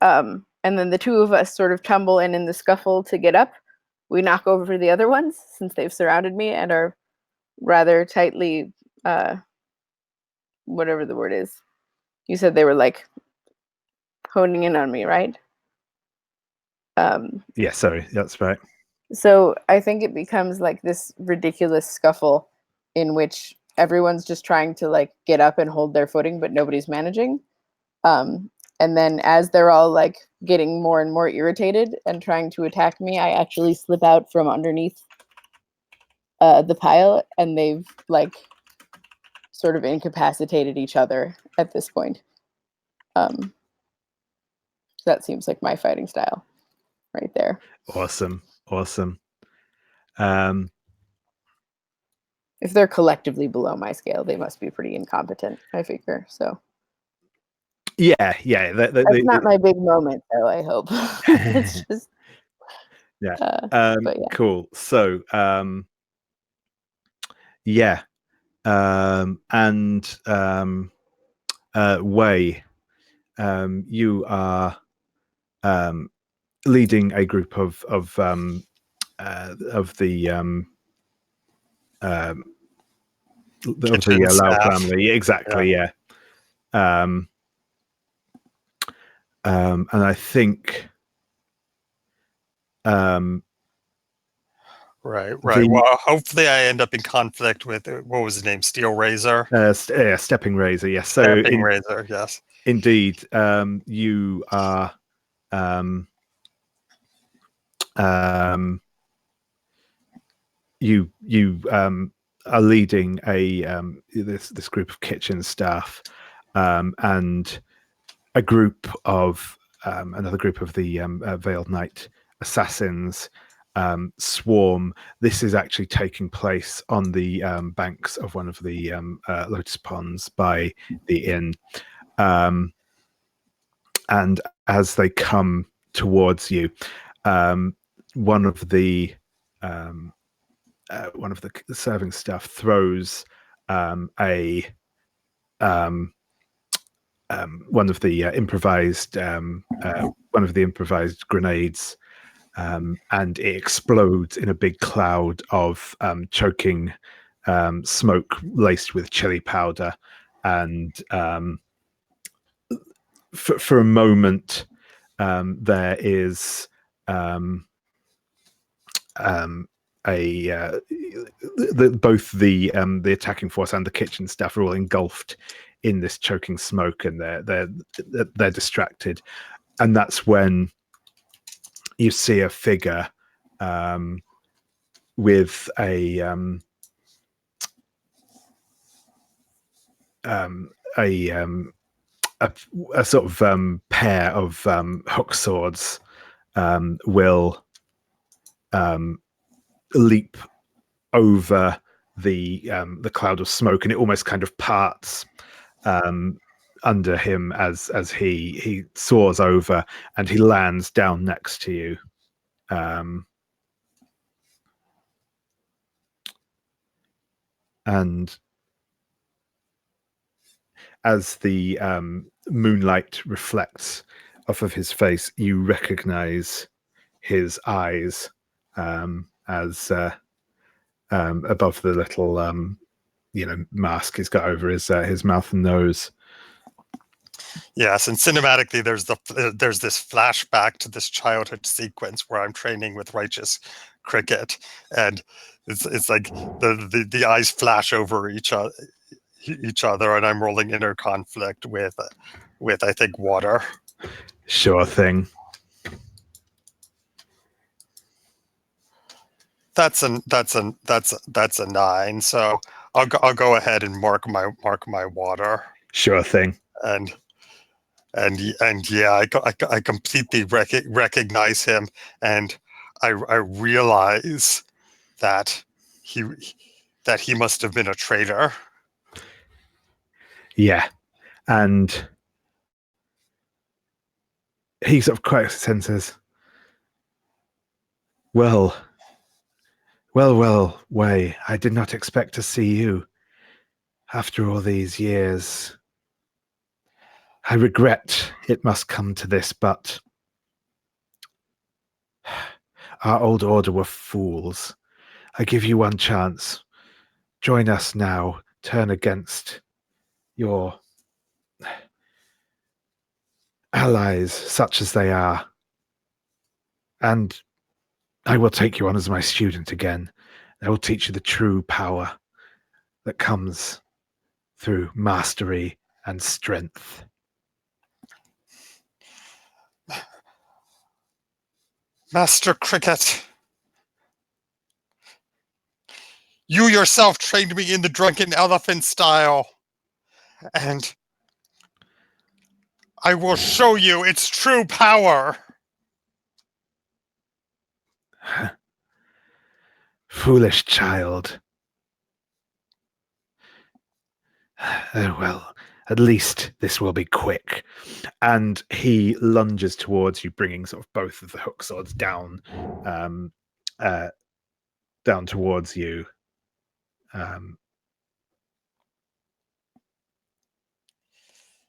And then the 2 of us sort of tumble in the scuffle to get up. We knock over the other ones since they've surrounded me and are rather tightly, whatever the word is. You said they were like honing in on me, right? Yeah, sorry, that's right. So I think it becomes like this ridiculous scuffle in which everyone's just trying to like get up and hold their footing, but nobody's managing. And then as they're all like getting more and more irritated and trying to attack me, I actually slip out from underneath the pile, and they've like sort of incapacitated each other at this point. That seems like my fighting style right there. Awesome. If they're collectively below my scale, they must be pretty incompetent, I figure. So Yeah. that's not my big moment, though. I hope. It's just yeah. but yeah. Cool. So yeah. And Wei, you are leading a group of the Lao family. Exactly. Yeah. And I think right. Well, hopefully I end up in conflict with what was his name? Steel Razor. Stepping Razor. Yes. So Stepping Razor. Yes. Indeed, you are. You are leading this group of kitchen staff, and a group of another group of the Veiled Knight assassins swarm. This is actually taking place on the banks of one of the Lotus ponds by the inn, and as they come towards you, one of the serving staff throws one of the improvised grenades, and it explodes in a big cloud of choking smoke laced with chili powder, and for a moment there is both the attacking force and the kitchen staff are all engulfed in this choking smoke, and they're distracted, and that's when you see a figure with a sort of pair of hook swords will leap over the cloud of smoke, and it almost kind of parts under him as he soars over, and he lands down next to you. And as the moonlight reflects off of his face, you recognize his eyes as above the little mask he's got over his mouth and nose. Yes, and cinematically, there's this flashback to this childhood sequence where I'm training with righteous cricket, and it's like the eyes flash over each other, and I'm rolling inner conflict with I think water. Sure thing. That's a 9. So I'll go ahead and mark my water. Sure thing. And yeah, I completely recognize him, and I realize that he must have been a traitor. Yeah, and he sort of quite senses. Well, Wei, I did not expect to see you after all these years. I regret it must come to this, but our old order were fools. I give you one chance. Join us now. Turn against your allies, such as they are. And I will take you on as my student again. I will teach you the true power that comes through mastery and strength. Master Cricket, you yourself trained me in the drunken elephant style, and I will show you its true power. Foolish child. Well, at least this will be quick. And he lunges towards you, bringing sort of both of the hook swords down, down towards you.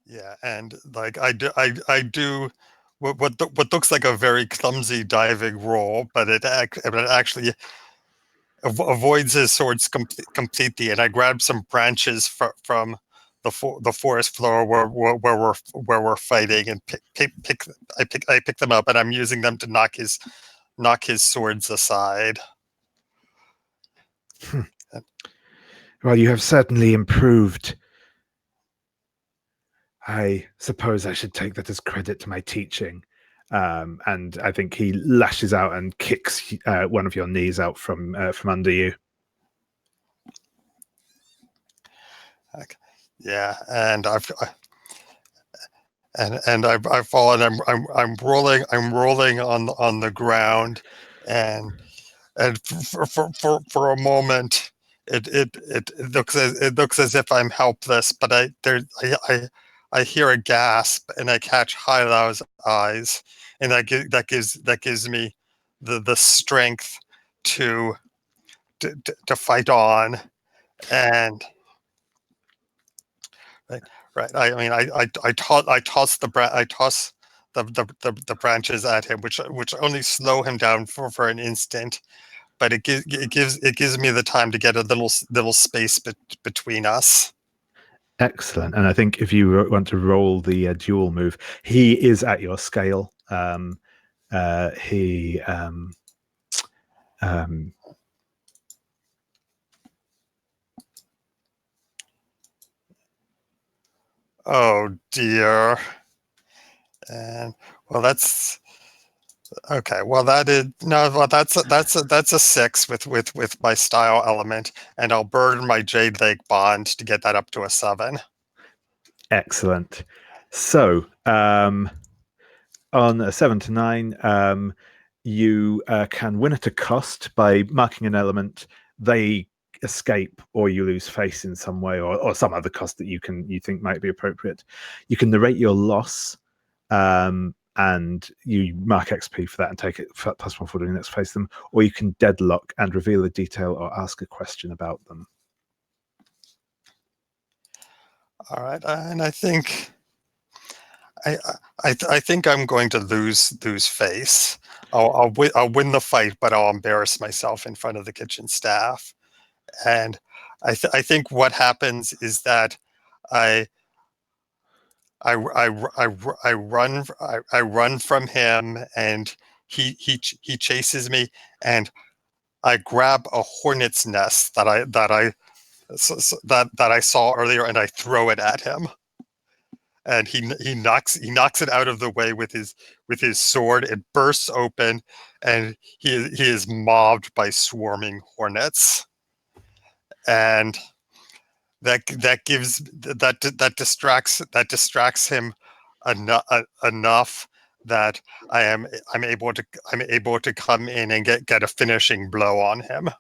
Yeah, and like I do what looks like a very clumsy diving roll, but it actually avoids his swords completely. And I grab some branches from the forest floor where we're fighting, and I pick them up, and I'm using them to knock his swords aside. Well, you have certainly improved. I suppose I should take that as credit to my teaching. And I think he lashes out and kicks one of your knees out from under you. Okay. Yeah, and I've fallen. I'm rolling on the ground, and for a moment, it looks as if I'm helpless. But I hear a gasp, and I catch Hylao's eyes, and that gives me the strength to fight on, and right. I mean, I toss the branches at him, which only slow him down for an instant, but it gives me the time to get a little space between us. Excellent. And I think if you want to roll the duel move, he is at your scale. Oh dear. And well, that's okay. Well, that's a 6 with my style element, and I'll burn my Jade Lake bond to get that up to a 7. Excellent. So on a 7 to 9, you can win at a cost by marking an element. They escape, or you lose face in some way, or some other cost that you think might be appropriate. You can narrate your loss, and you mark XP for that and take it +1 for doing next face them, or you can deadlock and reveal a detail or ask a question about them. All right, and I think I think I'm going to lose face. I'll win the fight, but I'll embarrass myself in front of the kitchen staff. And I think what happens is that I I run from him, and he chases me, and I grab a hornet's nest that I saw earlier, and I throw it at him, and he knocks it out of the way with his sword. It bursts open, and he is mobbed by swarming hornets, and that distracts him enough that I'm able to come in and get a finishing blow on him.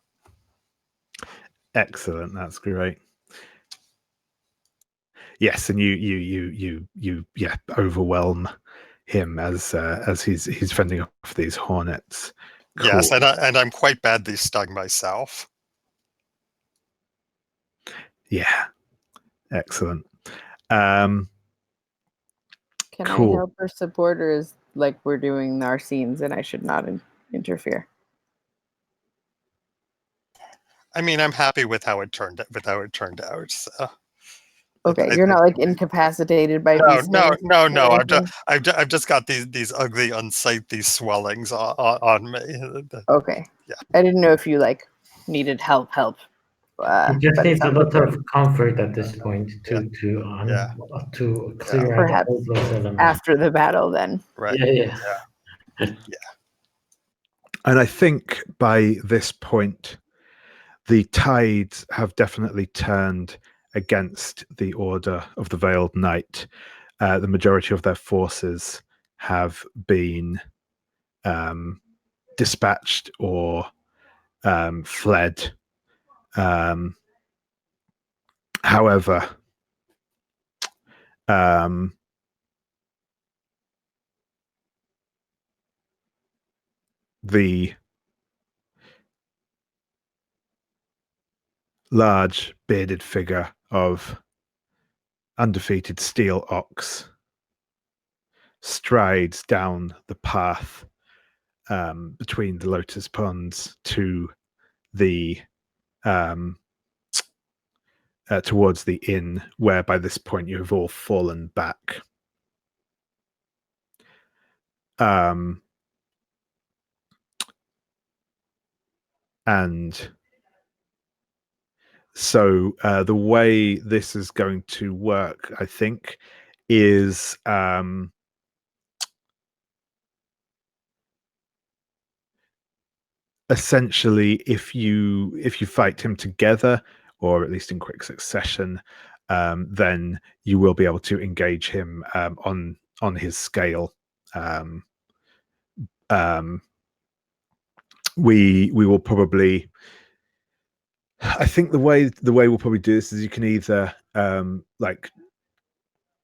Excellent. That's great. Yes, and you overwhelm him as he's fending off these hornets. Cool. Yes, and I'm quite badly stung myself. Yeah. Excellent. Can Cool. I help or support, or is like we're doing our scenes and I should not interfere? I mean, I'm happy with how it turned out. So. Okay, you're not like incapacitated by No. anything? I've just got these ugly, unsightly swellings on me. Okay. Yeah. I didn't know if you like needed help. He just But it needs a sounds lot like of comfort at this point to clear out the perhaps wordless element. after the battle then. Right. Yeah. And I think by this point, the tides have definitely turned against the Order of the Veiled Knight. The majority of their forces have been dispatched or fled. However, the large bearded figure of Undefeated Steel Ox strides down the path between the Lotus ponds to the towards the inn, where by this point you have all fallen back. And so the way this is going to work, I think, is essentially if you fight him together, or at least in quick succession, then you will be able to engage him on his scale. We will probably, I think the way we'll probably do this is you can either like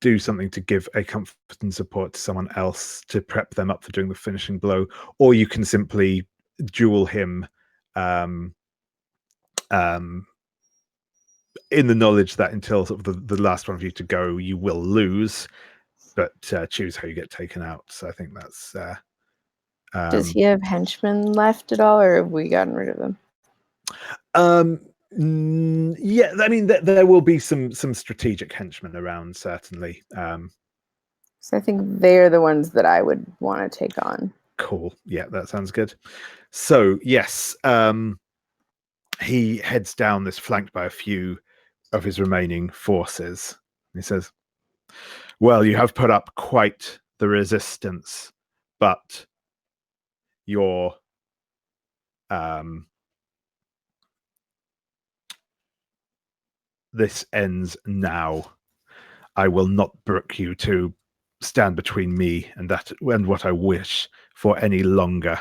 do something to give a comfort and support to someone else to prep them up for doing the finishing blow, or you can simply duel him in the knowledge that until sort of the last one of you to go, you will lose, but choose how you get taken out. So I think that's Does he have henchmen left at all, or have we gotten rid of them? Yeah, I mean there will be some strategic henchmen around, certainly. So I think they're the ones that I would want to take on. Cool. Yeah, that sounds good. So yes, he heads down this, flanked by a few of his remaining forces. He says, "Well, you have put up quite the resistance, but your this ends now. I will not brook you to stand between me and what I wish for any longer."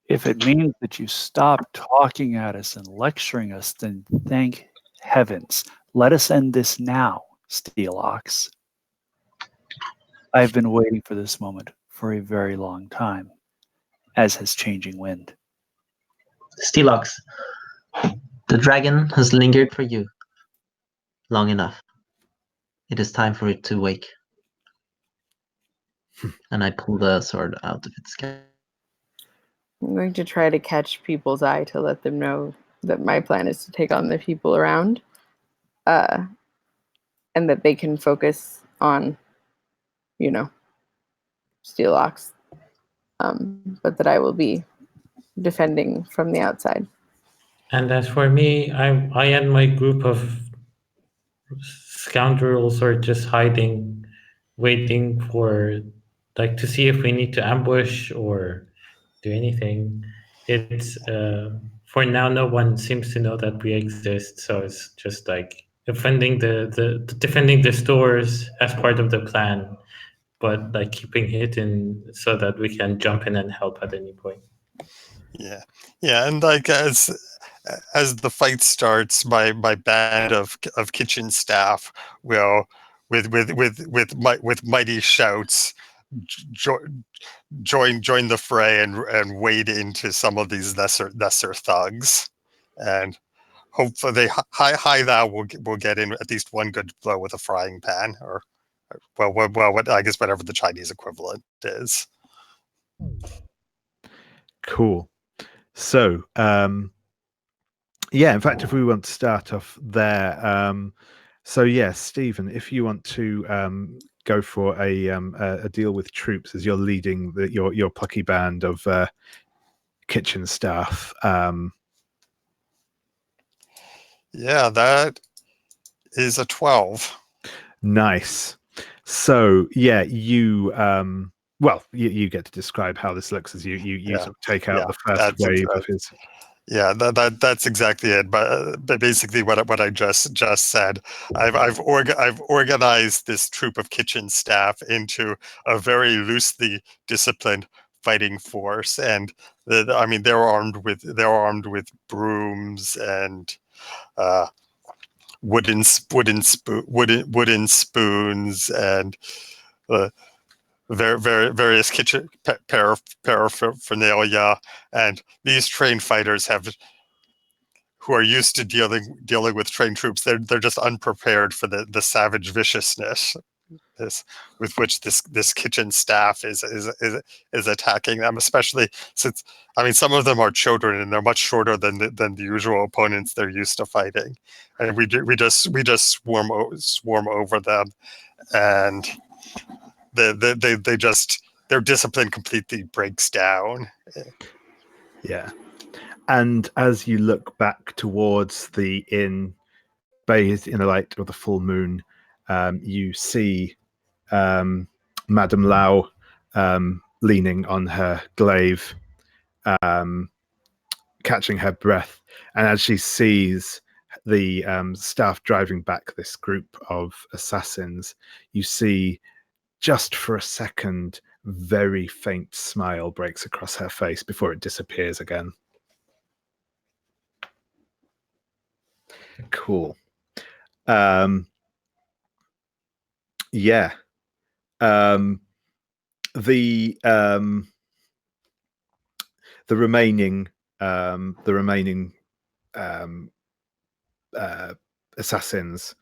If it means that you stop talking at us and lecturing us, then thank heavens. Let us end this now, Steel Ox. I've been waiting for this moment for a very long time, as has Changing Wind. Steel Ox, the dragon has lingered for you long enough. It is time for it to wake. And I pull the sword out of its scabbard. I'm going to try to catch people's eye to let them know that my plan is to take on the people around. And and that they can focus on, Steel Ox, but that I will be defending from the outside. And as for me, I and my group of scoundrels are just hiding, waiting for to see if we need to ambush or do anything. It's for now no one seems to know that we exist, so it's just defending defending the stores as part of the plan, but keeping hidden so that we can jump in and help at any point. Yeah, and as the fight starts, my band of kitchen staff will, with mighty shouts, join the fray and wade into some of these lesser thugs, and hopefully high thou will get in at least one good blow with a frying pan, or what I guess whatever the Chinese equivalent is. Cool. So, in fact, if we want to start off there, Stephen, if you want to go for a deal with troops as you're leading your plucky band of kitchen staff. That is a 12. Nice. So, you you get to describe how this looks as you sort of take out the first wave of his. Yeah, that's exactly it. But basically, what I just said, I've organized this troop of kitchen staff into a very loosely disciplined fighting force, and they're armed with brooms and wooden spoons and various kitchen paraphernalia, and these trained fighters who are used to dealing with trained troops. They're just unprepared for the savage viciousness with which this kitchen staff is attacking them, especially since some of them are children and they're much shorter than the usual opponents they're used to fighting, and we just swarm over them, and their discipline completely breaks down. Yeah. And as you look back towards the inn, bathed in the light of the full moon, you see Madame Lau leaning on her glaive, catching her breath. And as she sees the staff driving back this group of assassins, you see, just for a second, very faint smile breaks across her face before it disappears again. Cool. The remaining assassins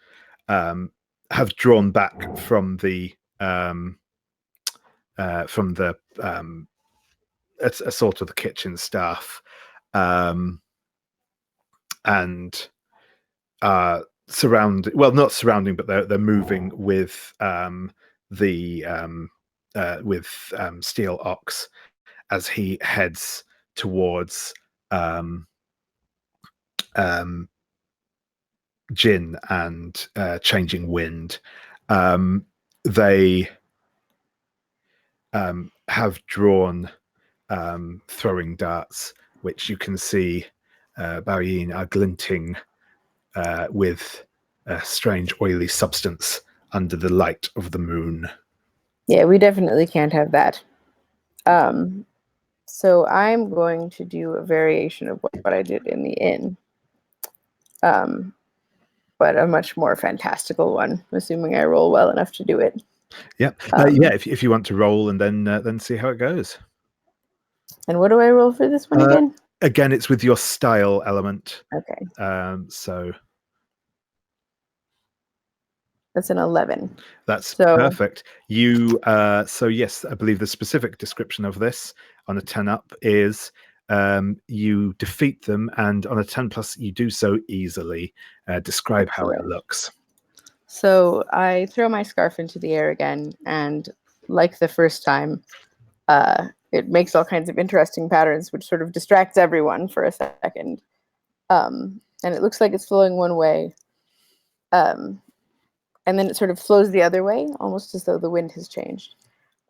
have drawn back from the assault of the kitchen staff, and not surrounding, but they're moving with Steel Ox as he heads towards Jin and Changing Wind. They have drawn throwing darts, which you can see Bao-Yin are glinting with a strange oily substance under the light of the moon. Yeah, we definitely can't have that. So I'm going to do a variation of what I did in the inn, but a much more fantastical one, assuming I roll well enough to do it. Yep. If you want to roll and then see how it goes. And what do I roll for this one again? Again, it's with your style element. Okay. So that's an 11. That's perfect. You yes, I believe the specific description of this on a 10 up is you defeat them, and on a 10 plus you do so easily. Describe how it looks. So I throw my scarf into the air again, and like the first time, it makes all kinds of interesting patterns, which sort of distracts everyone for a second. And it looks like it's flowing one way. And then it sort of flows the other way, almost as though the wind has changed.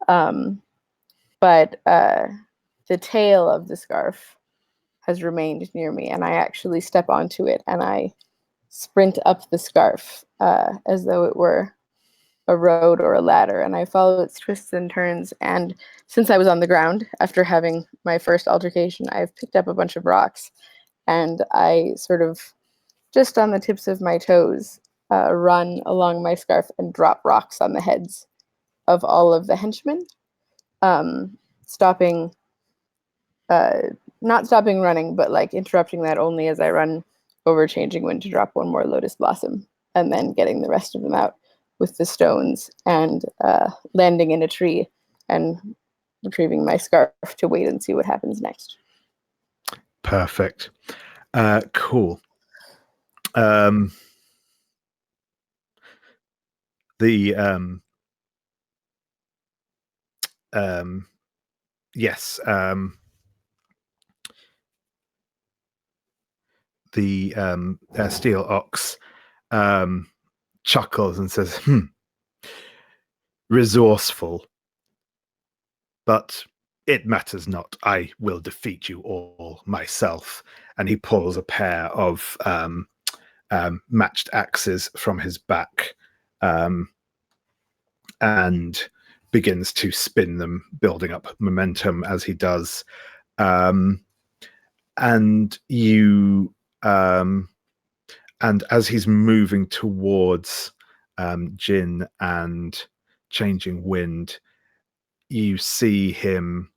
But the tail of the scarf has remained near me, and I actually step onto it, and I sprint up the scarf as though it were a road or a ladder, and I follow its twists and turns. And since I was on the ground after having my first altercation, I've picked up a bunch of rocks, and I sort of, just on the tips of my toes, run along my scarf and drop rocks on the heads of all of the henchmen, stopping, not stopping running, but like interrupting that only as I run over Changing Wind to drop one more Lotus Blossom, and then getting the rest of them out with the stones, and landing in a tree and retrieving my scarf to wait and see what happens next. Perfect. Cool. Yes. The Steel Ox chuckles and says, resourceful, but it matters not. I will defeat you all myself. And he pulls a pair of matched axes from his back and begins to spin them, building up momentum as he does. And you, and as he's moving towards Jin and Changing Wind, you see him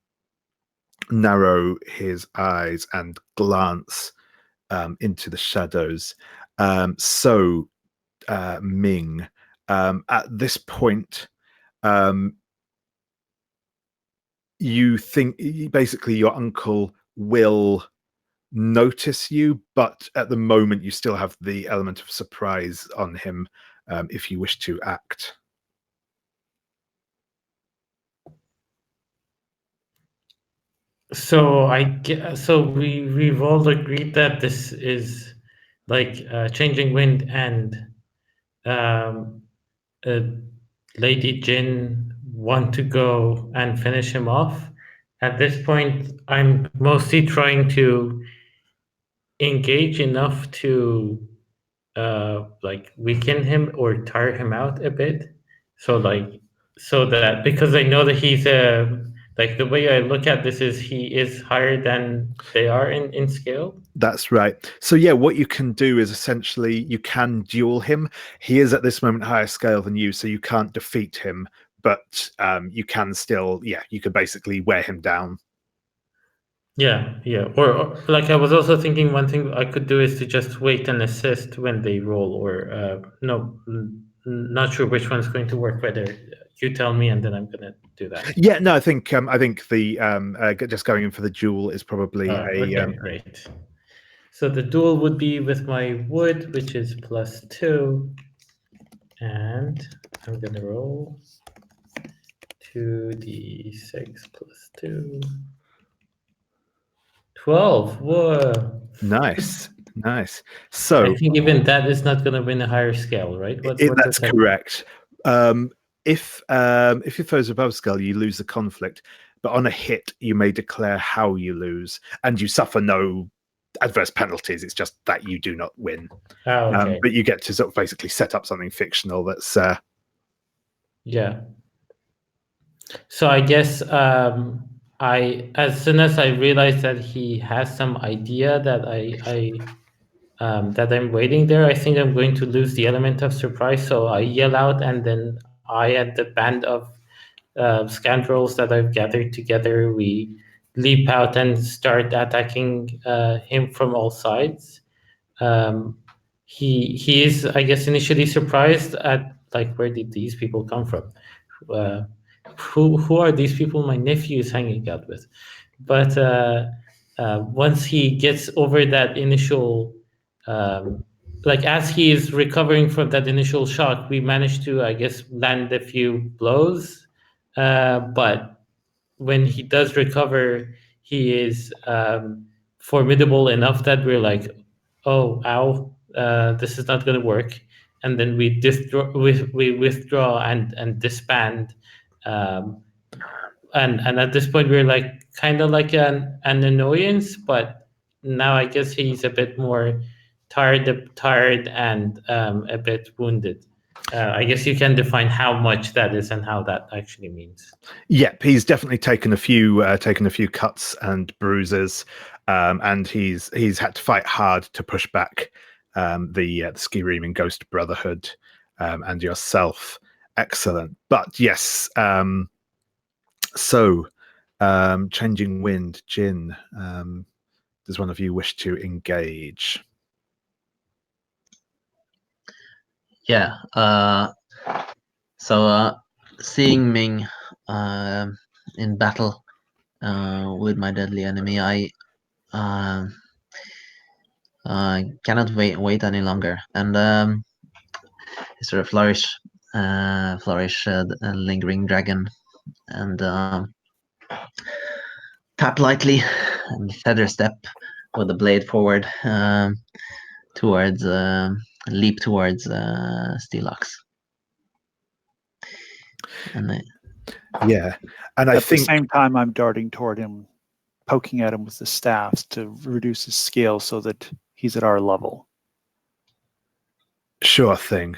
narrow his eyes and glance into the shadows. So, Ming, at this point, you think basically your uncle will notice you, but at the moment you still have the element of surprise on him if you wish to act. So we've all agreed that this is like Changing Wind and Lady Jin want to go and finish him off. At this point, I'm mostly trying to engage enough to like weaken him or tire him out a bit. So that, because I know that he's like, the way I look at this is he is higher than they are in scale. That's right. So yeah, what you can do is essentially you can duel him. He is at this moment higher scale than you, so you can't defeat him, but you can still, you could basically wear him down. Yeah. Or like, I was also thinking one thing I could do is to just wait and assist when they roll, or no, not sure which one's going to work. Whether you tell me, and then I'm gonna do that. Yeah, no, I think the just going in for the duel is probably okay, great. So the duel would be with my wood, which is +2, and I'm gonna roll 2d6 +2. 12. Whoa. nice. So I think even that is not gonna win a higher scale, right? that's correct. If your foe's above scale, you lose the conflict, but on a hit, you may declare how you lose, and you suffer no adverse penalties. It's just that you do not win. Okay. But you get to sort of basically set up something fictional that's yeah. So I guess as soon as I realize that he has some idea that that I'm waiting there, I think I'm going to lose the element of surprise. So I yell out, and then I and the band of scoundrels that I've gathered together, we leap out and start attacking him from all sides. He is, I guess, initially surprised at, like, where did these people come from? Who are these people my nephew is hanging out with? But once he gets over that initial like as he is recovering from that initial shock, we managed to, I guess, land a few blows. But when he does recover, he is formidable enough that we're like, oh, ow, this is not going to work. And then we withdraw and disband. And at this point, we're like kind of like an annoyance, but now I guess he's a bit more tired and a bit wounded. I guess you can define how much that is and how that actually means. Yep, he's definitely taken a few cuts and bruises, and he's had to fight hard to push back the Skireem and Ghost Brotherhood and yourself. Excellent, but yes. So, changing wind, Jin. Does one of you wish to engage? Yeah. So seeing Ming in battle with my deadly enemy, I cannot wait any longer, and sort of flourish the lingering dragon, and tap lightly and feather step with the blade forward towards leap towards Steel Ox. And Yeah, and I At the think same time, I'm darting toward him, poking at him with the staffs to reduce his scale so that he's at our level. Sure thing.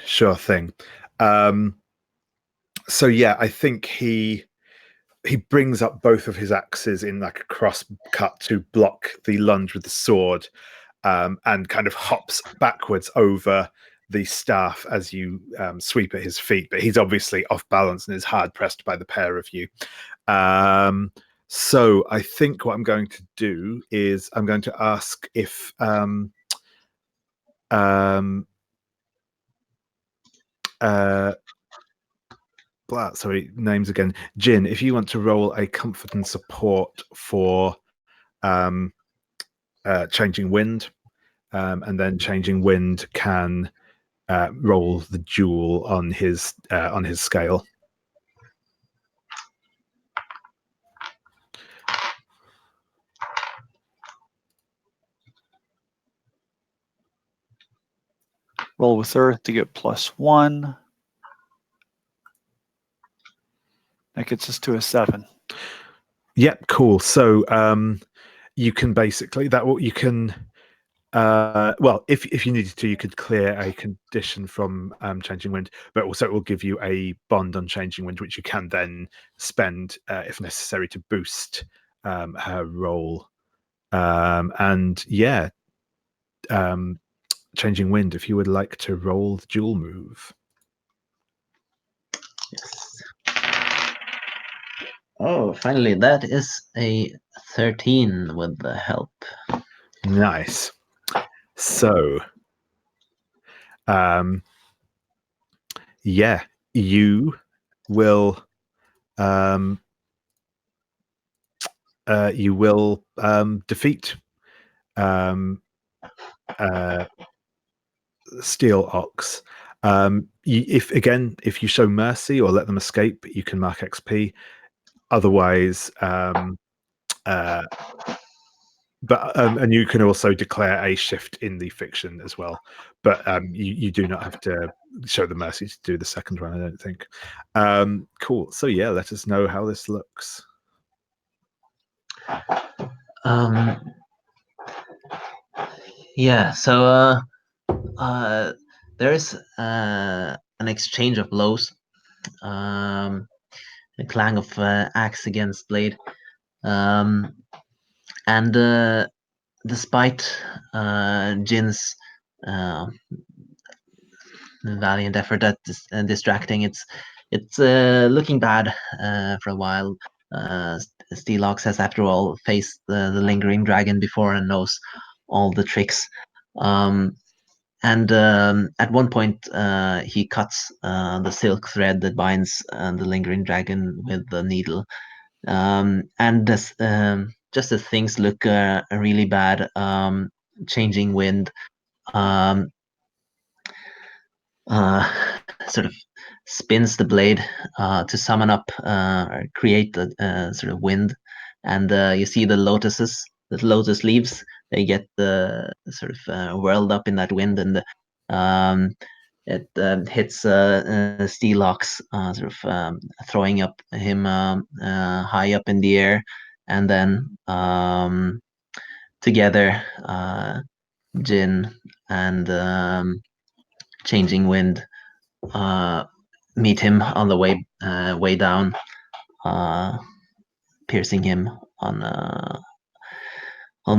So yeah, I think he brings up both of his axes in like a cross cut to block the lunge with the sword, and kind of hops backwards over the staff as you sweep at his feet. But he's obviously off balance and is hard pressed by the pair of you. So I think what I'm going to do is I'm going to ask if sorry, names again. Jin, if you want to roll a comfort and support for changing wind, and then changing wind can roll the duel on his scale. Roll with Earth to get +1. That gets us to a 7. Yep, cool. So you can basically well, if you needed to, you could clear a condition from changing wind, but also it will give you a bond on changing wind, which you can then spend if necessary to boost her roll. And yeah, changing wind, if you would like to roll the dual move. yes. Oh, finally, that is a 13 with the help. Nice. So yeah, you will defeat Steel Ox. If you show mercy or let them escape, you can mark XP. Otherwise, and you can also declare a shift in the fiction as well. But you do not have to show the mercy to do the second one, I don't think. Cool. So yeah, let us know how this looks. Yeah, so there is an exchange of blows, a clang of axe against blade, and despite Jin's valiant effort at distracting, it's looking bad for a while. Steel Ox has, after all, faced the lingering dragon before and knows all the tricks. And at one point, he cuts the silk thread that binds the lingering dragon with the needle. And this, just as things look really bad, changing wind sort of spins the blade to summon up or create the sort of wind, and you see the lotuses, the lotus leaves. They get sort of whirled up in that wind, and it hits Steel Ox, sort of throwing up him high up in the air, and then together Jin and Changing Wind meet him on the way down, piercing him on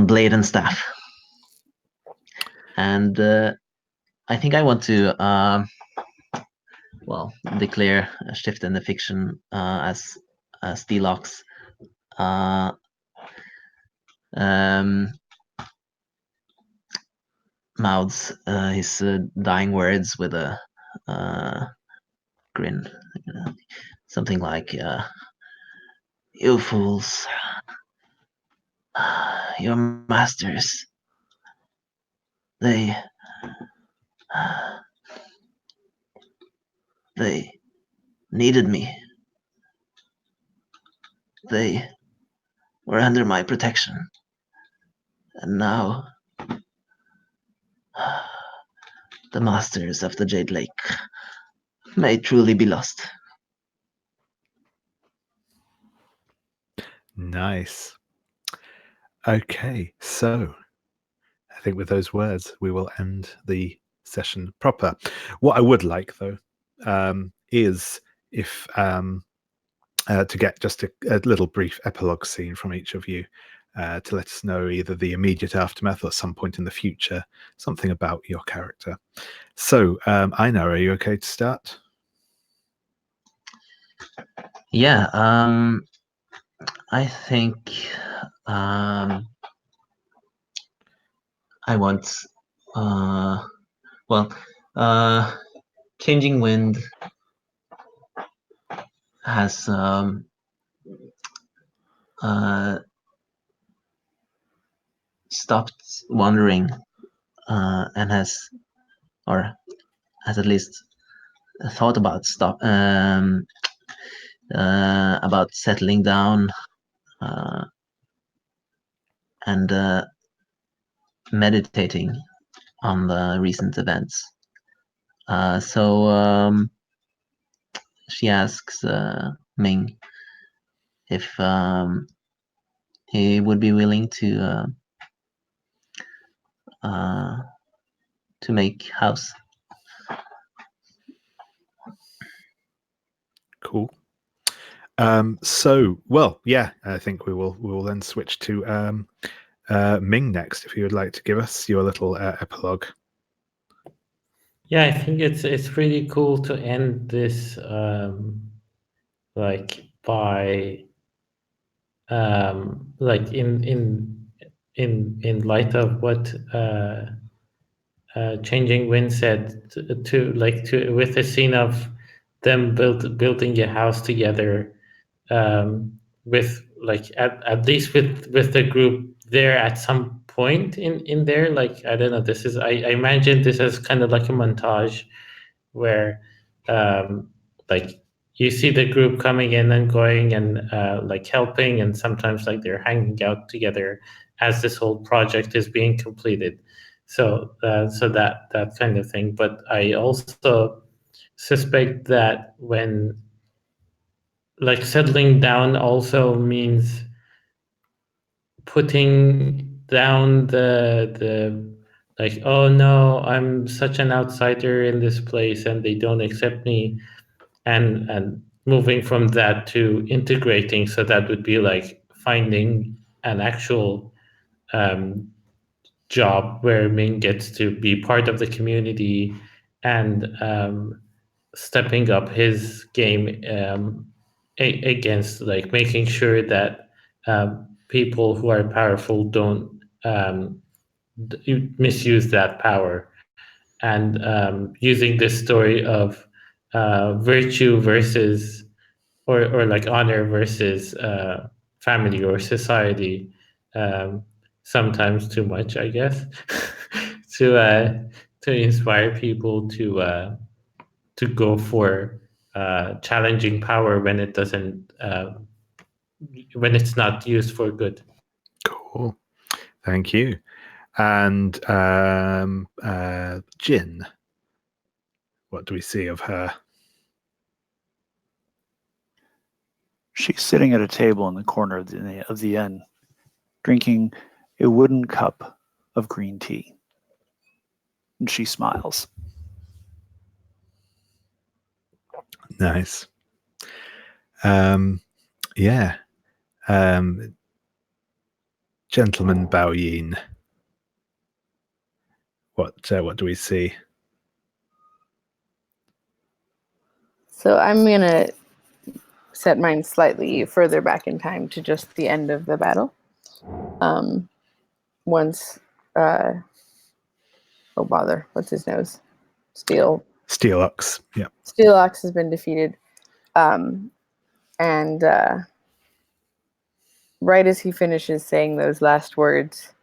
blade and staff. And I think I want to declare a shift in the fiction as Steel Ox mouths his dying words with a grin, something like, "You fools, your masters, they needed me. They were under my protection, and now the masters of the Jade Lake may truly be lost." Nice. Okay, so I think with those words, we will end the session proper. What I would like, though, is if to get just a little brief epilogue scene from each of you to let us know either the immediate aftermath or some point in the future, something about your character. So, Einar, are you okay to start? Yeah, I think I want, Changing Wind has stopped wandering and has at least thought about about settling down and meditating on the recent events. So she asks Ming if he would be willing to make house. Cool. So, well, yeah, I think we will then switch to Ming next. If you would like to give us your little epilogue. Yeah, I think it's really cool to end this like by like in light of what Changing Wind said to with the scene of them building a house together, with like at least with the group there at some point in there. Like, I don't know, this is I imagine this as kind of like a montage where like you see the group coming in and going and like helping, and sometimes like they're hanging out together as this whole project is being completed. So that kind of thing. But I also suspect that when like settling down also means putting down the like, oh no, I'm such an outsider in this place and they don't accept me, and moving from that to integrating. So that would be like finding an actual job where Ming gets to be part of the community and stepping up his game against like making sure that people who are powerful don't misuse that power, and using this story of virtue versus or like honor versus family or society, sometimes too much, I guess, to inspire people to to go for challenging power when it doesn't when it's not used for good. Cool. Thank you. And Jin, what do we see of her? She's sitting at a table in the corner of the inn, drinking a wooden cup of green tea. And she smiles. Nice. Yeah. Gentleman Bao-Yin. What do we see? So I'm gonna set mine slightly further back in time to just the end of the battle. Once oh bother, what's his nose? Steel Ox. Yeah. Steel Ox has been defeated. And right as he finishes saying those last words,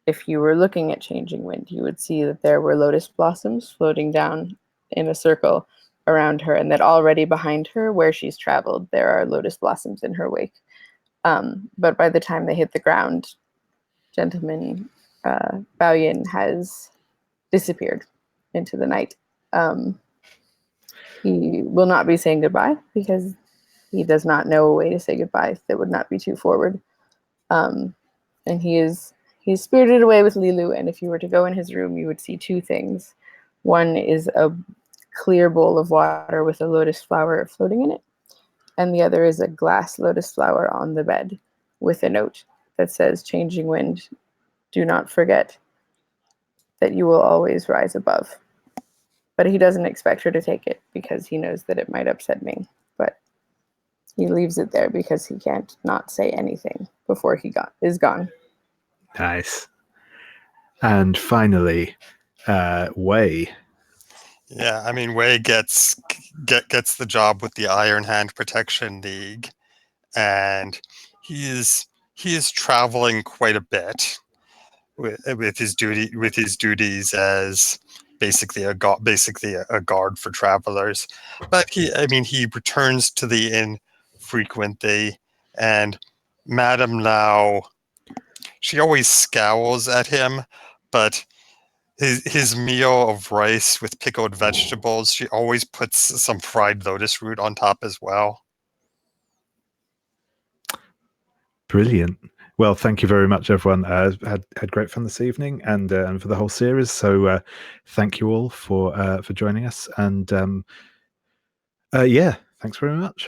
if you were looking at Changing Wind, you would see that there were lotus blossoms floating down in a circle around her, and that already behind her, where she's traveled, there are lotus blossoms in her wake. But by the time they hit the ground, Gentleman Bao-Yin has disappeared into the night. He will not be saying goodbye because he does not know a way to say goodbye that would not be too forward. And he's spirited away with Lilu, and if you were to go in his room, you would see two things. One is a clear bowl of water with a lotus flower floating in it, and the other is a glass lotus flower on the bed with a note that says, "Changing Wind, do not forget that you will always rise above." But he doesn't expect her to take it because he knows that it might upset Ming. But he leaves it there because he can't not say anything before he is gone. Nice. And finally, Wei. Yeah, I mean, Wei gets the job with the Iron Hand Protection League, and he is traveling quite a bit with his duties as basically a guard for travelers. But he returns to the inn frequently, and Madame Lau, she always scowls at him, but his meal of rice with pickled vegetables, she always puts some fried lotus root on top as well. Brilliant. Well, thank you very much, everyone. Had great fun this evening and for the whole series. So thank you all for joining us. And yeah, thanks very much.